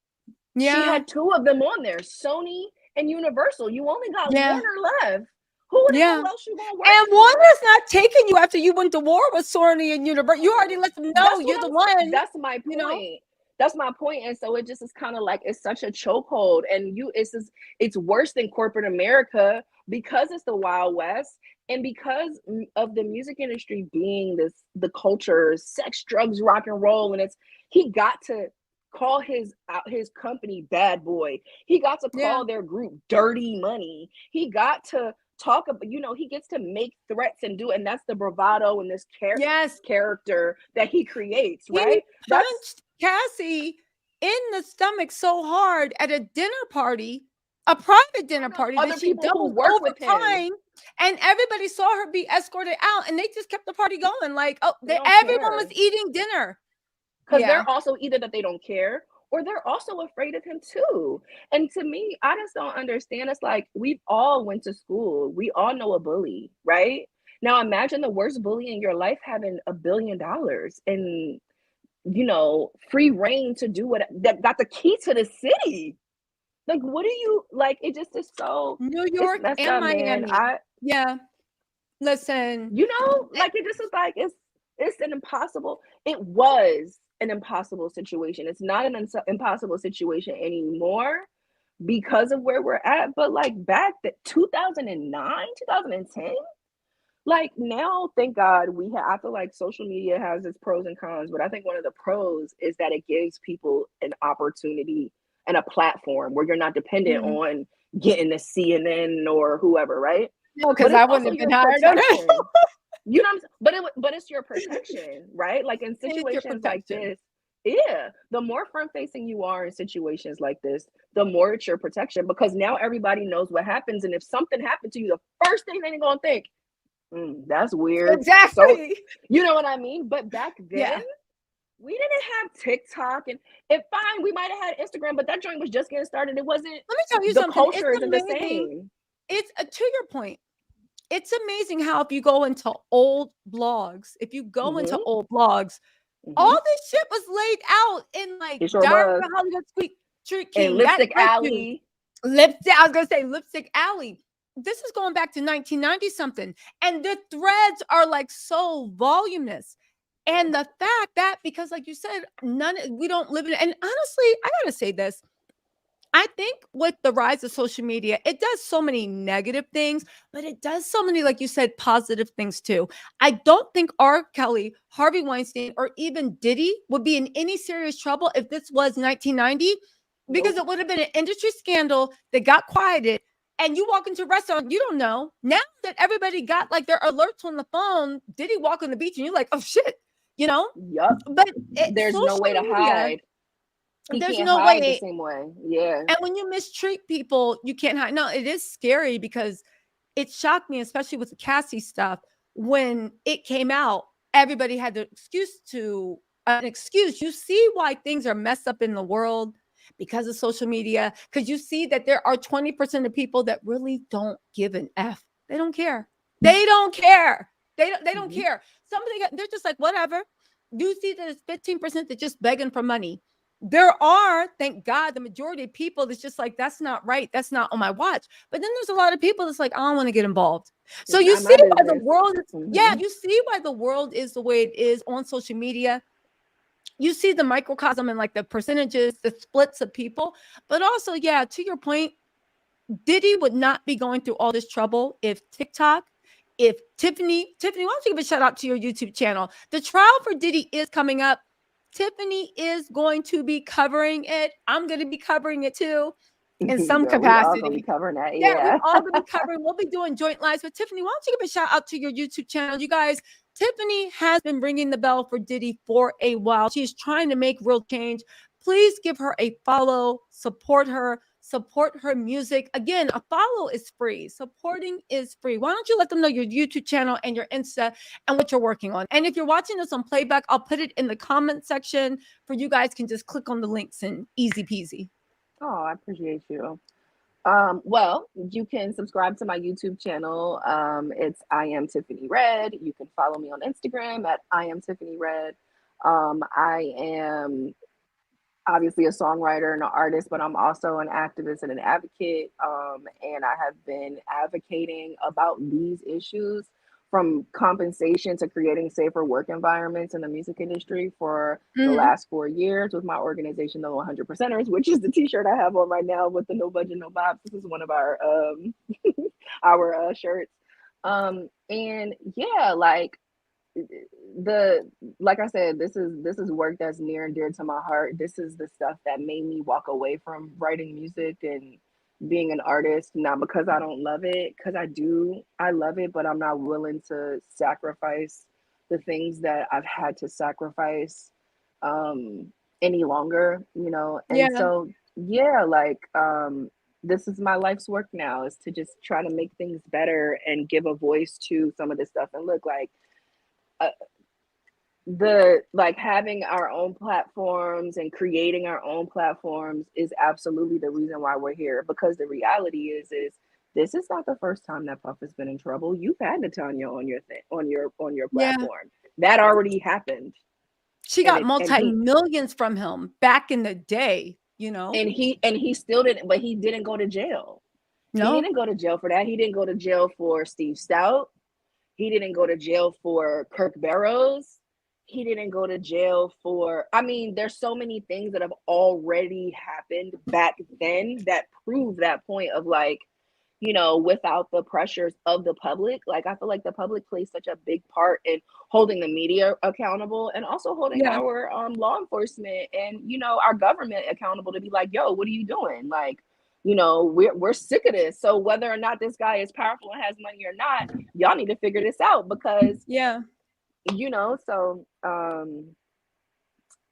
She had 2 of them on there, Sony and Universal. You only got Warner left. Who the hell else you gonna work and for? Warner's not taking you after you went to war with Sony and Universal. You already let them know you're the one. That's my point. You know? That's my point. And so it just is kind of like, it's such a chokehold, and it's worse than corporate America, because it's the Wild West. And because of the music industry being the culture, sex, drugs, rock and roll, and he got to call his company Bad Boy. He got to call their group Dirty Money. He got to talk about, you know, he gets to make threats and and that's the bravado and this character that he creates, right? He punched Cassie in the stomach so hard at a dinner party, a private dinner party, that she doubled overtime, and everybody saw her be escorted out, and they just kept the party going. Like, everyone was eating dinner. Because they're also either that they don't care, or they're also afraid of him too. And to me, I just don't understand. It's like, we've all went to school. We all know a bully, right? Now imagine the worst bully in your life having $1 billion and, you know, free reign to do what that got the key to the city. Like, what do you like? It just is so, New it's York messed and up, man. Miami. Yeah. Listen, You know, like it just is like it's an impossible. It was an impossible situation. It's not an impossible situation anymore because of where we're at. But like back that 2009, 2010. Like now, thank God we have. I feel like social media has its pros and cons, but I think one of the pros is that it gives people an opportunity and a platform where you're not dependent mm, on getting the CNN or whoever, right? no, But because it's I wouldn't also have been your hired on it. protection. You know what I'm saying? But it's your protection, right? Like in It's your situations like protection. this, yeah, the more front facing you are in situations like this, the more it's your protection because now everybody knows what happens. And if something happened to you, the first thing they're gonna think, that's weird. So, Exactly. you know what I mean? But back then, Yeah. we didn't have TikTok and fine, we might have had Instagram, but that joint was just getting started. It wasn't, Let me tell you the something. It's culture isn't the amazing. same. It's to your point. It's amazing how if you go into old blogs, Mm-hmm. all Mm-hmm. this shit was laid out in like It sure Diary of was. a Hollywood Street And King, that Lipstick grape juice, Alley. lipstick. I was gonna say Lipstick Alley. This is going back to 1990 something, and the threads are like so voluminous. And the fact that because, like you said, we don't live in. And honestly, I gotta say this. I think with the rise of social media, it does so many negative things, but it does so many, like you said, positive things too. I don't think R. Kelly, Harvey Weinstein, or even Diddy would be in any serious trouble if this was 1990, because Nope. it would have been an industry scandal that got quieted. And you walk into a restaurant, you don't know. Now that everybody got like their alerts on the phone, Diddy walk on the beach and you're like, oh shit, you know? Yup. But There's no way social to media, hide. He there's can't no hide the way. same way. Yeah. And when you mistreat people, you can't hide. No, it is scary because it shocked me, especially with the Cassie stuff. When it came out, everybody had the excuse to an excuse. You see why things are messed up in the world because of social media. Because you see that there are 20% of people that really don't give an F. They don't care. They don't care. They don't Mm-hmm. care. They're just like, whatever. You see that it's 15% that just begging for money. There are, thank God, the majority of people that's just like, that's not right. That's not on my watch. But then there's a lot of people that's like, I don't want to get involved. So It's you not see my why the business. world is, yeah, Mm-hmm. you see why the world is the way it is on social media. You see the microcosm and like the percentages, the splits of people. But also, yeah, to your point, Diddy would not be going through all this trouble if TikTok, if Tiffany, why don't you give a shout out to your YouTube channel? The trial for Diddy is coming up. Tiffany is going to be covering it. I'm going to be covering it too in some Girl, we all gonna be capacity. covering that. Yeah, we Yeah. all gonna be covering. We'll be doing joint lives. But Tiffany, why don't you give a shout out to your YouTube channel? You guys, Tiffany has been ringing the bell for Diddy for a while. She's trying to make real change. Please give her a follow, support her music. Again, a follow is free. Supporting is free. Why don't you let them know your YouTube channel and your Insta and what you're working on? And if you're watching this on playback, I'll put it in the comment section for you guys can just click on the links and easy peasy. Oh, I appreciate you. Well, you can subscribe to my YouTube channel. It's I am Tiffany Red. You can follow me on Instagram at I am Tiffany Red. I am obviously a songwriter and an artist, but I'm also an activist and an advocate. And I have been advocating about these issues from compensation to creating safer work environments in the music industry for the Mhm. last 4 years with my organization, the 100 Percenters, which is the T-shirt I have on right now with the No Budget, No Bobs. This is one of our our shirts. And yeah, like I said, this is work that's near and dear to my heart. This is the stuff that made me walk away from writing music and being an artist, not because I don't love it, because I love it, but I'm not willing to sacrifice the things that I've had to sacrifice um any longer, you know. And Yeah. so yeah, this is my life's work now, is to just try to make things better and give a voice to some of this stuff. And look, uh, having our own platforms and creating our own platforms is absolutely the reason why we're here, because the reality is this is not the first time that Puff has been in trouble. You've had Natania on your on your Yeah. platform. That already happened. She got multi-millions from him back in the day, you know. And he still didn't, but he didn't go to jail. No. He didn't go to jail for that. He didn't go to jail for Steve Stout. He didn't go to jail for Kirk Barrows. He didn't go to jail for, I mean, there's so many things that have already happened back then that prove that point of like, you know, without the pressures of the public. Like, I feel like the public plays such a big part in holding the media accountable and also holding our law enforcement and, you know, our government accountable to be like, yo, what are you doing? Like, you know, we're sick of this. So whether or not this guy is powerful and has money or not, y'all need to figure this out because, you know, so,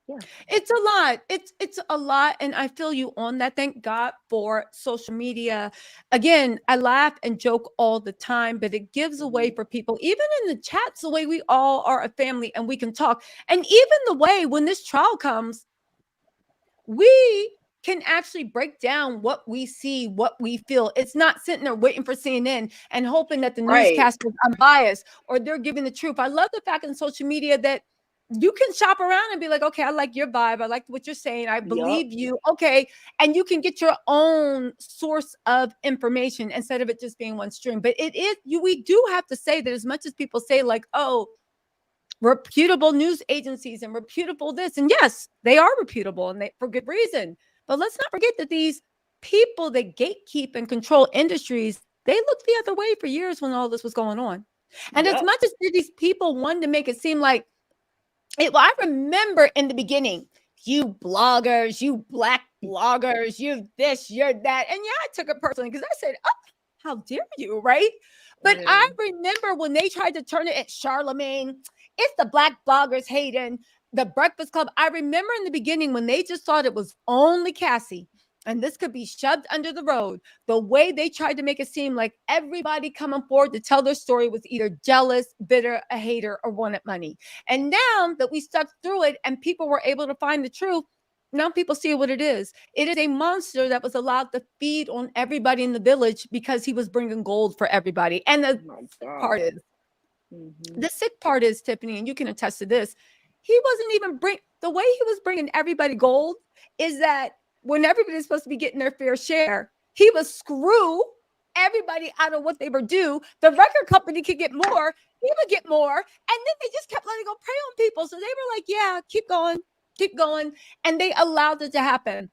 yeah. It's a lot. It's a lot. And I feel you on that. Thank God for social media. Again, I laugh and joke all the time, but it gives a way for people, even in the chats, the way we all are a family and we can talk. And even the way when this trial comes, we can actually break down what we see, what we feel. It's not sitting there waiting for CNN and hoping that the newscaster is unbiased or they're giving the truth. I love the fact in social media that you can shop around and be like, okay, I like your vibe. I like what you're saying. I believe you. Okay. And you can get your own source of information instead of it just being one stream. But it is, we do have to say that as much as people say like, oh, reputable news agencies and reputable this. And yes, they are reputable and they for good reason. But let's not forget that these people that gatekeep and control industries, they looked the other way for years when all this was going on. And as much as these people wanted to make it seem like it, well, I remember in the beginning, you bloggers, you black bloggers, you this, you're that. And yeah, I took it personally because I said, oh, how dare you, right? But I remember when they tried to turn it at Charlemagne, it's the black bloggers hating the Breakfast Club. I remember in the beginning when they just thought it was only Cassie and this could be shoved under the road. The way they tried to make it seem like everybody coming forward to tell their story was either jealous, bitter, a hater, or wanted money. And now that we stuck through it and people were able to find the truth, now people see what it is. It is a monster that was allowed to feed on everybody in the village because he was bringing gold for everybody. And the part is, the sick part is, Tiffany, and you can attest to this, he wasn't even the way he was bringing everybody gold is that when everybody's supposed to be getting their fair share, he would screw everybody out of what they were due. The record company could get more, he would get more, and then they just kept letting go prey on people. So they were like, yeah, keep going, and they allowed it to happen.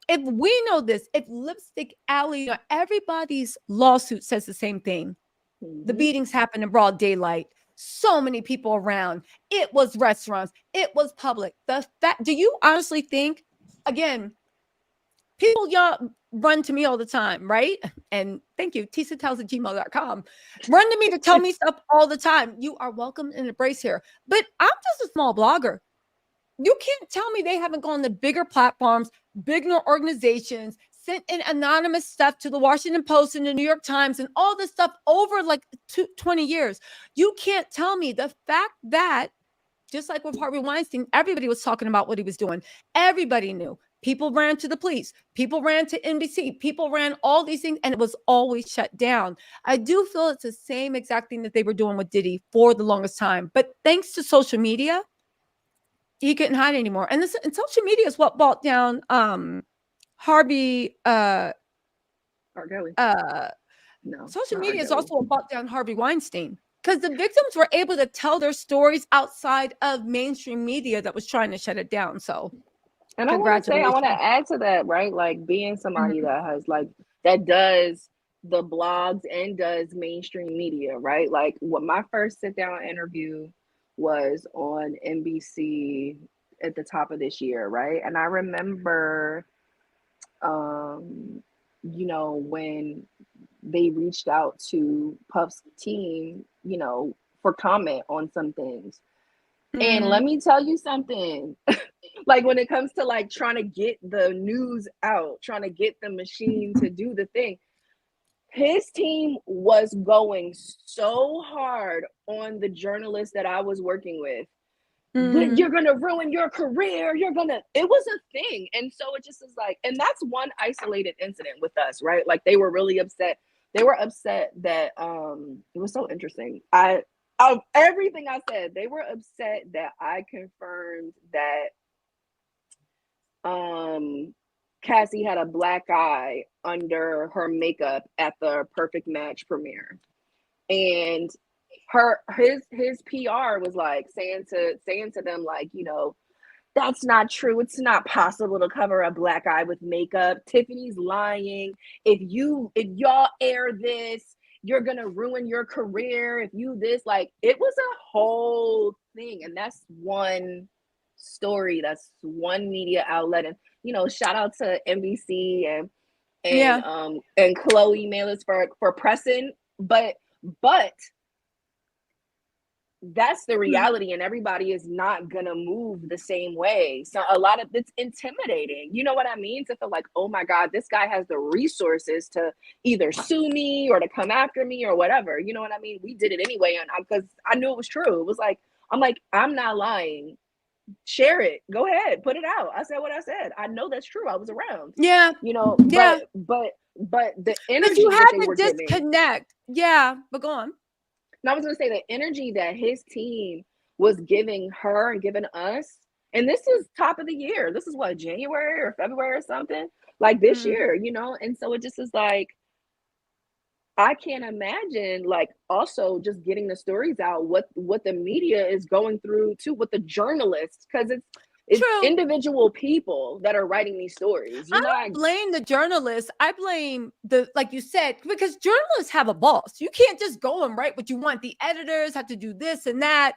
If we know this, if Lipstick Alley or everybody's lawsuit says the same thing, the beatings happened in broad daylight. So many people around. It was restaurants. It was public. Do you honestly think, again, people y'all run to me all the time, right? And thank you, tisatells@gmail.com. Run to me to tell me stuff all the time. You are welcome and embraced here. But I'm just a small blogger. You can't tell me they haven't gone to bigger platforms, bigger organizations, sent in anonymous stuff to the Washington Post and the New York Times and all this stuff over like 20 years. You can't tell me the fact that, just like with Harvey Weinstein, everybody was talking about what he was doing. Everybody knew. People ran to the police. People ran to NBC. People ran all these things, and it was always shut down. I do feel it's the same exact thing that they were doing with Diddy for the longest time. But thanks to social media, he couldn't hide anymore. And social media is what brought down Harvey. Social media is also what brought down Harvey Weinstein, because the victims were able to tell their stories outside of mainstream media that was trying to shut it down. So, and I want to add to that, right? Like being somebody that has that does the blogs and does mainstream media, right? Like what my first sit down interview was on NBC at the top of this year, right? And I remember, you know, when they reached out to Puff's team, you know, for comment on some things. And let me tell you something, like when it comes to like trying to get the news out, trying to get the machine to do the thing, his team was going so hard on the journalists that I was working with. You're going to ruin your career. It was a thing. And so it just is like, and that's one isolated incident with us, right? Like they were really upset they were upset that it was so interesting. Of everything I said, they were upset that I confirmed that Cassie had a black eye under her makeup at the Perfect Match premiere. And his PR was like saying to them, like, you know, that's not true. It's not possible to cover a black eye with makeup. Tiffany's lying. If y'all air this, you're gonna ruin your career. If you this, like, it was a whole thing. And that's one story. That's one media outlet. And, you know, shout out to NBC and Chloe Mailers for pressing. But that's the reality, and everybody is not gonna move the same way. So a lot of it's intimidating, you know what I mean, to feel like, oh my god, this guy has the resources to either sue me or to come after me or whatever, you know what I mean. We did it anyway, and because I knew it was true. It was like, I'm not lying, share it, go ahead, put it out. I said what I said. I know that's true. I was around, you know. But the energy you that had they to were disconnect giving, but go on. and I was going to say the energy that his team was giving her and giving us, and this is top of the year. This is what, January or February or something like this year, you know? And so it just is like, I can't imagine, like, also just getting the stories out, what the media is going through too, with the journalists, because it's True. individual people that are writing these stories. I don't blame the journalists. I blame like you said, because journalists have a boss. You can't just go and write what you want. The editors have to do this and that.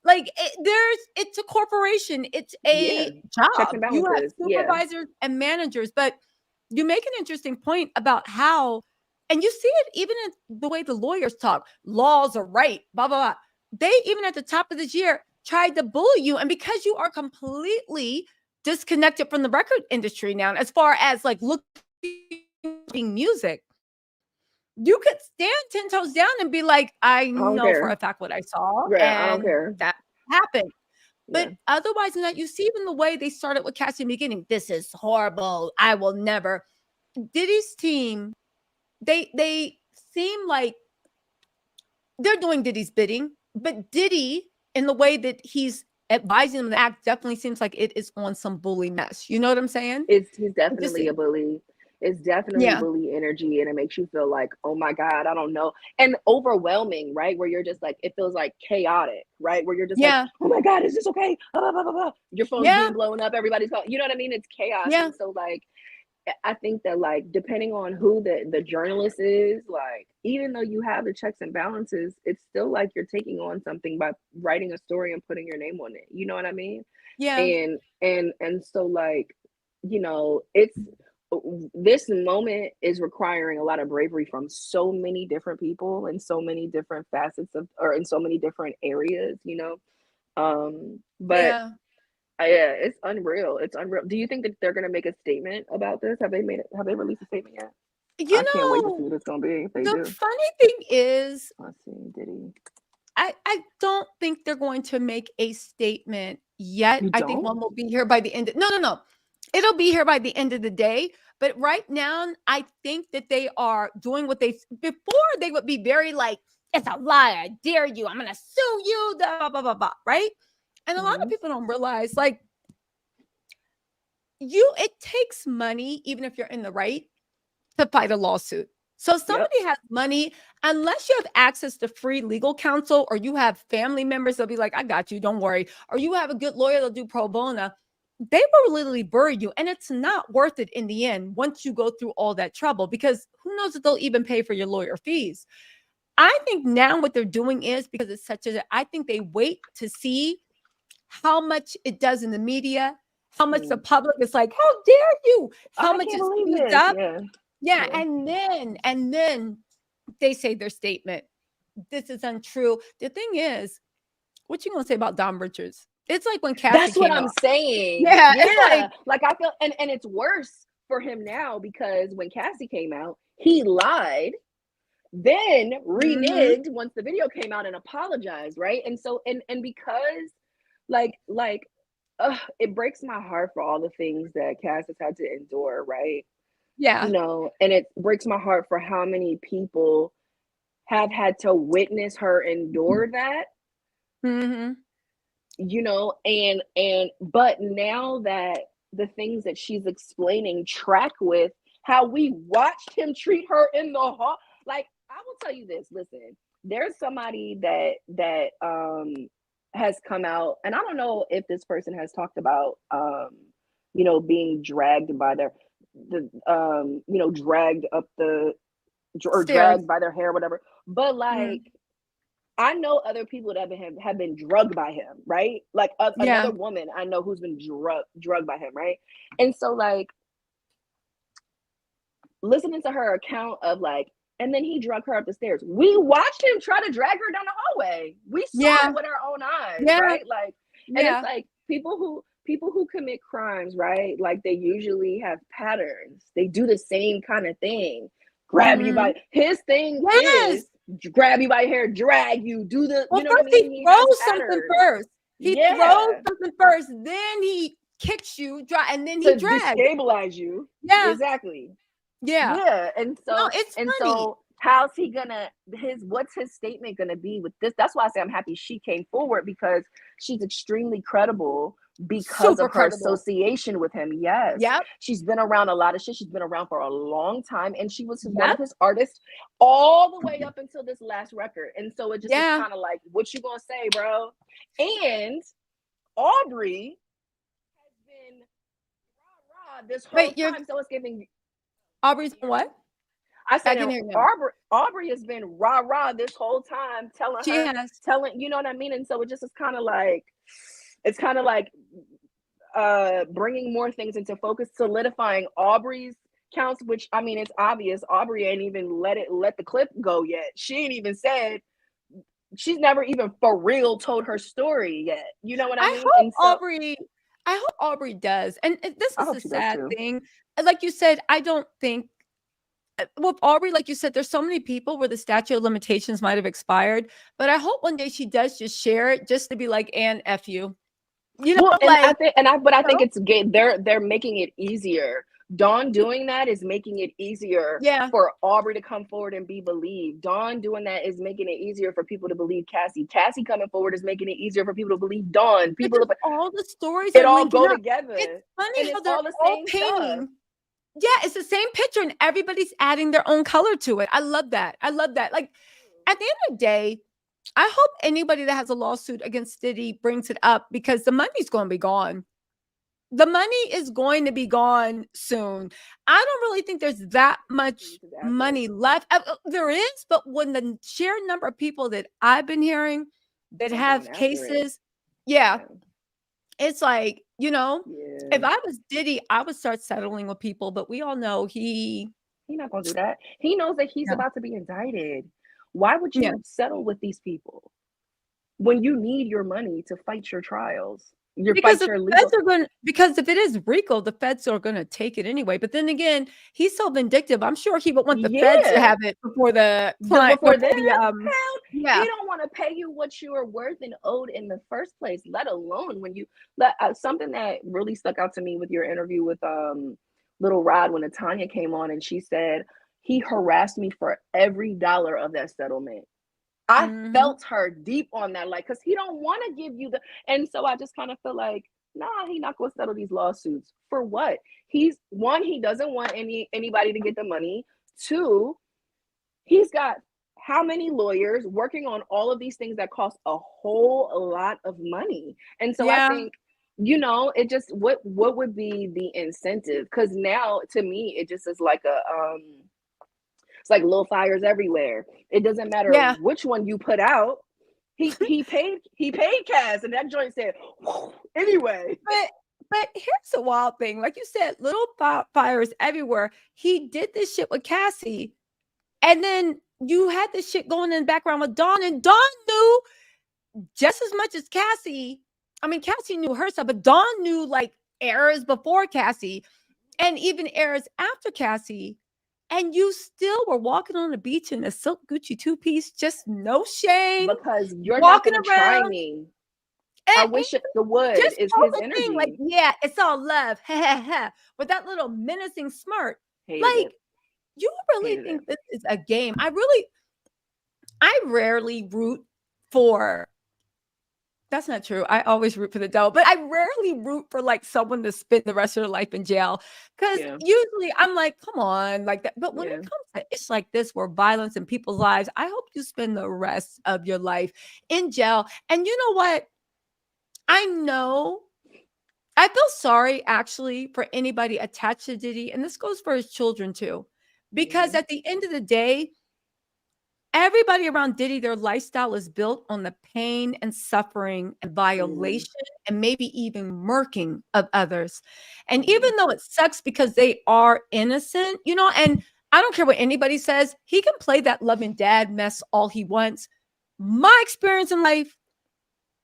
Like, it's a corporation. It's a checks job. and You have balances. supervisors and managers, but you make an interesting point about how, and you see it even in the way the lawyers talk, laws are right, blah, blah, blah. They, even at the top of this year, tried to bully you. And because you are completely disconnected from the record industry now, as far as like looking music, you could stand 10 toes down and be like, I know for a fact what I saw, right, and I don't care, that happened. But otherwise than that, you see even the way they started with Cassie in the beginning, this is horrible, I will never. Diddy's team, they seem like they're doing Diddy's bidding, but Diddy, in the way that he's advising them to act, definitely seems like it is on some bully mess. You know what I'm saying? He's definitely a bully. It's definitely bully energy, and it makes you feel like, oh my god, I don't know, and overwhelming, right? Where you're just like, it feels like chaotic, right? Where you're just like, oh my god, is this okay? Blah, blah, blah, blah. Your phone's being blown up, everybody's calling, you know what I mean? It's chaos. And so like, I think that, like, depending on who the journalist is, like, even though you have the checks and balances, it's still like you're taking on something by writing a story and putting your name on it. You know what I mean? And so, like, you know, this moment is requiring a lot of bravery from so many different people in so many different facets or in so many different areas, you know? But yeah, it's unreal. It's unreal. Do you think that they're gonna make a statement about this? Have they released a statement yet? You I can't wait to see know, what it's gonna be if they the do. funny thing is, Let's see, Diddy. I don't think they're going to make a statement yet. I think one will be here by the end. No. It'll be here by the end of the day. But right now, I think that they are doing what before they would be very like, it's a lie, I dare you, I'm gonna sue you, blah, blah, blah, blah, right? And a lot of people don't realize, like, it takes money, even if you're in the right, to fight a lawsuit. So somebody has money, unless you have access to free legal counsel, or you have family members that'll be like, I got you, don't worry. Or you have a good lawyer that'll do pro bono. They will literally bury you. And it's not worth it in the end once you go through all that trouble, because who knows if they'll even pay for your lawyer fees. I think now what they're doing is, because it's I think they wait to see how much it does in the media, how much the public is like, how dare you, how much it speeds up. And then they say their statement. This is untrue. The thing is, what you gonna say about Don Richards? It's like when Cassie That's what I'm saying. Like I feel, and it's worse for him now, because when Cassie came out, he lied, then reneged once the video came out and apologized, right? And so and because it breaks my heart for all the things that Cass has had to endure, right? Yeah. you know, and it breaks my heart for how many people have had to witness her endure that, Mhm. you know, and but now that the things that she's explaining track with how we watched him treat her in the hall. Like, I will tell you this, listen, there's somebody that has come out, and I don't know if this person has talked about you know, being dragged by you know, dragged up the or Stairs. dragged by their hair, whatever. But like, Mm. I know other people that have been drugged by him, right? Like Yeah. another woman I know who's been drugged by him, right? And so like listening to her account of like, and then he drug her up the stairs. We watched him try to drag her down the hallway. We saw Yeah. it with our own eyes, Yeah. right? Like, and it's Yeah. like people who commit crimes, right? Like they usually have patterns. They do the same kind of thing. Grab you by Mhm. his thing Yes. is grab you by your hair, drag you, do the, Well, you know what I first mean? he He has throws something patterns. first. He throws Yeah. something first, then he kicks you, and then he To drags. destabilize you. Yeah. Exactly. Yeah. Yeah, No, it's and funny. so how's he gonna what's his statement gonna be with this? That's why I say I'm happy she came forward because she's extremely credible because Super of her credible. association with him. Yes. Yep. She's been around a lot of shit. She's been around for a long time and she was one of Yep. his artists all the way up until this last record. And so it just is Yeah. kind of like, what you gonna say, bro? And Aubrey has been rah, rah this whole Wait, you're time. So it's giving. Aubrey's Can you hear me? what? I I said, can and hear you now. Aubrey has been rah rah this whole time, She has. you know what I mean. And so it just is kind of like, it's kind of like bringing more things into focus, solidifying Aubrey's counts. Which I mean, it's obvious Aubrey ain't even let the clip go yet. She ain't even said. She's never even for real told her story yet. You know what I I mean? hope And so Aubrey does. And this I is hope the she does sad too. thing. Like you said, I don't think with Aubrey, like you said, there's so many people where the statute of limitations might have expired. But I hope one day she does just share it just to be like, and F you. You know, Well, and I like, think, but I think no? it's gay. They're making it easier. Dawn doing that is making it easier Yeah. for Aubrey to come forward and be believed. Dawn doing that is making it easier for people to believe Cassie. Cassie coming forward is making it easier for people to believe Dawn. People, Because all the stories it are all linking go up. It's together, and funny how it's they're all the all same stuff. painting. Yeah, it's the same picture and everybody's adding their own color to it. I love that. I love that. Like at the end of the day, I hope anybody that has a lawsuit against Diddy brings it up because the money's going to be gone. The money is going to be gone soon. I don't really think there's that much money left. There is, but when the sheer number of people that I've been hearing that People going have after it. cases, yeah, it's like, you know, Yeah. if I was Diddy, I would start settling with people, but we all know He's not gonna do that. He knows that he's yeah, about to be indicted. Why would yeah. you settle with these people when you need your money to fight your trials? Because if Your the feds legal. are going because if it is RICO, the feds are gonna take it anyway. But then again, he's so vindictive. I'm sure he would want the feds to Yeah. have it before the client Before them, before the hell, he yeah. don't want to pay you what you are worth and owed in the first place, let alone when you something that really stuck out to me with your interview with little Rod when Natania came on and she said he harassed me for every dollar of that settlement. I Mhm. felt her deep on that, like, because he don't want to give you the, and so I just kind of feel like, nah, he not gonna settle these lawsuits for what? He's one, he doesn't want anybody to get the money. Two, he's got how many lawyers working on all of these things that cost a whole lot of money, and so I Yeah. think, you know, it just what would be the incentive? Because now to me it just is like a it's like little fires everywhere. It doesn't matter Yeah. which one you put out. He paid Cass, and that joint said, anyway. But here's the wild thing. Like you said, little fires everywhere. He did this shit with Cassie. And then you had this shit going in the background with Dawn, and Dawn knew just as much as Cassie. I mean, Cassie knew her stuff, but Dawn knew like errors before Cassie and even errors after Cassie. And you still were walking on the beach in a silk Gucci two-piece, just no shame, Because you're not walking gonna try around. me. I And wish the wood just is told his the thing like, energy. yeah, it's all love, with that little menacing smirk. Hated Like, it. you really Hated think it. this is a game? I rarely root for, that's not true. I always root for the devil, but I rarely root for like someone to spend the rest of their life in jail. Because Yeah. usually I'm like, come on, like that. But when it Yeah. comes to it's like this, where violence in people's lives, I hope you spend the rest of your life in jail. And you know what? I know I feel sorry actually for anybody attached to Diddy, and this goes for his children too, because Mhm. at the end of the day, everybody around Diddy, their lifestyle is built on the pain and suffering and Mhm. violation and maybe even murking of others. And Mhm. even though it sucks because they are innocent, you know, and I don't care what anybody says, he can play that loving dad mess all he wants. My experience in life,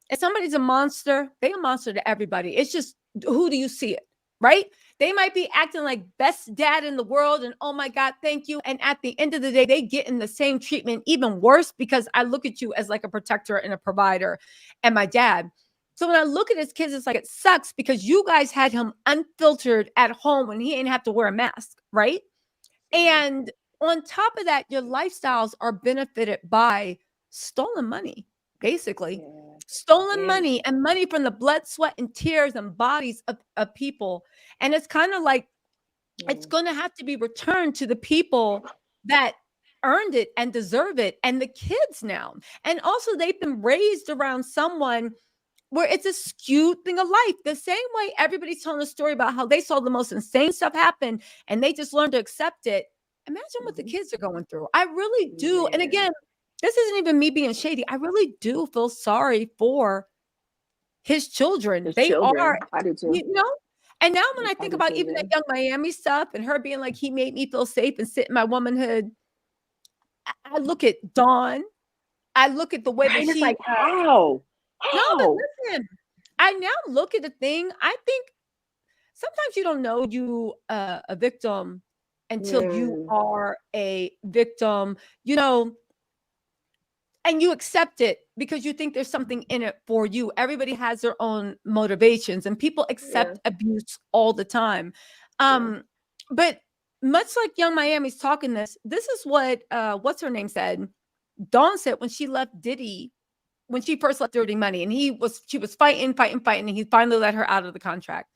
if somebody's a monster, they're a monster to everybody. It's just, who do you see it, right? They might be acting like best dad in the world and oh my God, thank you. And at the end of the day, they get in the same treatment, even worse, because I look at you as like a protector and a provider and my dad. So when I look at his kids, it's like it sucks because you guys had him unfiltered at home when he didn't have to wear a mask, right? Yeah. And on top of that, your lifestyles are benefited by stolen money, basically. Yeah. Stolen And money and money from the blood, sweat, and tears and bodies of people. And it's kind of like it's mm, going to have to be returned to the people that earned it and deserve it and the kids now. And also, they've been raised around someone where it's a skewed thing of life. The same way everybody's telling a story about how they saw the most insane stuff happen and they just learned to accept it. Imagine what the mhm. kids are going through. I really do. And Man, again, this isn't even me being shady. I really do feel sorry for his children. his They are, children. I do too. you know, and now when I I think do about too, even that man. Young Miami stuff and her being like, he made me feel safe and sit in my womanhood, I look at Dawn. I look at the way Right. that And it's she, like, how? no, but How? listen, I now look at the thing. I think sometimes you don't know you a victim until you Mm, are a victim, you know, and you accept it because you think there's something in it for you. Everybody has their own motivations and people yeah. accept abuse all the time. Yeah. But much like Young Miami's talking this is what what's her name said. Dawn said when she left Diddy, when she first left Dirty Money, and she was fighting, fighting, fighting, and he finally let her out of the contract.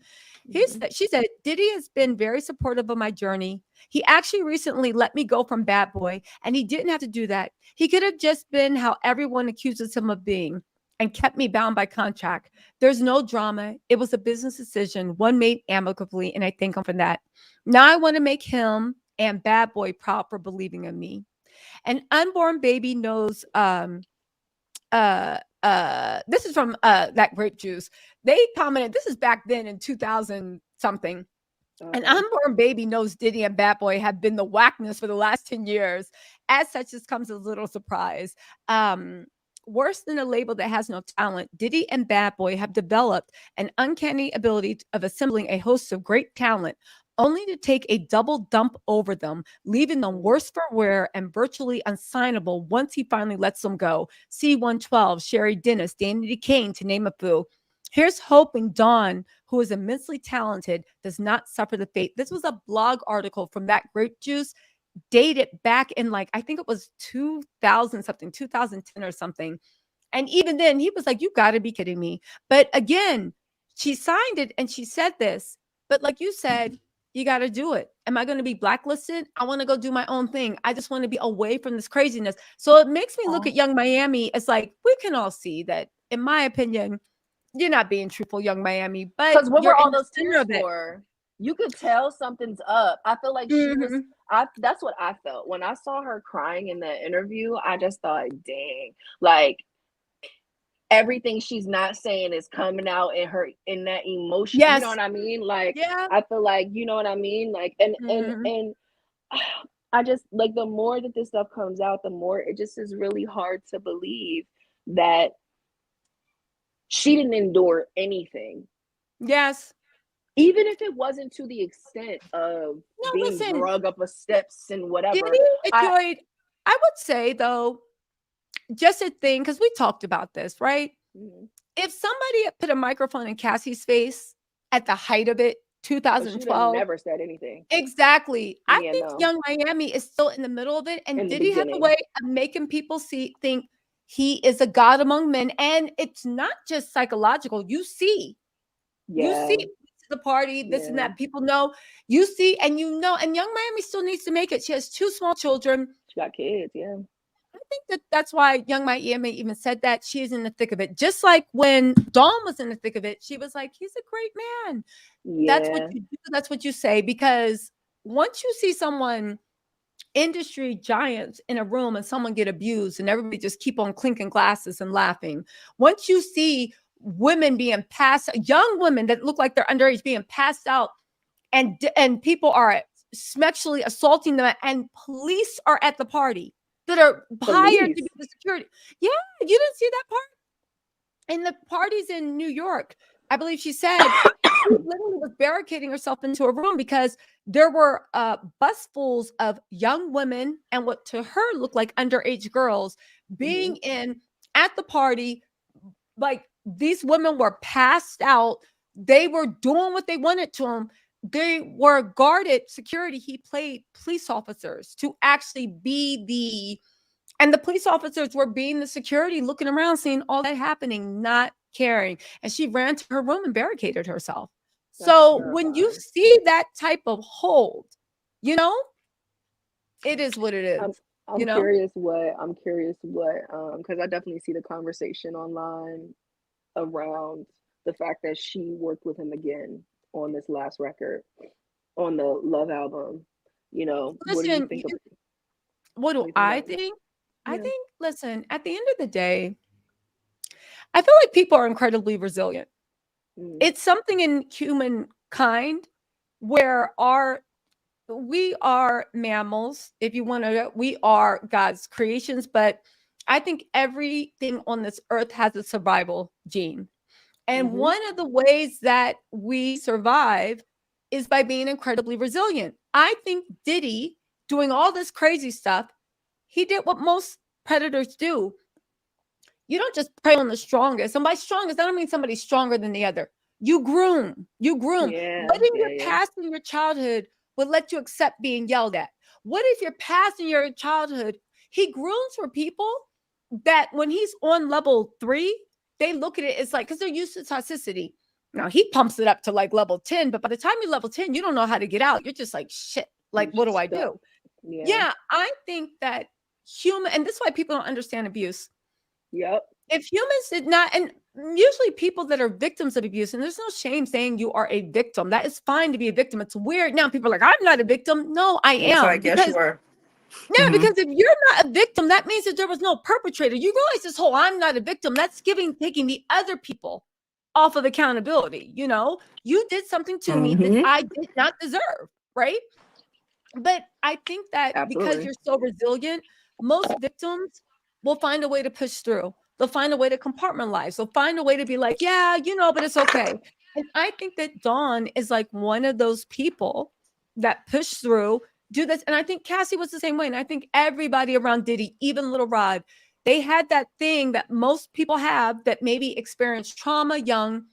Mhm. She said, Diddy has been very supportive of my journey. He actually recently let me go from bad boy, and he didn't have to do that. He could have just been how everyone accuses him of being and kept me bound by contract. There's no drama. It was a business decision, one made amicably, and I thank him for that. Now I want to make him and bad boy proud for believing in me. An unborn baby knows this is from that grape juice. They commented, this is back then in 2000 something. An Okay. unborn baby knows Diddy and Bad Boy have been the whackness for the last 10 years. As such, this comes as a little surprise. Worse than a label that has no talent, Diddy and Bad Boy have developed an uncanny ability of assembling a host of great talent, only to take a double dump over them, leaving them Mm, worse for wear and virtually unsignable once he finally lets them go. C112, Sherry Dennis, Danity Kane, to name a few. Here's hoping Dawn, who is immensely talented, does not suffer the fate. This was a blog article from that grape juice dated back in like, I think it was 2000 something, 2010 or something. And even then, he was like, you got to be kidding me. But again, she signed it and she said this. But like you said, you got to do it. Am I going to be blacklisted? I want to go do my own thing. I just want to be away from this craziness. So it makes me look at oh, Young Miami as like, we can all see that, in my opinion, you're not being truthful, Young Miami, but because what you're were in all the those center tears of it. for? You could tell something's up. I feel like she was. Mhm. That's what I felt when I saw her crying in the interview. I just thought, dang, like everything she's not saying is coming out in her in that emotion. You know Yes. what I mean? Like Yeah. I feel like you know what I mean. Like Mhm. and I just like the more that this stuff comes out, the more it just is really hard to believe that she didn't endure anything. Yes. Even if it wasn't to the extent of No, being listen, drug up a steps and whatever. Diddy I enjoyed, I would say though, just a thing, because we talked about this, right? Mhm. If somebody had put a microphone in Cassie's face at the height of it But she'd have 2012. never said anything. Exactly. I Yeah, think no. Young Miami is still in the middle of it, and In the Diddy has a beginning. way of making people think he is a god among men, and it's not just psychological. You see Yeah. the party, this and Yeah. that. People know, you see, and you know, and Young Miami still needs to make it. She has 2 small children. She got kids, yeah. I think that's why Young Miami even said that she's in the thick of it. Just like when Dawn was in the thick of it, she was like, he's a great man. That's what Yeah. you do. That's what you say. Because once you see someone, industry giants in a room, and someone get abused and everybody just keep on clinking glasses and laughing. Once you see women being passed, young women that look like they're underage being passed out, and people are sexually assaulting them, and police are at the party that are hired to be the security. Yeah, you didn't see that part? In the parties in New York, I believe she said she literally was barricading herself into a room because there were busfuls of young women and what to her looked like underage girls being in at the party. Like, these women were passed out. They were doing what they wanted to them. They were guarded security. He played police officers to actually be and the police officers were being the security, looking around, seeing all that happening, not caring. And she ran to her room and barricaded herself. That's so terrifying. When you see that type of hold, you know, it is what it is. I'm curious what, because I definitely see the conversation online around the fact that she worked with him again on this last record, on the Love album. You know, Listen, what do you think of it? What do I think? Yeah. I think, listen, at the end of the day, I feel like people are incredibly resilient. It's something in humankind where we are mammals, if you want to, we are God's creations, but I think everything on this earth has a survival gene. And one of the ways that we survive is by being incredibly resilient. I think Diddy doing all this crazy stuff, he did what most predators do. You don't just prey on the strongest. And by strongest, I don't mean somebody's stronger than the other. You groom. Yeah, What in your past and your childhood would let you accept being yelled at? What if your past and your childhood, he grooms for people that when he's on level 3, they look at it, it's like, because they're used to toxicity. Now he pumps it up to like level 10, but by the time you're level 10, you don't know how to get out. You're just like, shit, like, what do I do? Yeah, I think that and this is why people don't understand abuse. Yep. If humans did not, and usually people that are victims of abuse, and there's no shame saying you are a victim. That is fine to be a victim. It's weird. Now people are like, I'm not a victim. No, I am. So I guess you are. Yeah, because if you're not a victim, that means that there was no perpetrator. You realize this whole I'm not a victim, that's taking the other people off of accountability. You know, you did something to me that I did not deserve, right? But I think that because you're so resilient, most victims will find a way to push through. They'll find a way to compartmentalize. They'll find a way to be like, yeah, you know, but it's okay. And I think that Dawn is like one of those people that push through, do this. And I think Cassie was the same way. And I think everybody around Diddy, even Little Rod, they had that thing that most people have that maybe experienced trauma young,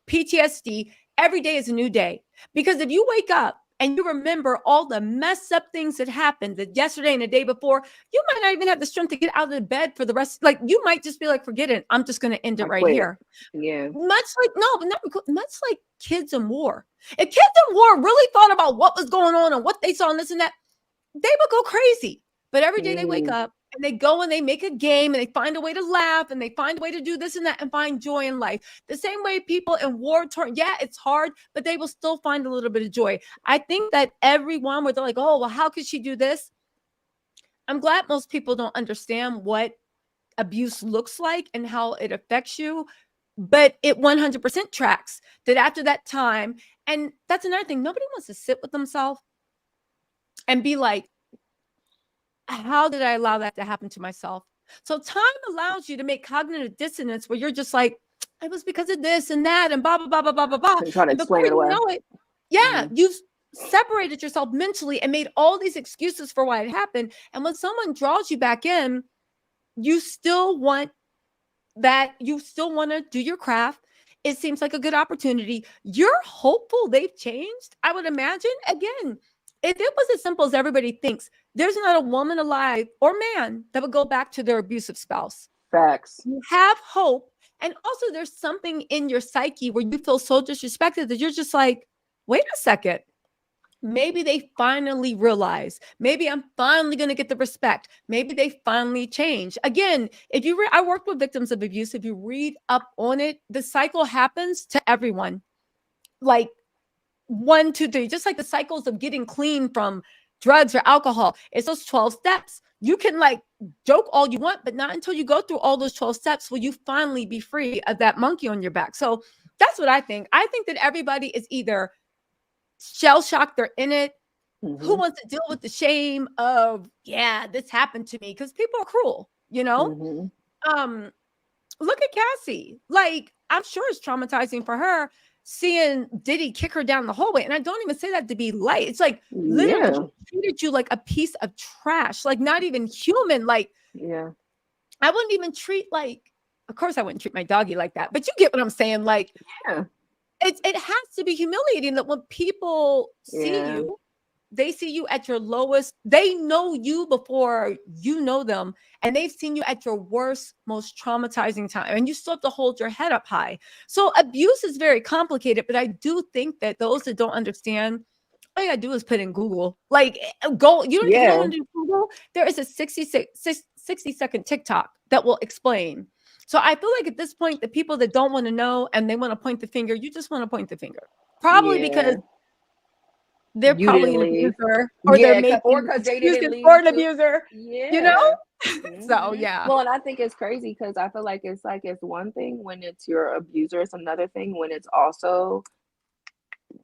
PTSD. Every day is a new day. Because if you wake up and you remember all the messed up things that happened that yesterday and the day before, you might not even have the strength to get out of the bed for the rest. Like, you might just be like, forget it. I'm just going to end it right here. Yeah. Much like kids in war. If kids in war really thought about what was going on and what they saw and this and that, they would go crazy. But every day they wake up and they go and they make a game and they find a way to laugh and they find a way to do this and that and find joy in life. The same way people in war, yeah, it's hard, but they will still find a little bit of joy. I think that everyone where they're like, oh, well, how could she do this? I'm glad most people don't understand what abuse looks like and how it affects you. But it 100% tracks that after that time, and that's another thing, nobody wants to sit with themselves and be like, how did I allow that to happen to myself? So time allows you to make cognitive dissonance where you're just like, it was because of this and that and blah, blah, blah, blah, blah, blah, blah. And try to explain it away. Know it, yeah, you've separated yourself mentally and made all these excuses for why it happened. And when someone draws you back in, you still want that, you still want to do your craft. It seems like a good opportunity. You're hopeful they've changed. I would imagine, again, if it was as simple as everybody thinks, there's not a woman alive or man that would go back to their abusive spouse. Facts. You have hope. And also, there's something in your psyche where you feel so disrespected that you're just like, wait a second. Maybe they finally realize, maybe I'm finally going to get the respect. Maybe they finally change. Again, if you I worked with victims of abuse. If you read up on it, the cycle happens to everyone. Like 1, 2, 3, just like the cycles of getting clean from drugs or alcohol. It's those 12 steps. You can like joke all you want, but not until you go through all those 12 steps will you finally be free of that monkey on your back. So that's what I think. I think that everybody is either shell shocked, they're in it. Who wants to deal with the shame of, yeah, this happened to me? Because people are cruel, you know? Look at Cassie. Like, I'm sure it's traumatizing for her seeing Diddy kick her down the hallway. And I don't even say that to be light. It's like literally treated you like a piece of trash, like not even human. Like, I wouldn't even treat like, of course I wouldn't treat my doggy like that, but you get what I'm saying? Like, it has to be humiliating that when people see you, they see you at your lowest. They know you before you know them, and they've seen you at your worst, most traumatizing time, and you still have to hold your head up high. So abuse is very complicated, but I do think that those that don't understand, all you gotta do is put in Google. Like, go, you don't, if you don't want to do Google, there is a 60-second TikTok that will explain. So I feel like at this point, the people that don't want to know and they want to point the finger, you just want to point the finger. Probably because they're probably an abuser, or they're making excuses for an abuser. You know? So Well, and I think it's crazy because I feel like it's one thing when it's your abuser, it's another thing when it's also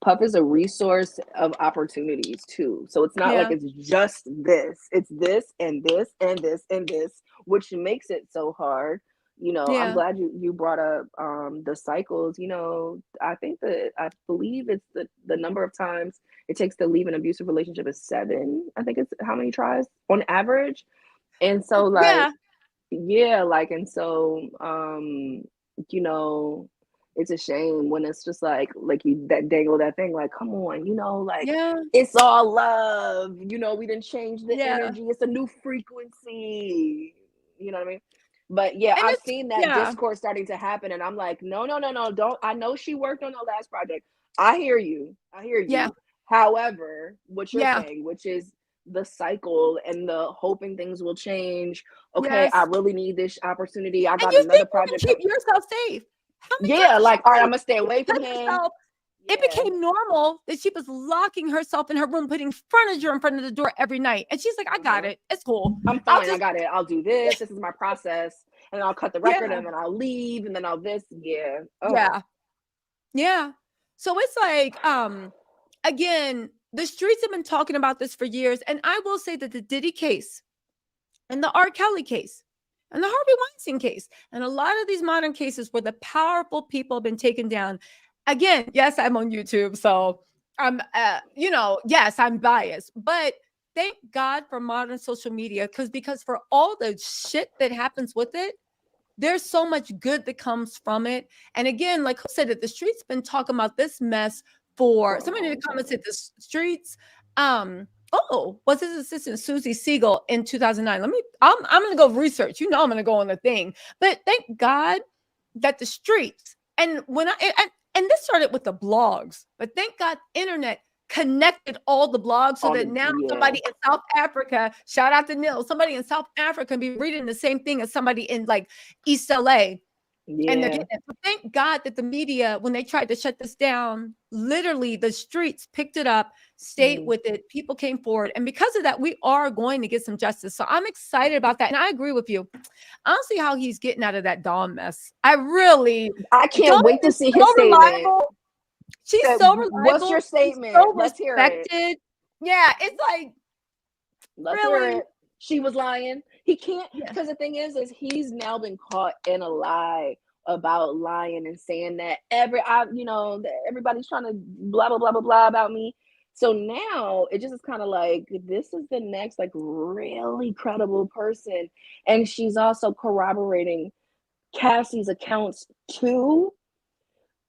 Puff is a resource of opportunities too. So it's not like it's just this. It's this and this and this and this, which makes it so hard. You know, I'm glad you brought up the cycles. You know, I believe it's the number of times it takes to leave an abusive relationship is 7. I think it's how many tries on average. And so like and so you know, it's a shame when it's just like you that dangle that thing, like, come on, you know, like it's all love, you know, we didn't change the energy, it's a new frequency, you know what I mean? But I've seen that discourse starting to happen, and I'm like, no, don't. I know she worked on the last project. I hear you. However, what you're saying, which is the cycle and the hoping things will change. Okay, I really need this opportunity. I got another project. Keep yourself safe. Like, all right, I'm gonna stay away from him. It became normal that she was locking herself in her room, putting furniture in front of the door every night. And she's like, I got it. It's cool. I'm fine. I got it. I'll do this. This is my process. And I'll cut the record and then I'll leave and then I'll this. So it's like, again, the streets have been talking about this for years. And I will say that the Diddy case and the R. Kelly case and the Harvey Weinstein case and a lot of these modern cases where the powerful people have been taken down. Again, yes, I'm on YouTube, so I'm, yes, I'm biased, but thank God for modern social media because for all the shit that happens with it, there's so much good that comes from it. And again, like who said it, the streets been talking about this mess for somebody in the comments said the streets. Was his assistant Susie Siegel in 2009? I'm gonna go research. You know, I'm gonna go on the thing. But thank God that the streets and and this started with the blogs, but thank God internet connected all the blogs so that now somebody in South Africa, shout out to Neil, somebody in South Africa can be reading the same thing as somebody in like East LA. And they're getting it. But thank God that the media, when they tried to shut this down, literally the streets picked it up, stayed with it. People came forward. And because of that, we are going to get some justice. So I'm excited about that. And I agree with you. I don't see how he's getting out of that Dawn mess. I can't wait to see his statement. She's so reliable. What's your statement? So Let's hear it. Yeah, it's like, Let's hear it. She was lying. He can't, because the thing is he's now been caught in a lie about lying and saying that everybody's trying to blah blah blah blah blah about me. So now it just is kind of like this is the next like really credible person, and she's also corroborating Cassie's accounts too.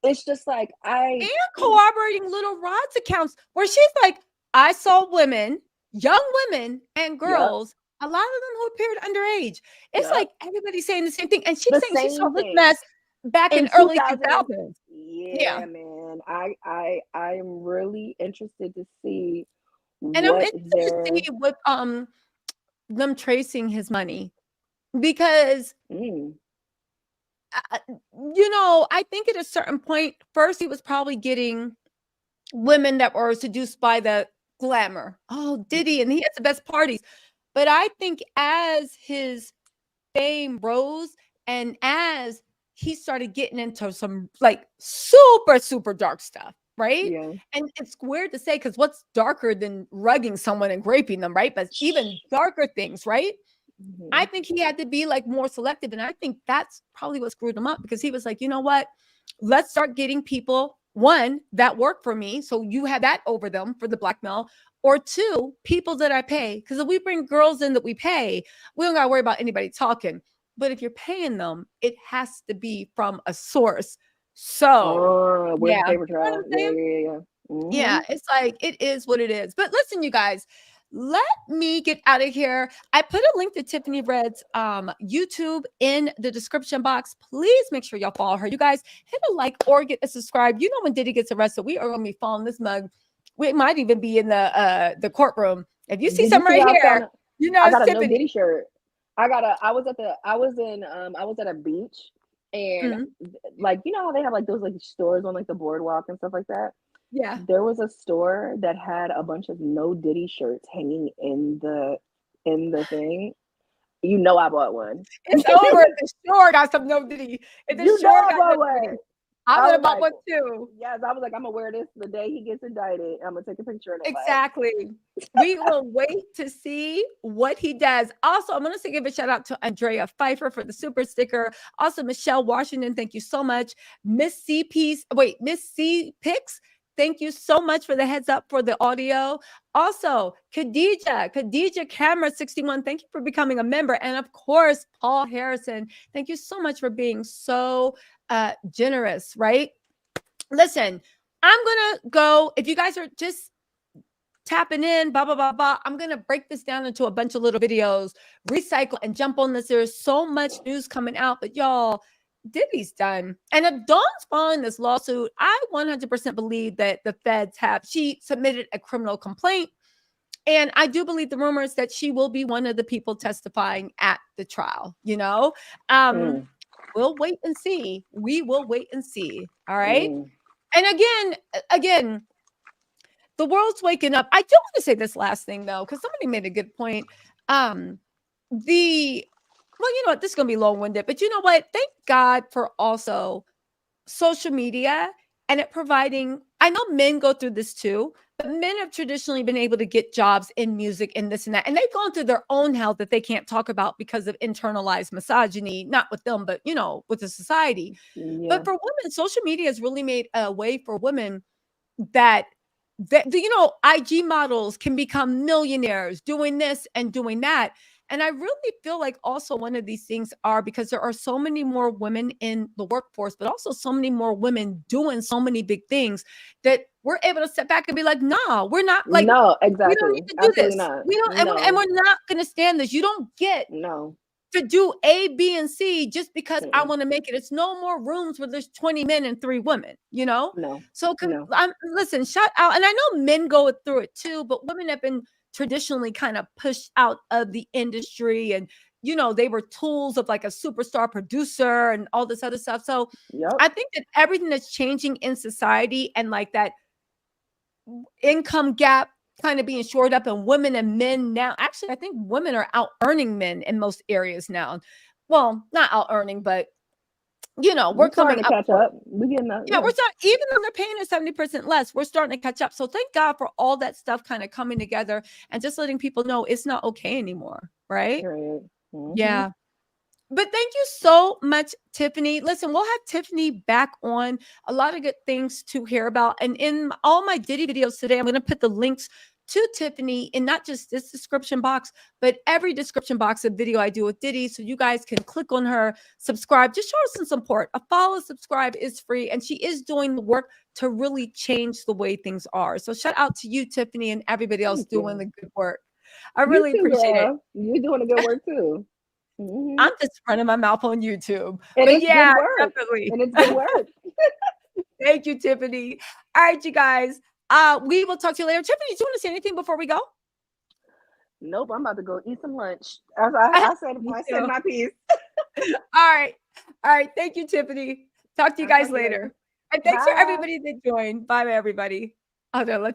it's just like And corroborating Little Rod's accounts where she's like, I saw women, young women and girls, a lot of them who appeared underage. It's like everybody's saying the same thing. And she's the saying she same saw this thing. mess back in early 2000s. Yeah, man. I'm really interested to see And I'm what interested to see what them tracing his money, because you know, I think at a certain point, first he was probably getting women that were seduced by the glamour. Oh, Diddy, and he has the best parties. But I think as his fame rose and as he started getting into some like super dark stuff, right? Yeah. And it's weird to say, because what's darker than rugging someone and raping them, right? But even darker things, right? I think he had to be like more selective. And I think that's probably what screwed him up, because he was like, you know what? Let's start getting people, one, that work for me. So you have that over them for the blackmail, or two, people that I pay. Because if we bring girls in that we pay, we don't got to worry about anybody talking. But if you're paying them, it has to be from a source. So, yeah. You know what I'm saying? Yeah, it's like, it is what it is. But listen, you guys, let me get out of here. I put a link to Tiffany Red's YouTube in the description box. Please make sure y'all follow her. You guys, hit a like or get a subscribe. You know, when Diddy gets arrested, we are going to be following this mug. We might even be in the courtroom. If you see something right here, you know, I got a Tiffany. No Diddy shirt. I was at a beach, and like, you know how they have like those like stores on like the boardwalk and stuff like that? Yeah. There was a store that had a bunch of No Diddy shirts hanging in the thing. You know, I bought one. It's over. The store got some No Diddy. If the store got No Diddy, I would have bought one too. Yes, I was like, I'm gonna wear this the day he gets indicted. I'm gonna take a picture of it. Exactly. We will wait to see what he does. Also, I'm gonna give a shout out to Andrea Pfeiffer for the super sticker. Also, Michelle Washington, thank you so much. Miss C Picks. Thank you so much for the heads up for the audio. Also, Khadija Camera 61, thank you for becoming a member. And of course, Paul Harrison, thank you so much for being so generous, right? Listen, I'm gonna go. If you guys are just tapping in, blah, blah, blah, blah, I'm gonna break this down into a bunch of little videos, recycle and jump on this. There's so much news coming out, but y'all, Diddy's done. And if Dawn's following this lawsuit, I 100% believe that the feds she submitted a criminal complaint. And I do believe the rumors that she will be one of the people testifying at the trial, you know? We'll wait and see. We will wait and see. All right. And again, the world's waking up. I do want to say this last thing though, because somebody made a good point. Well, you know what? This is going to be long-winded, but you know what? Thank God for also social media and it providing, I know men go through this too, but men have traditionally been able to get jobs in music and this and that. And they've gone through their own hell that they can't talk about because of internalized misogyny, not with them, but, you know, with the society. Yeah. But for women, social media has really made a way for women that you know, IG models can become millionaires doing this and doing that. And I really feel like also one of these things are because there are so many more women in the workforce, but also so many more women doing so many big things that we're able to step back and be like, nah, we're not like, no, exactly. We don't need to do this. Not. We don't, and we're not going to stand this. You don't get to do A, B, and C just because I want to make it. It's no more rooms where there's 20 men and 3 women, you know? So listen, shout out. And I know men go through it too, but women have been traditionally kind of pushed out of the industry, and you know, they were tools of like a superstar producer and all this other stuff. So I think that everything that's changing in society and like that income gap kind of being shored up, and women and men now, actually I think women are out earning men in most areas now. Well, not out earning, but you know, we're coming to catch up. We're getting up. Yeah, we're starting, even though they're paying us 70% less, we're starting to catch up. So thank God for all that stuff kind of coming together and just letting people know it's not okay anymore, right? Yeah. But thank you so much, Tiffany. Listen, we'll have Tiffany back on. A lot of good things to hear about. And in all my Diddy videos today, I'm going to put the links to Tiffany in not just this description box, but every description box of video I do with Diddy. So you guys can click on her, subscribe, just show her some support. A follow, subscribe is free. And she is doing the work to really change the way things are. So shout out to you, Tiffany, and everybody else doing the good work. I really appreciate it. You're doing a good work too. Mm-hmm. I'm just running my mouth on YouTube. And but it's yeah, good work. definitely. And it's good work. Thank you, Tiffany. All right, you guys. We will talk to you later. Tiffany, do you want to say anything before we go? Nope, I'm about to go eat some lunch. As I said my piece. All right. Thank you, Tiffany. Talk to you guys later. And thanks for everybody that joined. Bye, everybody. Oh, no, let's